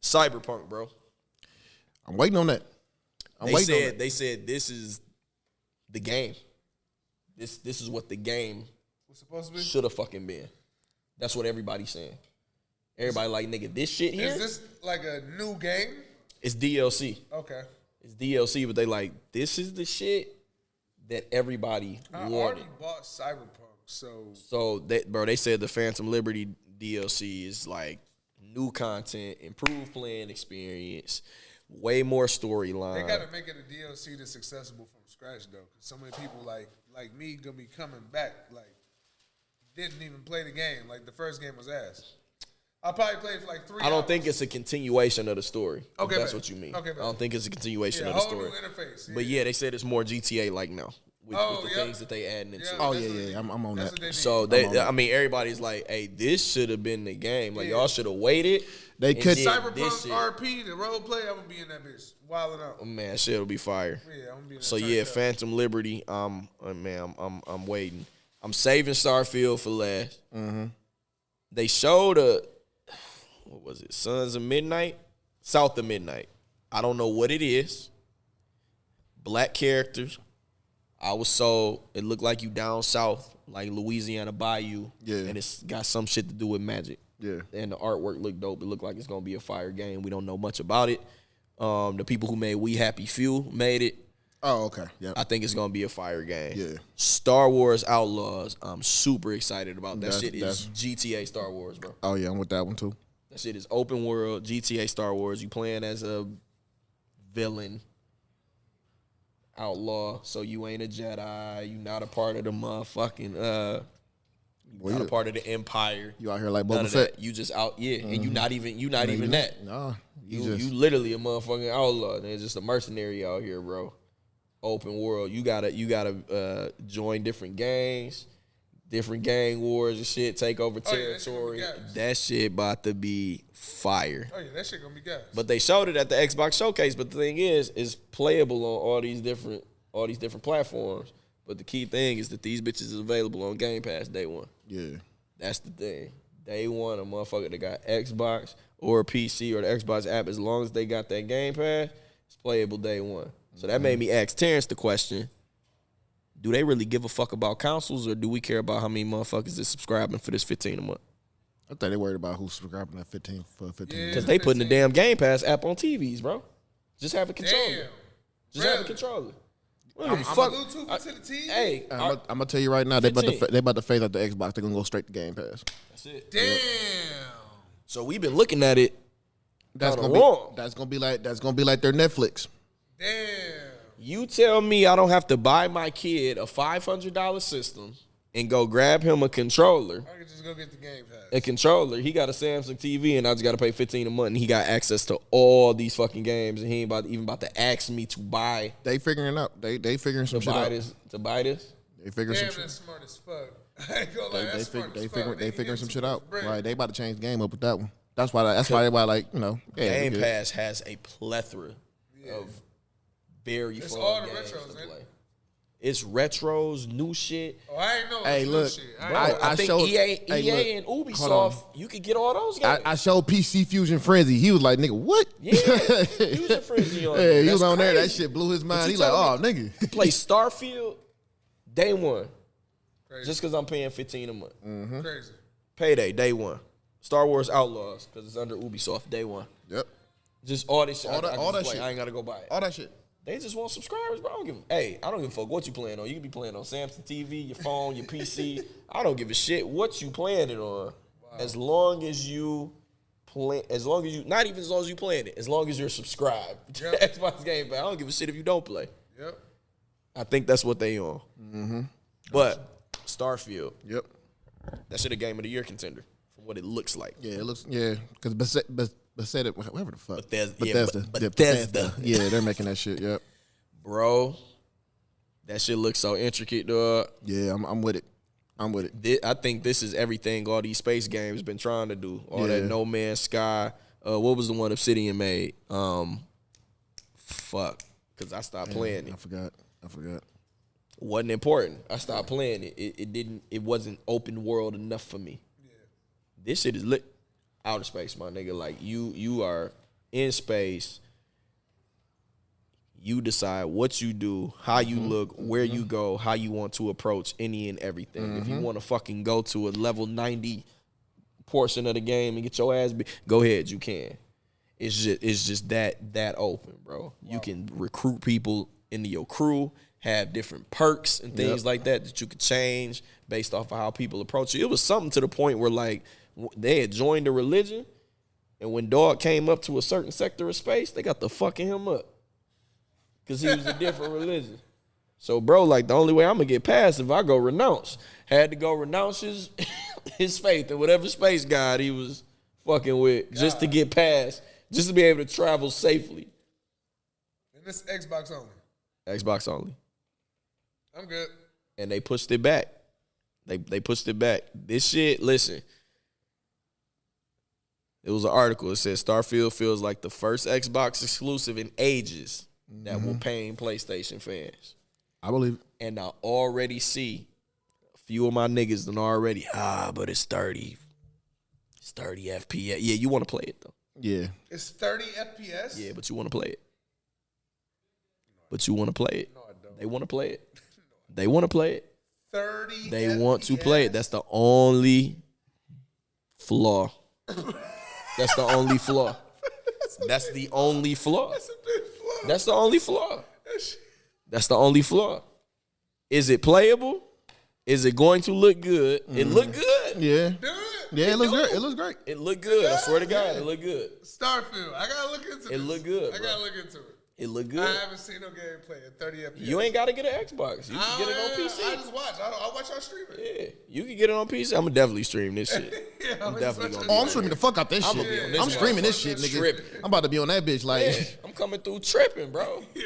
Cyberpunk, bro. I'm waiting on that. They said this is the game. This is what the game supposed to be? Should have fucking been. That's what everybody's saying. Everybody like, nigga, this shit here. Is this like a new game? It's DLC. Okay. It's DLC, but they like, this is the shit that everybody wanted. I already bought Cyberpunk, so they said the Phantom Liberty DLC is like new content, improved playing experience, way more storyline. They gotta make it a DLC that's accessible from scratch though, because so many people like me gonna be coming back like didn't even play the game. Like the first game was ass. I probably played for like 3 I don't hours. think it's a continuation of the story. Okay, if that's man. what you mean. Okay, I man. don't think it's a continuation of the whole story. new interface. But yeah, they said it's more GTA like now with the yeah. things that they adding into. Yeah. Oh That's yeah. I'm on That's that. what they So need. I mean, everybody's like, "Hey, this should have been the game. Like y'all should have waited." They and could- did Cyberpunk this shit. RP, the role play, I'm gonna be in that bitch, wilding out. Oh, man, shit'll be fire. Yeah, I'm gonna be in that. So turned yeah, up. Phantom Liberty. Man, I'm waiting. I'm saving Starfield for last. They showed what was it? Sons of Midnight, South of Midnight. I don't know what it is. Black characters. I was sold. It looked like you down south, like Louisiana Bayou. Yeah. And it's got some shit to do with magic. Yeah. And the artwork looked dope. It looked like it's gonna be a fire game. We don't know much about it. The people who made We Happy Few made it. Oh, okay. Yeah. I think it's gonna be a fire game. Yeah. Star Wars Outlaws. I'm super excited about that. That's- Shit is that's- GTA Star Wars, bro. Oh yeah, I'm with that one too. That shit is open world GTA Star Wars. You playing as a villain outlaw, so you ain't a Jedi. You not a part of the motherfucking Well, not a you, part of the Empire. you out here like None Boba of Fett. that. You just out, and you not even that. Nah, You literally a motherfucking outlaw. They're just a mercenary out here, bro. Open world. You gotta join different gangs, different gang wars and shit. Take over Oh, yeah, that shit gonna territory. be gas. That shit about to be fire. Oh yeah, that shit gonna be gas. But they showed it at the Xbox showcase. But the thing is playable on all these different platforms. But the key thing is that these bitches is available on Game Pass day one. Yeah. That's the thing. Day one, a motherfucker that got Xbox or a PC or the Xbox app, as long as they got that Game Pass, it's playable day one. So that made me ask Terrence the question, do they really give a fuck about consoles, or do we care about how many motherfuckers is subscribing for this $15 a month? I thought they worried about who's subscribing at 15 for 15. Yeah. Because they putting the damn Game Pass app on TVs, bro. Just have a controller. Damn. Just have a Really? controller. I'm Fuck. Bluetooth it to the TV. Hey, I'm gonna tell you right now, they 15. about to phase out the Xbox. They're gonna go straight to Game Pass. that's it. Damn. So we've been looking at it. That's Kinda gonna wrong. be that's gonna be like their Netflix. Damn. You tell me I don't have to buy my kid a $500 system and go grab him a controller. I could just go get the Game Pass. A controller. He got a Samsung TV, and I just got to pay $15 a month, and he got access to all these fucking games, and he ain't even about to ask me to buy They figuring it out. They figuring some shit out. to buy this. They figuring Damn, some that's shit. smart as fuck. I ain't gonna lie, that's smart as fuck. They figuring some shit out. Bread. Right, they about to change the game up with that one. That's why everybody like, you know, yeah, Game good. Pass has a plethora of very It's fun all the games retros, to ain't play. it? It's retros, new shit. Oh, I ain't know. Hey, it's new look, shit. I think showed- EA hey, and hold Ubisoft, on. you could get all those games. I showed PC Fusion Frenzy. He was like, nigga, what? Yeah, Fusion Frenzy on Yeah, there. he was That's on there. That crazy. shit blew his mind. you He like, telling oh, nigga. Play Starfield day one. Crazy. Just because I'm paying $15 a month. Crazy. Payday, day one. Star Wars Outlaws, because it's under Ubisoft, day one. Yep. Just all this shit. All that- I all just that play. shit. I ain't got to go buy it. All that shit. They just want subscribers, bro. I don't give a fuck what you playing on. You can be playing on Samsung TV, your phone, your PC. I don't give a shit what you playing it on. As long as you play, not even as long as you playing it, as long as you're subscribed to Yep. Xbox Game Pass. I don't give a shit if you don't play. Yep. I think that's what they on. Mm-hmm. But Starfield, Yep. that shit a Game of the Year contender from what it looks like. Yeah, it looks, yeah, because Bethesda, whatever the fuck. Bethesda. Bethesda. Yeah, they're making that shit, yep. Bro, that shit looks so intricate, dog. Yeah, I'm with it. I'm with it. I think this is everything all these space games been trying to do. All that Yeah. No Man's Sky. What was the one Obsidian made? Fuck. Because I stopped playing it. I forgot. Wasn't important. I stopped playing it. It wasn't open world enough for me. This shit is lit. Outer space, my nigga. Like you are in space. You decide what you do, how you look, where you go, how you want to approach any and everything. If you want to fucking go to a level 90 portion of the game and get your ass beat, go ahead, you can. It's just that open, bro. You can recruit people into your crew, have different perks and things like that you could change based off of how people approach you. It was something to the point where like they had joined a religion, and when Dog came up to a certain sector of space, they got the fucking him up. Because he was a different religion. So, bro, like, the only way I'm going to get past if I go renounce. Had to go renounce his faith in whatever space god he was fucking with just to get past, just to be able to travel safely. And this Xbox only. Xbox only. I'm good. And they pushed it back. They pushed it back. This shit, listen. It was an article. It said Starfield feels like the first Xbox exclusive in ages that will pain PlayStation fans. I believe it. And I already see a few of my niggas done already, but it's 30. It's 30 FPS. Yeah, you want to play it, though. Yeah. It's 30 FPS? Yeah, but you want to play it. But you want to play it. No, I don't. They want to play it. They want to play it. 30 They FPS? want to play it. That's the only flaw. That's the only flaw. That's the only flaw. That's a big flaw. That's the only flaw. That's the only flaw. Is it playable? Is it going to look good? It look good. Yeah. Do it. Yeah, it looks great. It looks great. It look good. I swear to God, it look good. Starfield. I gotta look into it. It look good, I bro. gotta look into it. It look I good. haven't seen no gameplay at 30 FPS. You ain't got to get an Xbox. You can get it on PC. I just watch. I watch y'all stream it. Yeah, you can get it on PC. I'm gonna definitely stream this shit. Yeah, I'm definitely gonna. Oh, I'm streaming the fuck out this I'ma shit. be on this I'm streaming this motherfucker shit, nigga. tripping. I'm about to be on that bitch like. Yeah, I'm coming through tripping, bro. Yeah.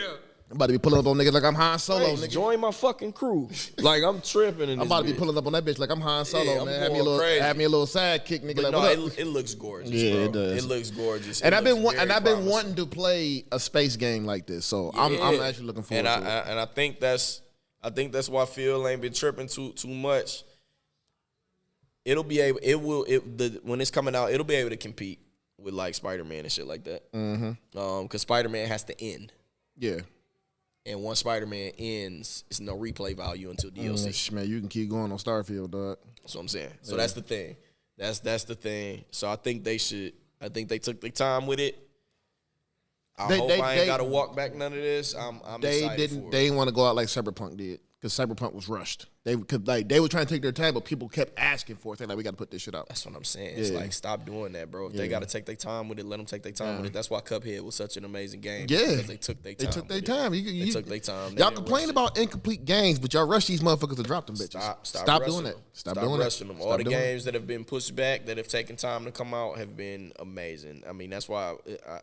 I'm about to be pulling up on niggas like I'm Han Solo, Hey, nigga. join my fucking crew. Like I'm tripping in this I'm about to be bitch. pulling up on that bitch like I'm Han Solo, Yeah, I'm man. Have me, going crazy. have me a little sidekick, nigga. But Like, no, what up? it looks gorgeous. Yeah, bro. it does. It looks gorgeous. And It I've been looks very promising. wanting to play a space game like this, so I'm actually looking forward to it. And I think that's why Phil ain't been tripping too much. It'll be able. When it's coming out, it'll be able to compete with like Spider-Man and shit like that. Because Spider-Man has to end. Yeah. And once Spider-Man ends, it's no replay value until DLC. Man, you can keep going on Starfield, dog. That's what I'm saying. So that's the thing. That's the thing. So I think they should. I think they took their time with it. I hope I ain't got to walk back none of this. I'm excited for it. They didn't want to go out like Cyberpunk did because Cyberpunk was rushed. They were trying to take their time, but people kept asking for it. They're like, we got to put this shit out. That's what I'm saying. It's like, stop doing that, bro. If they got to take their time with it, let them take their time with it. That's why Cuphead was such an amazing game. Yeah. Because they took their time. They took their with time. it. They took their time. Y'all complain about incomplete games, but y'all rush these motherfuckers to drop them bitches. Stop doing that. Stop doing rushing that. them. All the games that have been pushed back, that have taken time to come out, have been amazing. I mean, that's why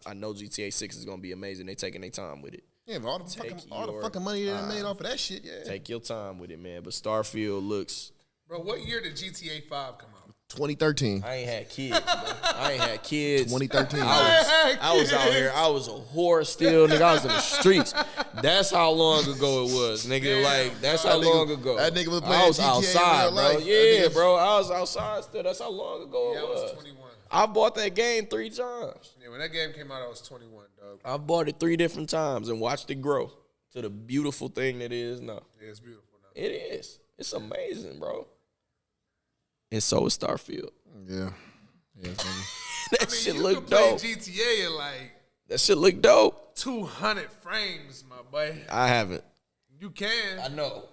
I know GTA 6 is going to be amazing. They taking their time with it. Yeah, but all the fucking money they made off of that shit, yeah. Take your time with it, man. But Starfield looks... Bro, what year did GTA 5 come out? 2013. I ain't had kids, bro. I ain't had kids. 2013. I was out here. I was a whore still, nigga. I was in the streets. That's how long ago it was, nigga. Like, that's how long ago. That nigga was playing I was GTA outside, in real bro. life. Yeah, bro. I was outside still. That's how long ago Yeah, it I was was. 21. I bought that game 3 times. Yeah, when that game came out, I was 21, dog. I bought it 3 different times and watched it grow to the beautiful thing that it is now. Yeah, it's beautiful now. It is. It's amazing, bro. And so is Starfield. Yeah. That shit you look can play dope. GTA in like That shit look dope. 200 frames, my boy. I haven't. You can. I know.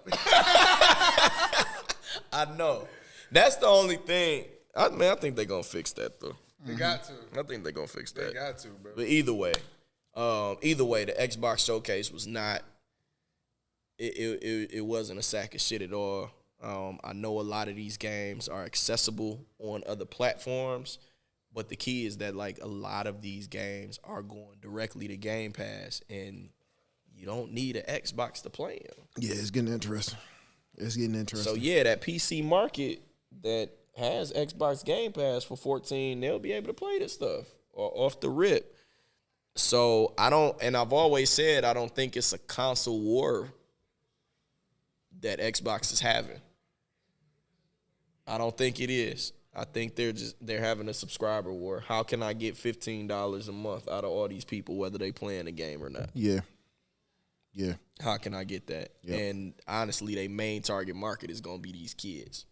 I know. That's the only thing. I think they're going to fix that, though. They got to. I think they're going to fix that. They got to, bro. But either way, the Xbox showcase was not, it wasn't a sack of shit at all. I know a lot of these games are accessible on other platforms, but the key is that like a lot of these games are going directly to Game Pass, and you don't need an Xbox to play them. Yeah, it's getting interesting. So yeah, that PC market that has Xbox Game Pass for $14, they'll be able to play this stuff or off the rip. So I've always said I don't think it's a console war that Xbox is having. I don't think it is. I think they're having a subscriber war. How can I get $15 a month out of all these people, whether they playing the game or not? Yeah. How can I get that? Yep. And honestly, their main target market is gonna be these kids.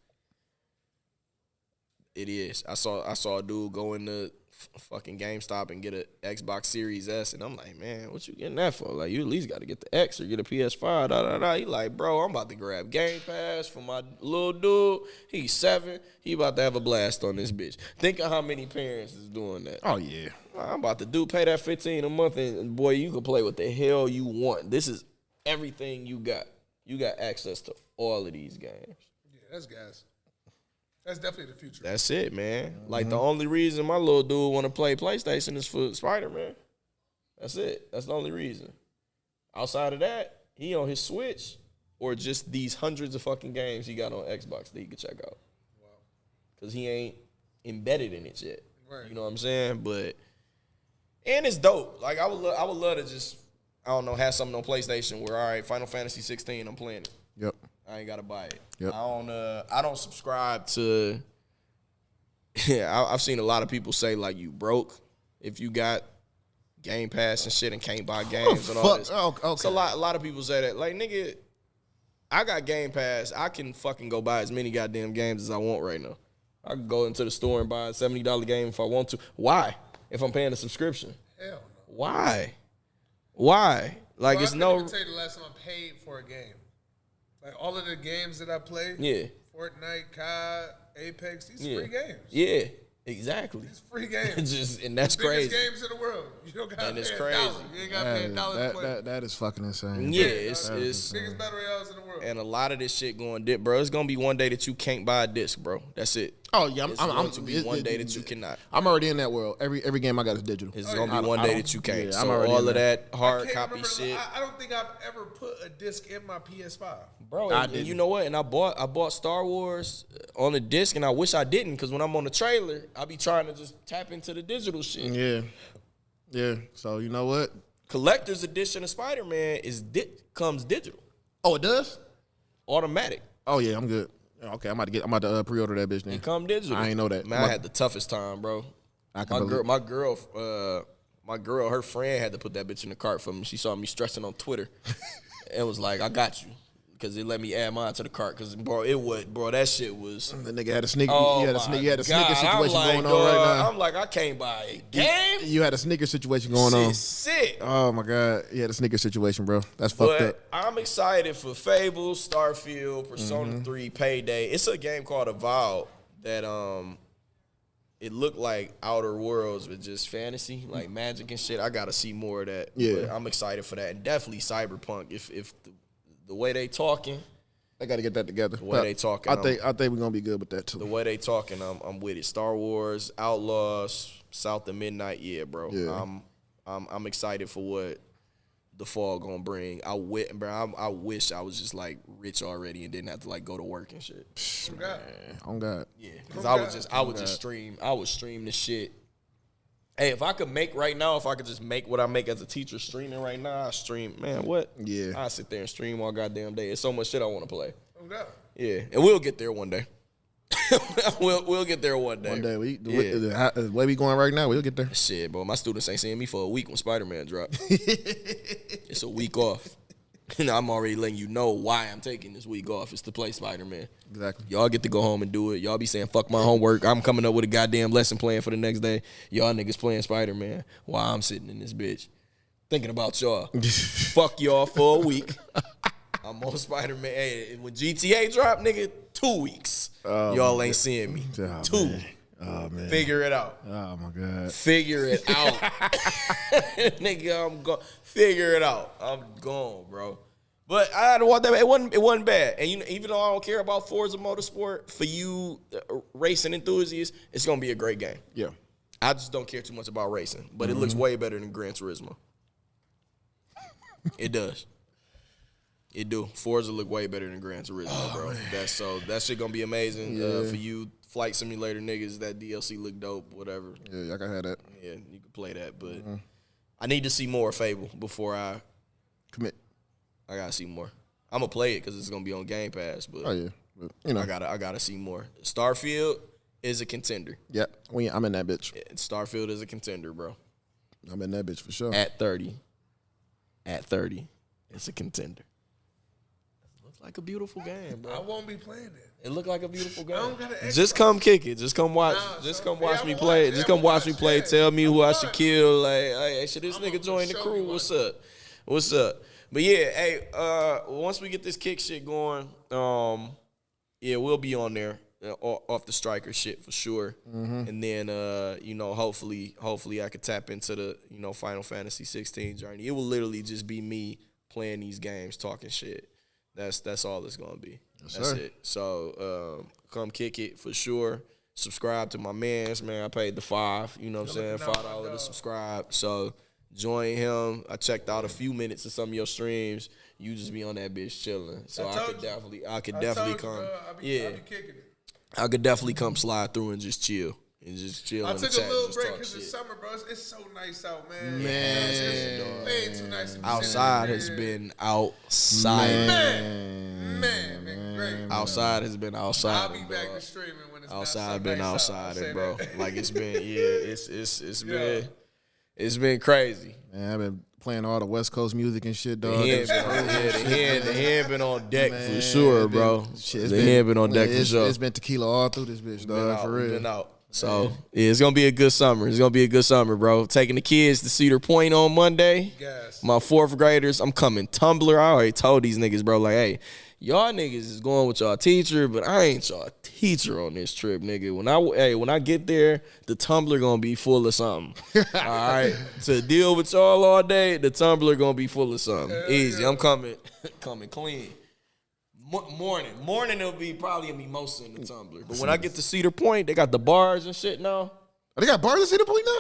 It is. I saw a dude go into fucking GameStop and get an Xbox Series S, and I'm like, man, what you getting that for? Like, you at least got to get the X or get a PS5. He like, bro, I'm about to grab Game Pass for my little dude. He's 7. He about to have a blast on this bitch. Think of how many parents is doing that. Oh yeah. I'm about to pay that $15 a month, and boy, you can play what the hell you want. This is everything you got. You got access to all of these games. Yeah, that's gas. That's definitely the future. That's it, man. Like, the only reason my little dude want to play PlayStation is for Spider-Man. That's it. That's the only reason. Outside of that, he on his Switch or just these hundreds of fucking games he got on Xbox that he could check out. Wow. Because he ain't embedded in it yet. Right. You know what I'm saying? But, and it's dope. Like, I would love to just, I don't know, have something on PlayStation where, all right, Final Fantasy 16, I'm playing it. Yep. I ain't got to buy it. Yep. I don't subscribe to, I've seen a lot of people say, like, you broke if you got Game Pass and shit and can't buy games and all this. Oh, okay. So a lot of people say that. Like, nigga, I got Game Pass. I can fucking go buy as many goddamn games as I want right now. I can go into the store and buy a $70 game if I want to. Why? If I'm paying a subscription. Hell no. Why? Like, it's no. I can't even tell you the last time I paid for a game. Like, all of the games that I play. Yeah. Fortnite, COD, Apex, these free games. Yeah. Exactly. It's free games. And that's crazy. Biggest games in the world. You don't got to pay $1. You ain't got to pay $1 to play. That is fucking insane. Yeah, it's biggest battle royales in the world. And a lot of this shit going dip, bro. It's gonna be one day that you can't buy a disc, bro. That's it. Oh yeah, it's going to be one day that you cannot. I'm already in that world. Every game I got is digital. It's gonna be one day that you can't. Yeah, so all of that hard copy shit. I don't think I've ever put a disc in my PS5, bro. And you know what? And I bought Star Wars on the disc, and I wish I didn't, because when I'm on the trailer, I be trying to just tap into the digital shit. Yeah. So you know what? Collector's edition of Spider-Man comes digital. Oh, it does? Automatic. Oh yeah, I'm good. Okay, I'm about to pre-order that bitch then. It come digital. I ain't know that. Man, I had the toughest time, bro. My girl, her friend had to put that bitch in the cart for me. She saw me stressing on Twitter and was like, "I got you," because it let me add mine to the cart. Because that shit was. The nigga had a sneaker. You had a sneaker situation going on right now. I'm like, I can't buy a game. You had a sneaker situation going on. Sick. Oh my god, you had a sneaker situation, bro. That's fucked up. I'm excited for Fable, Starfield, Persona 3, Payday. It's a game called Avowed that it looked like Outer Worlds with just fantasy, like magic and shit. I gotta see more of that. Yeah, but I'm excited for that, and definitely Cyberpunk. If the way they talking, I got to get that together. The way they talking, I think we're gonna be good with that too. The way they talking, I'm with it. Star Wars, Outlaws, South of Midnight, yeah, bro. Yeah. I'm excited for what the fall gonna bring. I wish I was just like rich already and didn't have to like go to work and shit. On God. Yeah, because I would just stream. I would stream the shit. Hey, if I could just make what I make as a teacher streaming right now, I stream. Man, what? Yeah. I sit there and stream all goddamn day. It's so much shit I want to play. Oh God. Yeah, and we'll get there one day. we'll get there one day. One day. The way we going right now, we'll get there. Shit, bro. My students ain't seeing me for a week when Spider-Man dropped. It's a week off. And I'm already letting you know why I'm taking this week off. It's to play Spider-Man. Exactly. Y'all get to go home and do it. Y'all be saying, fuck my homework. I'm coming up with a goddamn lesson plan for the next day. Y'all niggas playing Spider-Man while I'm sitting in this bitch thinking about y'all. Fuck y'all for a week. I'm on Spider-Man. Hey, when GTA drop, nigga, 2 weeks. Y'all ain't seeing me. Oh, 2. Man. Oh, man. Figure it out. Oh, my God. Figure it out. Nigga, I'm gone. Figure it out. I'm gone, bro. But I don't want that. It wasn't bad. And even though I don't care about Forza Motorsport, for you racing enthusiasts, it's going to be a great game. Yeah. I just don't care too much about racing. But it looks way better than Gran Turismo. It does. It do. Forza look way better than Gran Turismo, bro. Man. That shit gonna be amazing for you flight simulator niggas. That DLC look dope, whatever. Yeah, y'all can have that. Yeah, you can play that, but I need to see more Fable before I commit. I gotta see more. I'm gonna play it because it's gonna be on Game Pass, but but, you know, I gotta see more. Starfield is a contender. Yep, I'm in that bitch. Starfield is a contender, bro. I'm in that bitch for sure. At 30, it's a contender. Like a beautiful game, bro. I won't be playing it. It looked like a beautiful game. I don't got an Xbox. Just come kick it. Just come watch. Just come watch me play. Just come watch me play. Tell me who I should kill. Like, hey, should this nigga join the crew? What's up? What's up? But yeah, hey, once we get this kick shit going, yeah, we'll be on there off the striker shit for sure. And then, hopefully I could tap into the, Final Fantasy 16 journey. It will literally just be me playing these games, talking shit. That's all it's gonna be. That's it. So come kick it for sure. Subscribe to my mans, man. I paid the $5, you know what I'm saying? $5 to subscribe. So join him. I checked out a few minutes of some of your streams. You just be on that bitch chilling. So I could definitely come. I could definitely come slide through and just chill. And just chill. I took a little break because it's summer, bro. It's so nice out, man. Man, way too nice. Outside has been outside. Man, great. Outside has been outside. I'll be back to streaming when it's outside. Been outside, bro. Like it's been, it's been crazy. Man, I've been playing all the West Coast music and shit, dog. The hand been on deck for sure, bro. The hand been on deck for sure. It's been tequila all through this bitch, dog. For real. Been out. So, yeah, it's going to be a good summer. It's going to be a good summer, bro. Taking the kids to Cedar Point on Monday. Yes. My 4th graders, I'm coming Tumblr. I already told these niggas, bro, like, hey, y'all niggas is going with y'all teacher, but I ain't y'all teacher on this trip, nigga. When I get there, the Tumblr going to be full of something. All right? To deal with y'all all day, the Tumblr going to be full of something. Easy. I'm coming clean. Morning it'll be probably a mimosa in the tumbler. But when I get to Cedar Point, they got the bars and shit now. Oh, they got bars in Cedar Point now?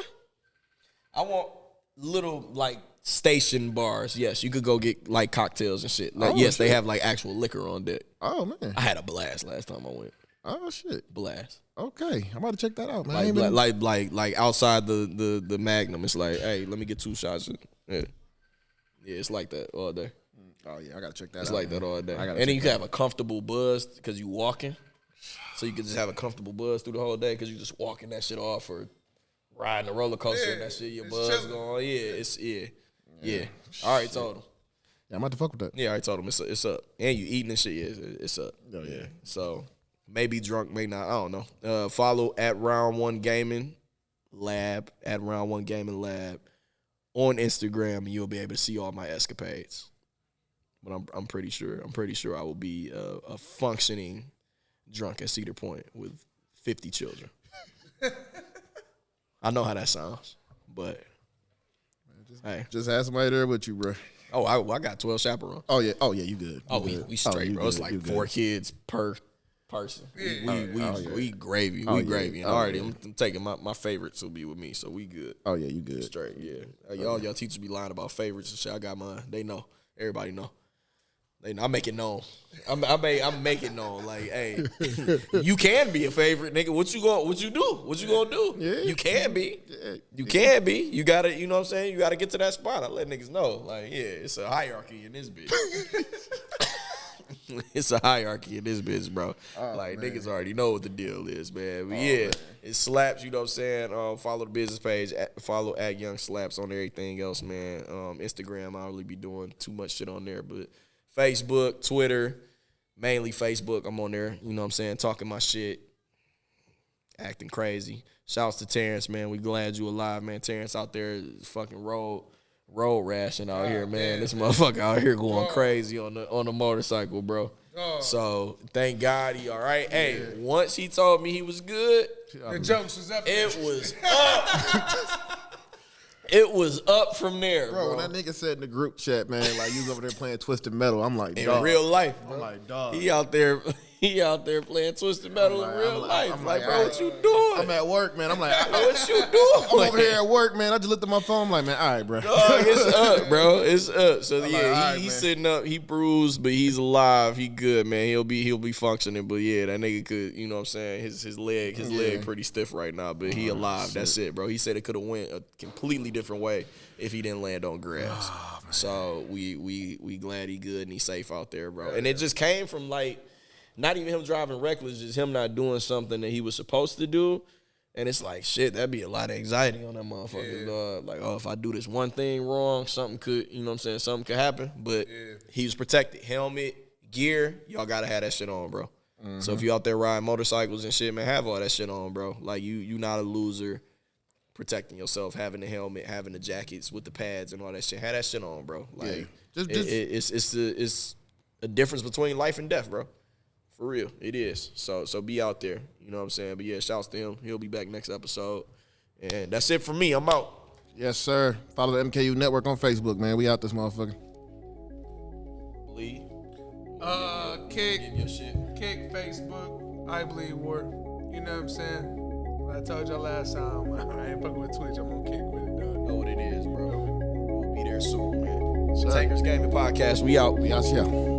I want little like station bars. Yes, you could go get like cocktails and shit. Like yes, they have like actual liquor on deck. Oh man, I had a blast last time I went. Oh shit, blast. Okay, I'm about to check that out, man. Like outside the Magnum, it's like, hey, let me get 2 shots. Yeah, it's like that all day. Oh, yeah, I got to check that out. It's like that all day. And then you can have a comfortable buzz because you walking. So you can just have a comfortable buzz through the whole day because you just walking that shit off or riding a roller coaster and that shit, your buzz going. Yeah. I already told him. Yeah, I'm about to fuck with that. Yeah, I already told him it's up. And you eating and shit, it's up. Oh, yeah. So maybe drunk, may not. I don't know. Follow at Round 1 Gaming Lab, at Round 1 Gaming Lab on Instagram, and you'll be able to see all my escapades. But I'm pretty sure I will be a functioning drunk at Cedar Point with 50 children. I know how that sounds, but just have somebody there with you, bro. Oh, I got 12 chaperones. Oh yeah, you good. We straight, bro. It's like 4 kids per person. We gravy. We gravy. And already I'm taking my favorites will be with me, so we good. Oh yeah, you good. Straight, yeah. Y'all teachers be lying about favorites and shit. I got mine. They know. Everybody know. I make it known. I'm making known. Like, hey, you can be a favorite, nigga. What you gonna do? Yeah. You can be. Yeah. You can be. You gotta, you know what I'm saying? You gotta get to that spot. I let niggas know. Like, yeah, it's a hierarchy in this bitch. It's a hierarchy in this bitch, bro. Oh, like, man. Niggas already know what the deal is, man. But man. It Slapz, you know what I'm saying? Follow the business page. Follow at Young Slapz on everything else, man. Instagram, I don't really be doing too much shit on there, but Facebook, Twitter, mainly Facebook. I'm on there, you know what I'm saying, talking my shit, acting crazy. Shouts to Terrence, man. We glad you alive, man. Terrence out there is fucking road rashing out here, man. This motherfucker out here going crazy on the motorcycle, bro. So thank God he all right. Hey, once he told me he was good, the jokes was up. It was up. It was up from there, bro. When that nigga said in the group chat, man, like you was over there playing Twisted Metal, I'm like, in real life, bro. I'm like, dog. He out there playing Twisted Metal in real life. I'm like, bro, what you doing? I'm at work, man. I'm like, what you doing? I'm over here at work, man. I just looked at my phone. I'm like, man, all right, bro. Dog, it's up, bro. It's up. So I'm he's sitting up. He bruised, but he's alive. He good, man. He'll be functioning. But yeah, that nigga could, you know what I'm saying? His leg pretty stiff right now, but he alive. Shit. That's it, bro. He said it could have went a completely different way if he didn't land on grass. So we glad he good and he's safe out there, bro. And it just came from like, not even him driving reckless, just him not doing something that he was supposed to do. And it's like, shit, that'd be a lot of anxiety on that motherfucker, dog. Like, if I do this one thing wrong, something could, you know what I'm saying, something could happen. But he was protected. Helmet, gear, y'all gotta have that shit on, bro. Mm-hmm. So if you out there riding motorcycles and shit, man, have all that shit on, bro. Like, you not a loser. Protecting yourself, having the helmet, having the jackets with the pads and all that shit. Have that shit on, bro. Like, it's a difference between life and death, bro. For real, it is. So be out there. You know what I'm saying? But yeah, shouts to him. He'll be back next episode. And that's it for me. I'm out. Yes, sir. Follow the MKU Network on Facebook, man. We out this motherfucker. Bleed. Kick, Give your shit. Kick, Facebook, Ibleedwar. You know what I'm saying? I told y'all last time, I ain't fucking with Twitch. I'm on Kick with it, dog. Know what it is, bro. We'll be there soon, man. Takers Gaming Podcast. We out. We out here.